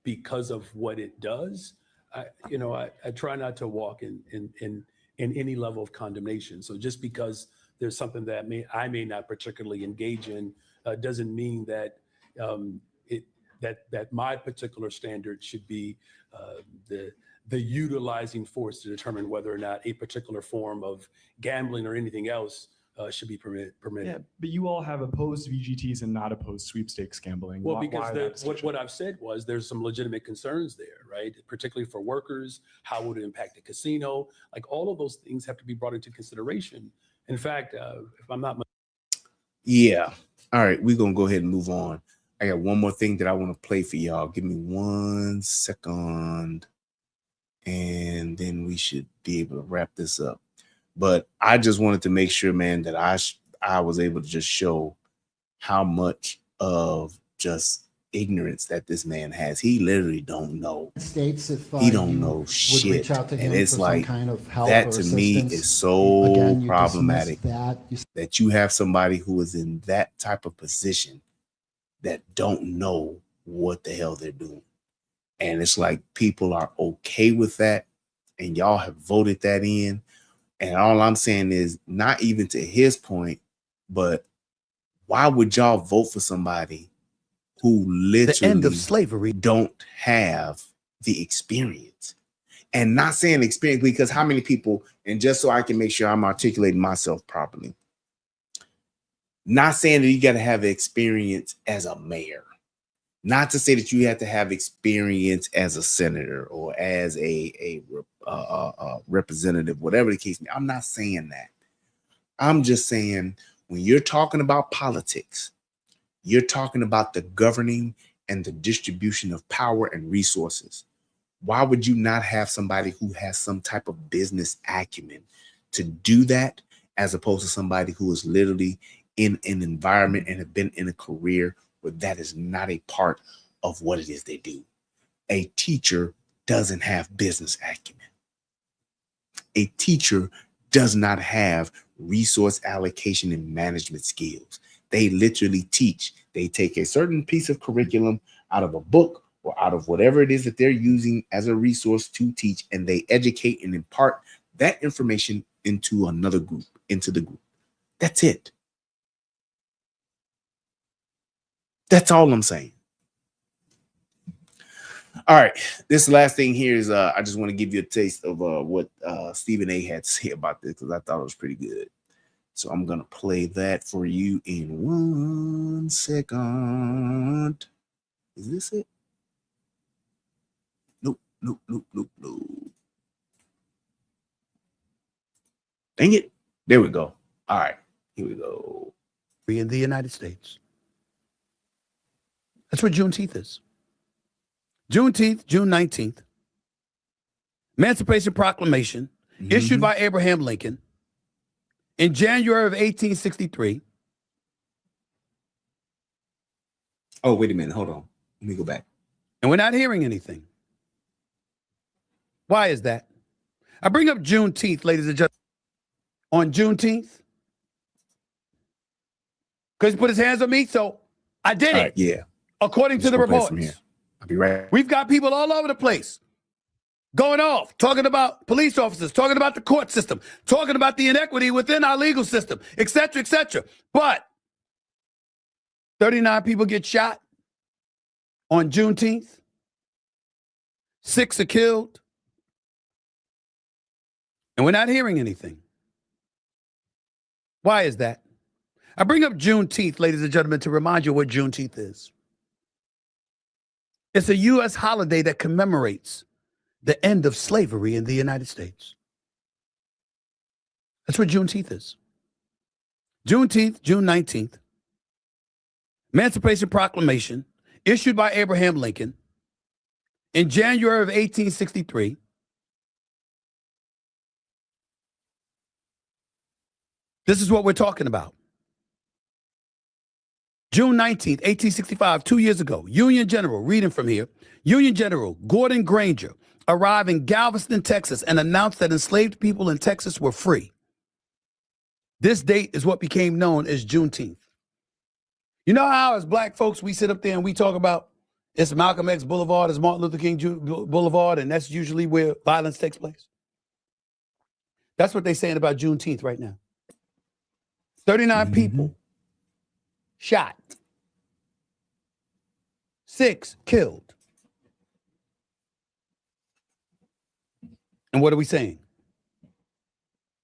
because of what it does, I try not to walk in any level of condemnation. So just because there's something that I may not particularly engage in doesn't mean that that my particular standard should be the utilizing force to determine whether or not a particular form of gambling or anything else should be permitted. Yeah, but you all have opposed VGTs and not opposed sweepstakes gambling. Well, because what I've said was there's some legitimate concerns there, right? Particularly for workers, how would it impact the casino? Like all of those things have to be brought into consideration. In fact, if I'm not... Yeah. All right, we're going to go ahead and move on. I got one more thing that I want to play for y'all. Give me 1 second. And then we should be able to wrap this up. But I just wanted to make sure, man, that I was able to just show how much of just ignorance that this man has. He literally don't know. States if he don't know shit. Reach out to him and it's for like some kind of help that or to me assistance. is so Again, problematic that you have somebody who is in that type of position that don't know what the hell they're doing. And it's like people are okay with that, and y'all have voted that in. And all I'm saying is, not even to his point, but why would y'all vote for somebody who literally the end of slavery don't have the experience? And not saying experience, because how many people, and just so I can make sure I'm articulating myself properly, not saying that you got to have experience as a mayor, not to say that you have to have experience as a senator or as a representative, whatever the case may be. I'm not saying that. I'm just saying when you're talking about politics, you're talking about the governing and the distribution of power and resources. Why would you not have somebody who has some type of business acumen to do that, as opposed to somebody who is literally in an environment and have been in a career where that is not a part of what it is they do? A teacher doesn't have business acumen. A teacher does not have resource allocation and management skills. They literally teach. They take a certain piece of curriculum out of a book or out of whatever it is that they're using as a resource to teach, and they educate and impart that information into another group, into the group. That's it. That's all I'm saying. All right, this last thing here is I just want to give you a taste of what Stephen A had to say about this, because I thought it was pretty good. So I'm gonna play that for you in 1 second. Is this it? Nope. Dang it. There we go. All right, here we go. in the United States. That's what Juneteenth is. Juneteenth, June 19th, Emancipation Proclamation, issued by Abraham Lincoln in January of 1863. Oh, wait a minute. Hold on. Let me go back. And we're not hearing anything. Why is that? I bring up Juneteenth, ladies and gentlemen. On Juneteenth, because he put his hands on me, so I did it. Yeah. According to the reports. I'll be right. We've got people all over the place going off, talking about police officers, talking about the court system, talking about the inequity within our legal system, et cetera, et cetera. But 39 people get shot on Juneteenth. 6 are killed. And we're not hearing anything. Why is that? I bring up Juneteenth, ladies and gentlemen, to remind you what Juneteenth is. It's a U.S. holiday that commemorates the end of slavery in the United States. That's what Juneteenth is. Juneteenth, June 19th, Emancipation Proclamation issued by Abraham Lincoln in January of 1863. This is what we're talking about. June 19th, 1865, 2 years ago, Union General, reading from here, Union General Gordon Granger arrived in Galveston, Texas, and announced that enslaved people in Texas were free. This date is what became known as Juneteenth. You know how as black folks, we sit up there and we talk about it's Malcolm X Boulevard, it's Martin Luther King Boulevard, and that's usually where violence takes place? That's what they're saying about Juneteenth right now. 39 people shot. 6 killed. And what are we saying?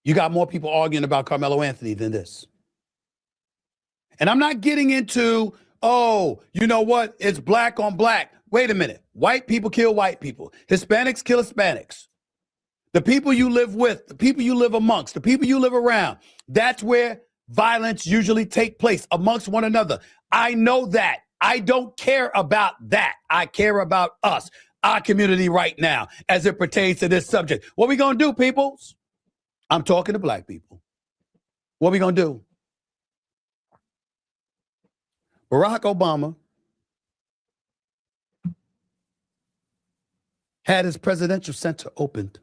You got more people arguing about Carmelo Anthony than this. And I'm not getting into, oh, you know what? It's black on black. Wait a minute. White people kill white people. Hispanics kill Hispanics. The people you live with, the people you live amongst, the people you live around, that's where violence usually take place amongst one another. I know that. I don't care about that. I care about us, our community right now, as it pertains to this subject. What we gonna do, peoples? I'm talking to black people. What we gonna do? Barack Obama had his presidential center opened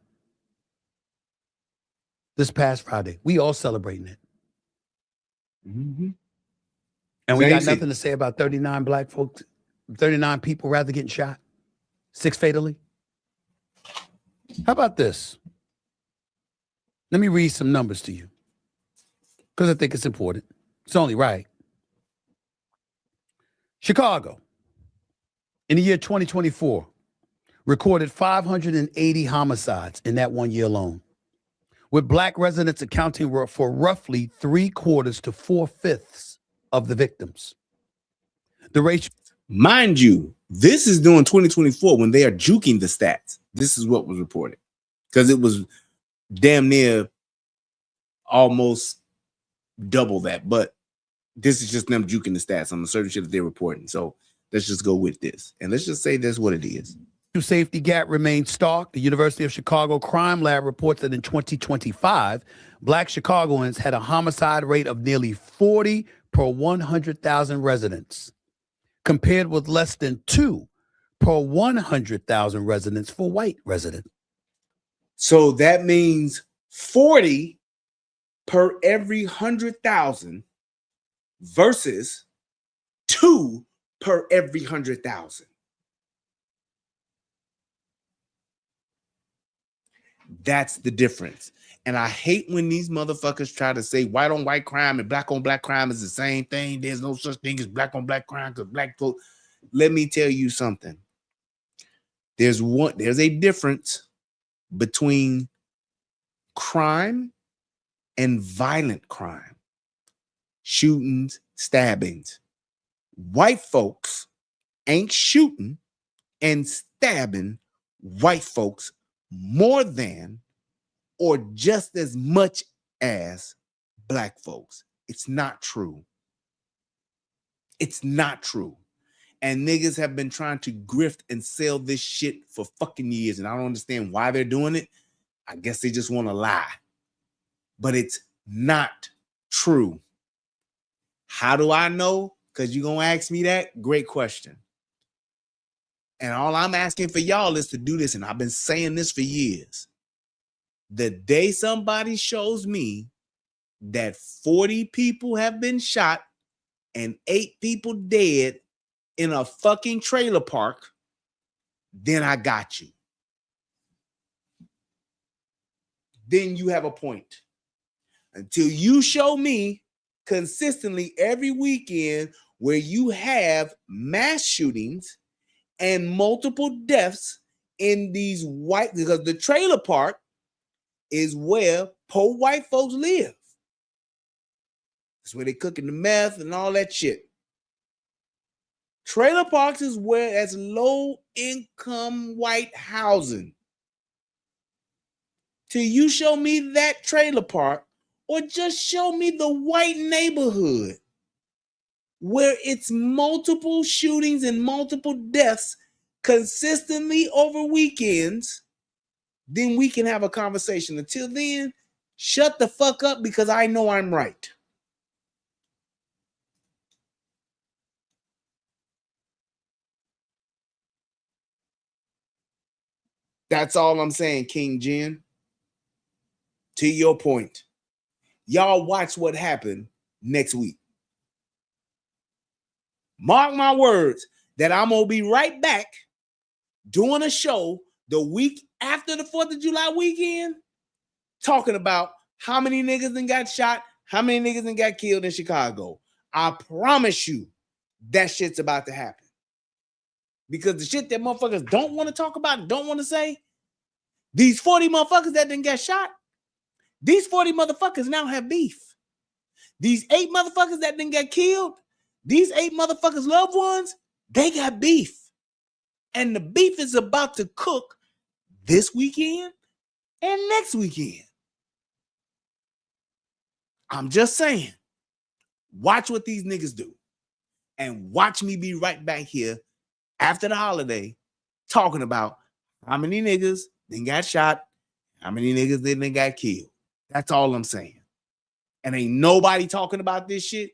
this past Friday. We all celebrating it. And we got nothing to say about 39 black folks, 39 people rather getting shot, 6 fatally. How about this? Let me read some numbers to you because I think it's important. It's only right. Chicago, in the year 2024, recorded 580 homicides in that 1 year alone, with black residents accounting for roughly 3/4 to 4/5 of the victims. The ratio, mind you, this is during 2024 when they are juking the stats. This is what was reported because it was damn near almost double that. But this is just them juking the stats on the certain shit that they're reporting. So let's just go with this. And let's just say that's what it is. Safety gap remains stark. The University of Chicago Crime Lab reports that in 2025, black Chicagoans had a homicide rate of nearly 40 per 100,000 residents, compared with less than 2 per 100,000 residents for white residents. So that means 40 per every 100,000 versus 2 per every 100,000. That's the difference. And I hate when these motherfuckers try to say white on white crime and black on black crime is the same thing. There's no such thing as black on black crime because black folk. Let me tell you something. There's a difference between crime and violent crime. Shootings, stabbings. White folks ain't shooting and stabbing white folks more than or just as much as black folks. It's not true. It's not true. And niggas have been trying to grift and sell this shit for fucking years. And I don't understand why they're doing it. I guess they just want to lie. But it's not true. How do I know? Because you're going to ask me that? Great question. And all I'm asking for y'all is to do this. And I've been saying this for years. The day somebody shows me that 40 people have been shot and 8 people dead in a fucking trailer park, then I got you. then you have a point. Until you show me consistently every weekend where you have mass shootings and multiple deaths in these white, because the trailer park is where poor white folks live. That's where they cooking the meth and all that shit. Trailer parks is where it's low income white housing. Till you show me that trailer park, or just show me the white neighborhood where it's multiple shootings and multiple deaths consistently over weekends, then we can have a conversation. Until then, shut the fuck up, because I know I'm right. That's all I'm saying, King Jen. To your point, y'all watch what happened next week. Mark my words that I'm going to be right back doing a show the week after the 4th of July weekend, talking about how many niggas done got shot, how many niggas done got killed in Chicago. I promise you that shit's about to happen. Because the shit that motherfuckers don't want to talk about, don't want to say, these 40 motherfuckers that didn't get shot, these 40 motherfuckers now have beef. These 8 motherfuckers that didn't get killed, these 8 motherfuckers' loved ones, they got beef. And the beef is about to cook this weekend and next weekend. I'm just saying, watch what these niggas do. And watch me be right back here after the holiday talking about how many niggas then got shot, how many niggas then got killed. That's all I'm saying. And ain't nobody talking about this shit.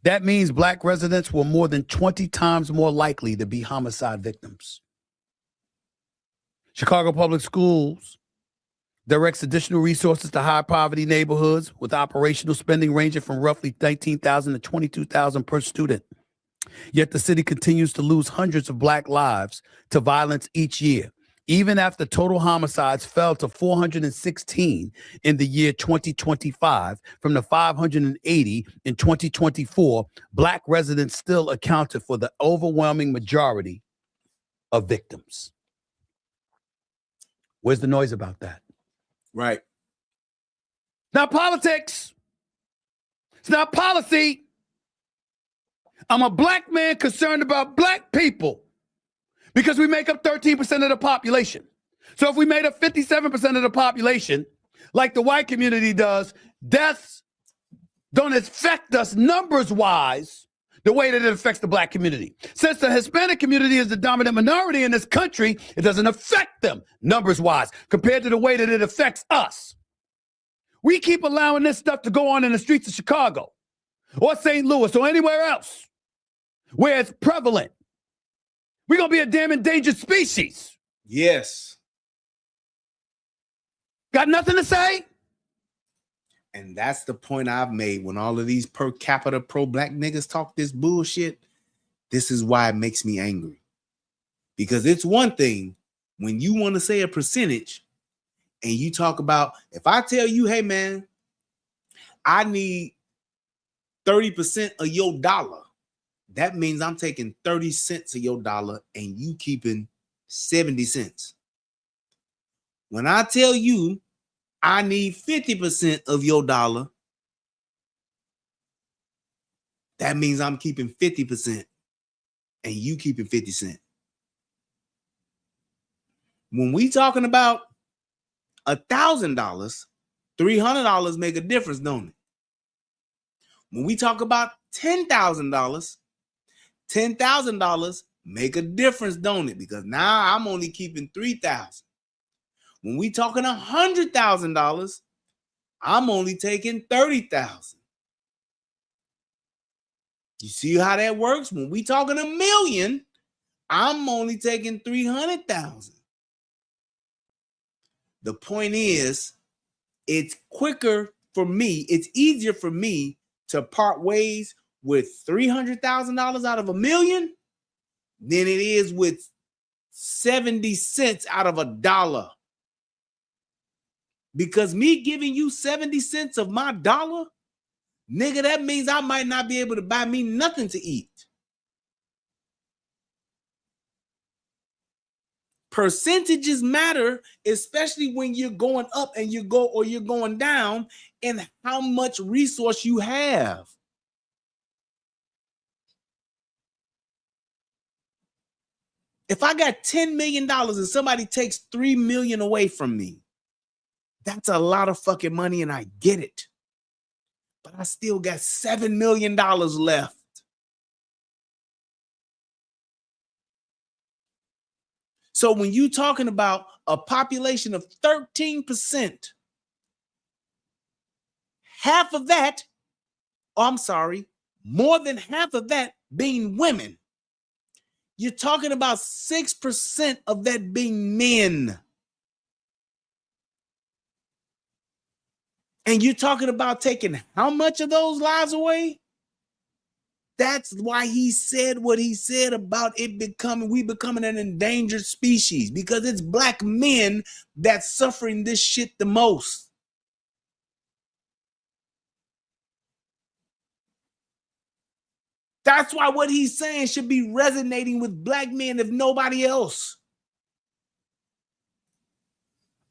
That means black residents were more than 20 times more likely to be homicide victims. Chicago Public Schools directs additional resources to high poverty neighborhoods with operational spending ranging from roughly $19,000 to $22,000 per student. Yet the city continues to lose hundreds of black lives to violence each year. Even after total homicides fell to 416 in the year 2025 from the 580 in 2024, black residents still accounted for the overwhelming majority of victims. Where's the noise about that? Right. Not politics. It's not policy. I'm a black man concerned about black people because we make up 13% of the population. So if we made up 57% of the population, like the white community does, deaths don't affect us numbers-wise the way that it affects the black community. Since the Hispanic community is the dominant minority in this country, it doesn't affect them numbers-wise compared to the way that it affects us. We keep allowing this stuff to go on in the streets of Chicago or St. Louis or anywhere else where it's prevalent. We're going to be a damn endangered species. Yes. Got nothing to say? And that's the point I've made when all of these per capita pro-black niggas talk this bullshit. This is why it makes me angry. Because it's one thing when you want to say a percentage and you talk about, if I tell you, hey, man, I need 30% of your dollar, that means I'm taking 30 cents of your dollar and you keeping 70 cents. When I tell you I need 50% of your dollar, that means I'm keeping 50% and you keeping 50 cents. When we talking about $1,000, $300 make a difference, don't it? When we talk about $10,000, $10,000 make a difference, don't it? Because now I'm only keeping $3,000. When we talking $100,000, I'm only taking $30,000. You see how that works? When we talking $1 million, I'm only taking $300,000. The point is, it's quicker for me. It's easier for me to part ways with $300,000 out of $1 million than it is with 70 cents out of $1. Because me giving you 70 cents of my dollar, nigga, that means I might not be able to buy me nothing to eat. Percentages matter, especially when you're going up and you're going down, and how much resource you have. If I got $10 million and somebody takes $3 million away from me, that's a lot of fucking money, and I get it. But I still got $7 million left. So when you talking about a population of 13%, half of that, more than half of that being women, you're talking about 6% of that being men. And you're talking about taking how much of those lives away? That's why he said what he said about we becoming an endangered species, because it's black men that's suffering this shit the most. That's why what he's saying should be resonating with black men, if nobody else.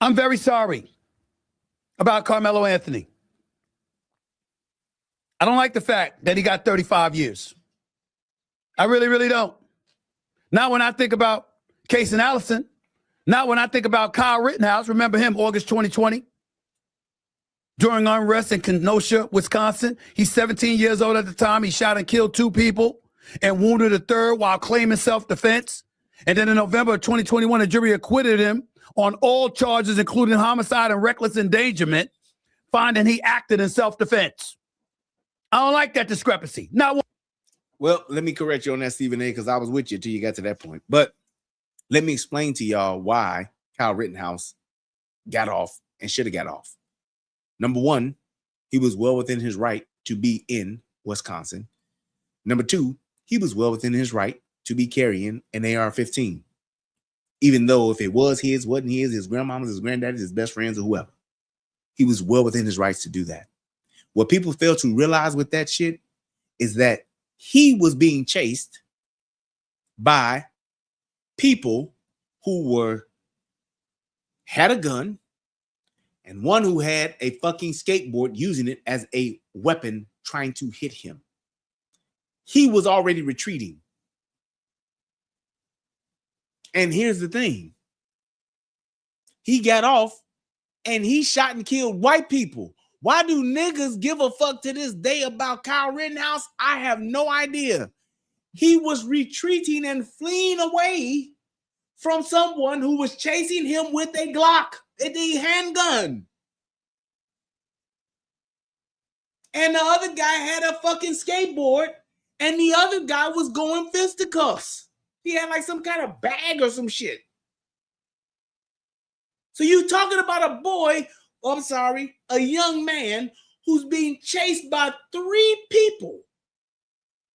I'm very sorry about Carmelo Anthony. I don't like the fact that he got 35 years. I really, really don't. Not when I think about Case and Allison. Not when I think about Kyle Rittenhouse. Remember him, August 2020? During unrest in Kenosha, Wisconsin. He's 17 years old at the time. He shot and killed 2 people and wounded a third while claiming self-defense. And then in November of 2021, a jury acquitted him on all charges, including homicide and reckless endangerment, finding he acted in self-defense. I don't like that discrepancy. Well, let me correct you on that, Stephen A., because I was with you till you got to that point. But let me explain to y'all why Kyle Rittenhouse got off and should have got off. Number one, he was well within his right to be in Wisconsin. Number two, he was well within his right to be carrying an AR-15. Even though if it was his, wasn't his grandmama's, his granddaddy's, his best friends, or whoever. He was well within his rights to do that. What people fail to realize with that shit is that he was being chased by people who had a gun, and one who had a fucking skateboard using it as a weapon trying to hit him. He was already retreating. And here's the thing. He got off and he shot and killed white people. Why do niggas give a fuck to this day about Kyle Rittenhouse? I have no idea. He was retreating and fleeing away from someone who was chasing him with a Glock, a handgun. And the other guy had a fucking skateboard, and the other guy was going fisticuffs. He had like some kind of bag or some shit. So you talking about a boy, a young man who's being chased by 3 people.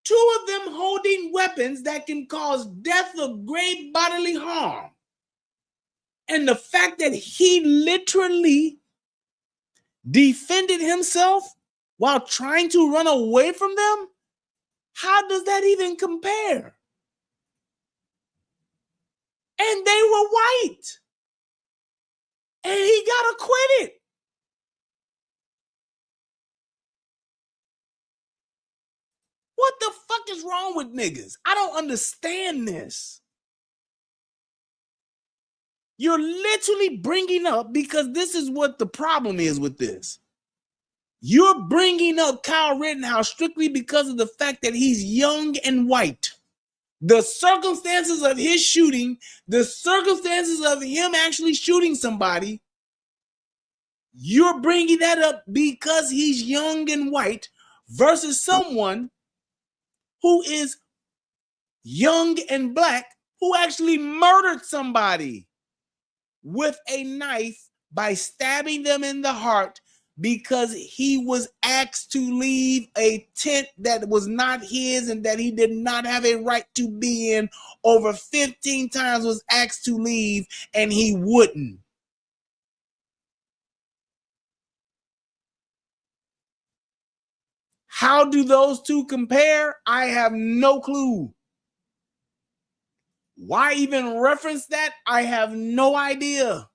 2 of them holding weapons that can cause death or great bodily harm. And the fact that he literally defended himself while trying to run away from them, how does that even compare? And they were white. And he got acquitted. What the fuck is wrong with niggas? I don't understand this. You're literally bringing up, because this is what the problem is with this. You're bringing up Kyle Rittenhouse strictly because of the fact that he's young and white. The circumstances of his shooting, the circumstances of him actually shooting somebody, you're bringing that up because he's young and white versus someone who is young and black who actually murdered somebody with a knife by stabbing them in the heart because he was asked to leave a tent that was not his and that he did not have a right to be in. Over 15 times was asked to leave and he wouldn't. How do those two compare? I have no clue. Why even reference that? I have no idea.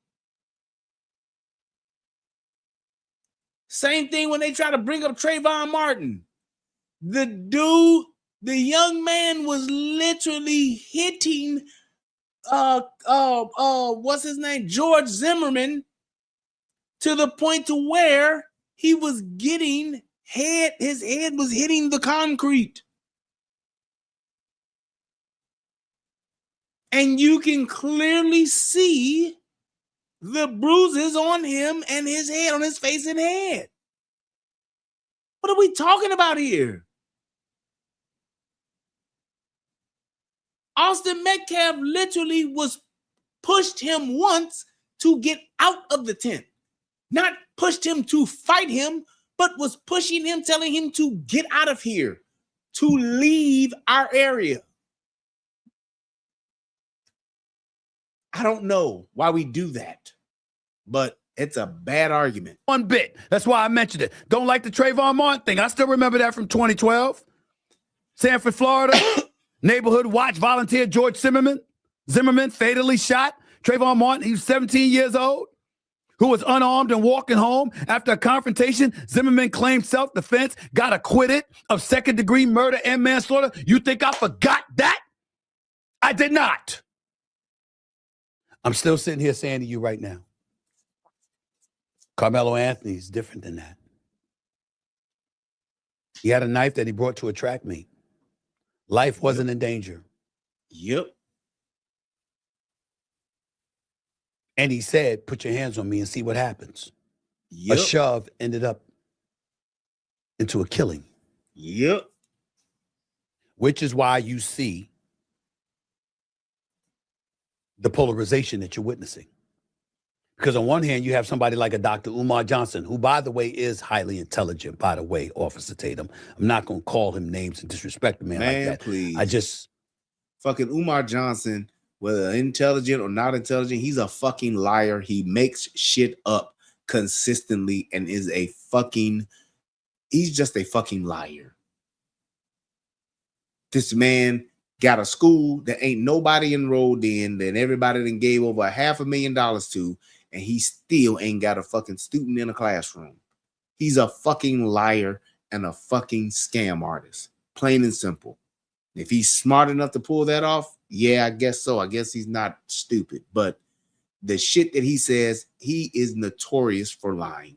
Same thing when they try to bring up Trayvon Martin. The dude, the young man was literally hitting what's his name? George Zimmerman, to the point to where he was getting his head was hitting the concrete. And you can clearly see the bruises on him and his head, on his face and head. What are we talking about here? Austin Metcalf literally pushed him once to get out of the tent. Not pushed him to fight him, but was pushing him, telling him to get out of here, to leave our area. I don't know why we do that, but it's a bad argument. One bit. That's why I mentioned it. Don't like the Trayvon Martin thing. I still remember that from 2012. Sanford, Florida. Neighborhood watch volunteer George Zimmerman fatally shot. Trayvon Martin, he was 17 years old, who was unarmed and walking home. After a confrontation, Zimmerman claimed self-defense, got acquitted of second-degree murder and manslaughter. You think I forgot that? I did not. I'm still sitting here saying to you right now, Carmelo Anthony is different than that. He had a knife that he brought to a track meet. Life wasn't in danger. Yep. And he said, put your hands on me and see what happens. Yep. A shove ended up into a killing. Yep. Which is why you see the polarization that you're witnessing. Because on one hand, you have somebody like a Dr. Umar Johnson, who, by the way, is highly intelligent, by the way, Officer Tatum. I'm not going to call him names and disrespect a man like that. Please. I just... Fucking Umar Johnson, whether intelligent or not intelligent, he's a fucking liar. He makes shit up consistently and is a fucking... He's just a fucking liar. This man got a school that ain't nobody enrolled in, that everybody done gave over $500,000 to, and he still ain't got a fucking student in a classroom. He's a fucking liar and a fucking scam artist. Plain and simple. If he's smart enough to pull that off, yeah, I guess so. I guess he's not stupid. But the shit that he says, he is notorious for lying.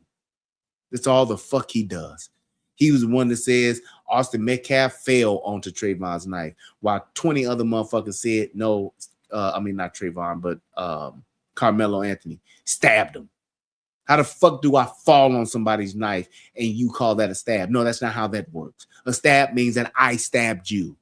That's all the fuck he does. He was the one that says Austin Metcalf fell onto Trayvon's knife, while 20 other motherfuckers said no. I mean, not Trayvon, but Carmelo Anthony stabbed him. How the fuck do I fall on somebody's knife and you call that a stab? No, that's not how that works. A stab means that I stabbed you.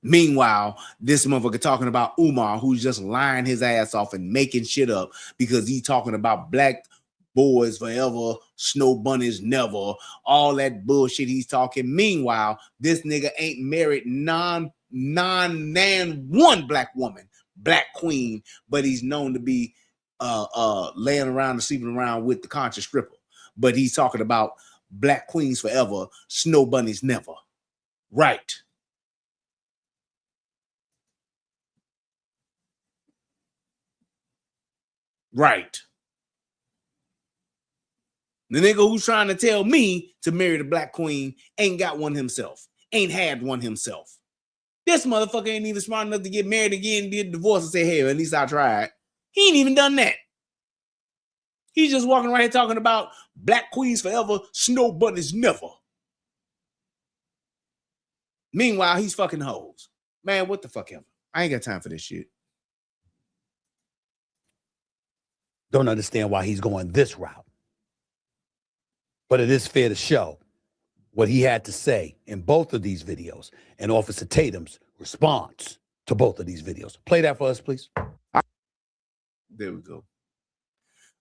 Meanwhile, this motherfucker talking about Umar, who's just lying his ass off and making shit up because he's talking about black boys forever, snow bunnies never, all that bullshit he's talking. Meanwhile, this nigga ain't married one black woman, black queen, but he's known to be laying around and sleeping around with the conscious stripper. But he's talking about black queens forever, snow bunnies never. Right. Right. The nigga who's trying to tell me to marry the black queen ain't got one himself. Ain't had one himself. This motherfucker ain't even smart enough to get married again, did divorce and say, hey, at least I tried. He ain't even done that. He's just walking around here talking about black queens forever, snow bunnies never. Meanwhile, he's fucking hoes. Man, what the fuck ever. I ain't got time for this shit. Don't understand why he's going this route. But it is fair to show what he had to say in both of these videos and Officer Tatum's response to both of these videos. Play that for us, please. There we go.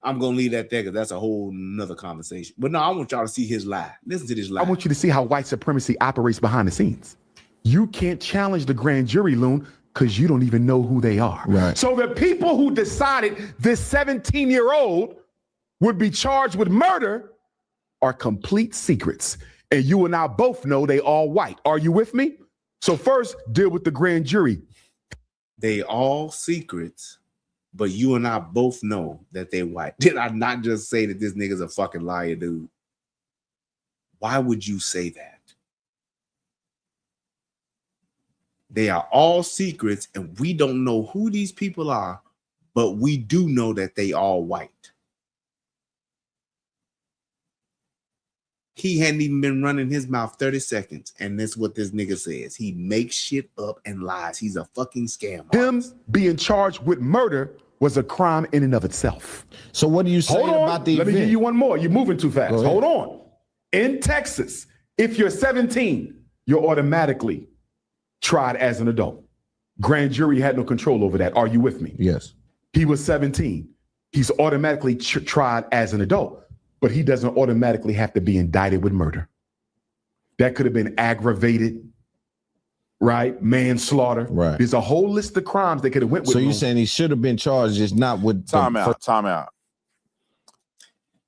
I'm going to leave that there because that's a whole nother conversation. But no, I want y'all to see his lie. Listen to this lie. I want you to see how white supremacy operates behind the scenes. You can't challenge the grand jury, Loon, because you don't even know who they are. Right. So the people who decided this 17-year-old would be charged with murder are complete secrets. And you and I both know they all white. Are you with me? So first, deal with the grand jury. They all secrets, but you and I both know that they white. Did I not just say that this nigga's a fucking liar, dude? Why would you say that? They are all secrets, and we don't know who these people are, but we do know that they all white. He hadn't even been running his mouth 30 seconds, and that's what this nigga says. He makes shit up and lies. He's a fucking scam artist. Him being charged with murder was a crime in and of itself. So what do you say about the Let me event? give you one more. You're moving too fast. Hold on. In Texas, if you're 17, you're automatically tried as an adult. Grand jury had no control over that. Are you with me? Yes. He was 17. He's automatically tried as an adult, but he doesn't automatically have to be indicted with murder. That could have been aggravated, right? Manslaughter. Right. There's a whole list of crimes that could have went with. So you're saying he should have been charged, just not with Time out.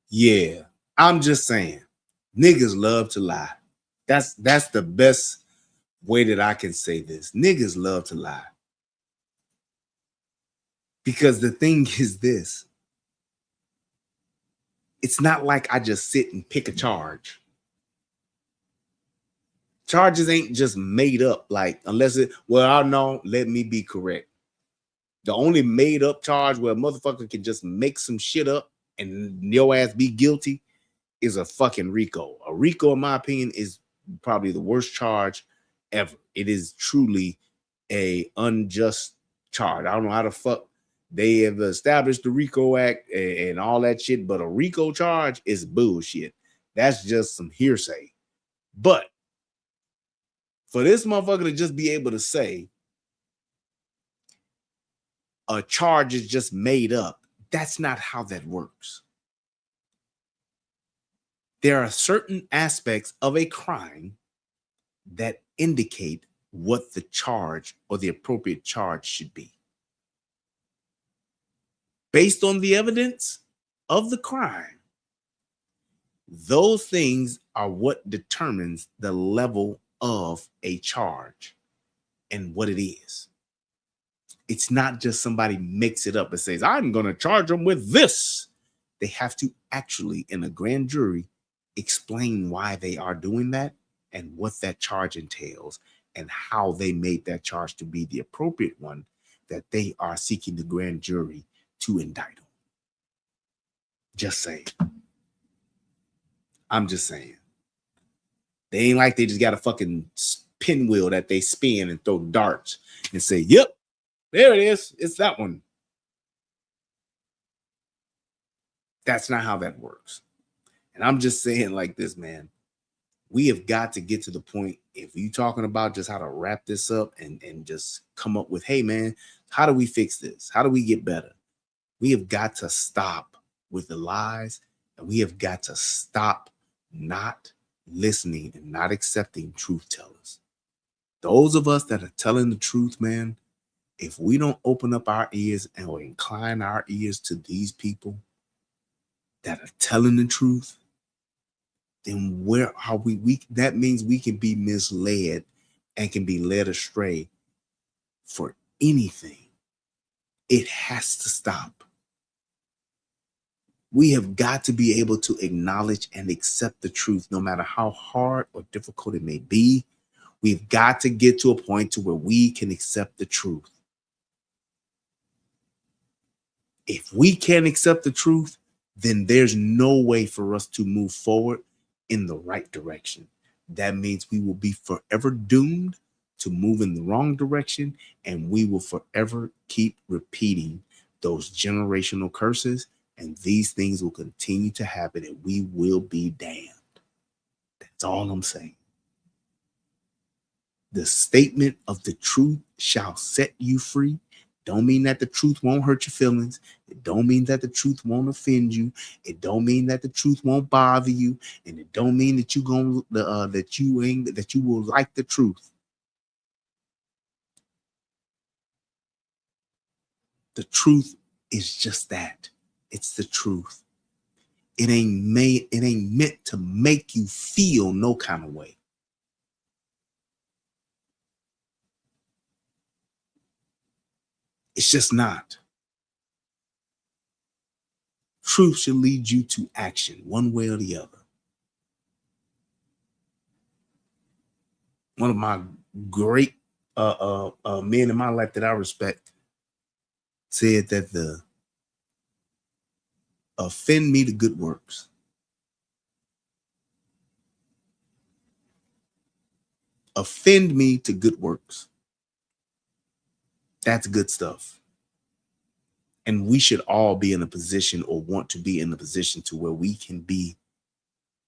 Yeah, I'm just saying, niggas love to lie. That's the best way that I can say this. Niggas love to lie. Because the thing is this. It's not like I just sit and pick a charge. Charges ain't just made up, like, unless it, well, I know, let me be correct. The only made up charge where a motherfucker can just make some shit up and your ass be guilty is a fucking RICO. A RICO, in my opinion, is probably the worst charge ever. It is truly a unjust charge. I don't know how the fuck they have established the RICO Act and all that shit, but a RICO charge is bullshit. That's just some hearsay. But for this motherfucker to just be able to say a charge is just made up, that's not how that works. There are certain aspects of a crime that indicate what the charge or the appropriate charge should be. Based on the evidence of the crime, those things are what determines the level of a charge and what it is. It's not just somebody makes it up and says, I'm going to charge them with this. They have to actually, in a grand jury, explain why they are doing that and what that charge entails and how they made that charge to be the appropriate one that they are seeking the grand jury to indict them. Just saying. I'm just saying. They ain't like they just got a fucking pinwheel that they spin and throw darts and say, yep, there it is. It's that one. That's not how that works. And I'm just saying like this, man. We have got to get to the point, if you're talking about just how to wrap this up and just come up with, hey, man, how do we fix this? How do we get better? We have got to stop with the lies, and we have got to stop not listening and not accepting truth tellers. Those of us that are telling the truth, man, if we don't open up our ears and or incline our ears to these people that are telling the truth, then where are we? That means we can be misled and can be led astray for anything. It has to stop. We have got to be able to acknowledge and accept the truth, no matter how hard or difficult it may be. We've got to get to a point to where we can accept the truth. If we can't accept the truth, then there's no way for us to move forward in the right direction. That means we will be forever doomed to move in the wrong direction, and we will forever keep repeating those generational curses, and these things will continue to happen, and we will be damned. That's all I'm saying. The statement of the truth shall set you free. Don't mean that the truth won't hurt your feelings. It don't mean that the truth won't offend you. It don't mean that the truth won't bother you, and it don't mean that you will like the truth. The truth is just that. It's the truth. It ain't meant to make you feel no kind of way. It's just not. Truth should lead you to action, one way or the other. One of my great men in my life that I respect said that the offend me to good works. Offend me to good works. That's good stuff. And we should all be in a position, or want to be in a position, to where we can be,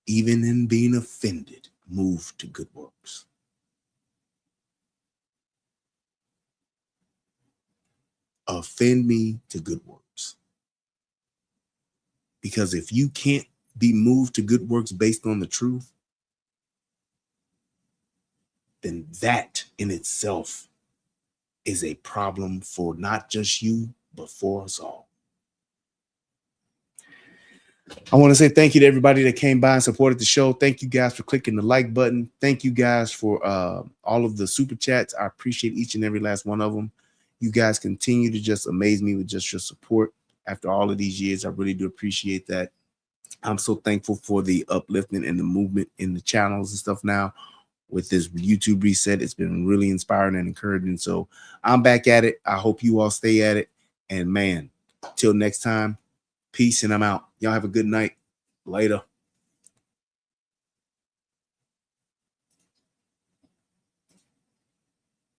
even in being offended, move to good works. Offend me to good works. Because if you can't be moved to good works based on the truth, then that in itself is a problem for not just you, but for us all. I want to say thank you to everybody that came by and supported the show. Thank you guys for clicking the like button. Thank you guys for all of the super chats. I appreciate each and every last one of them. You guys continue to just amaze me with just your support after all of these years. I really do appreciate that. I'm so thankful for the upliftment and the movement in the channels and stuff now. With this YouTube reset, it's been really inspiring and encouraging. So I'm back at it. I hope you all stay at it. And man, till next time, peace, and I'm out. Y'all have a good night. Later.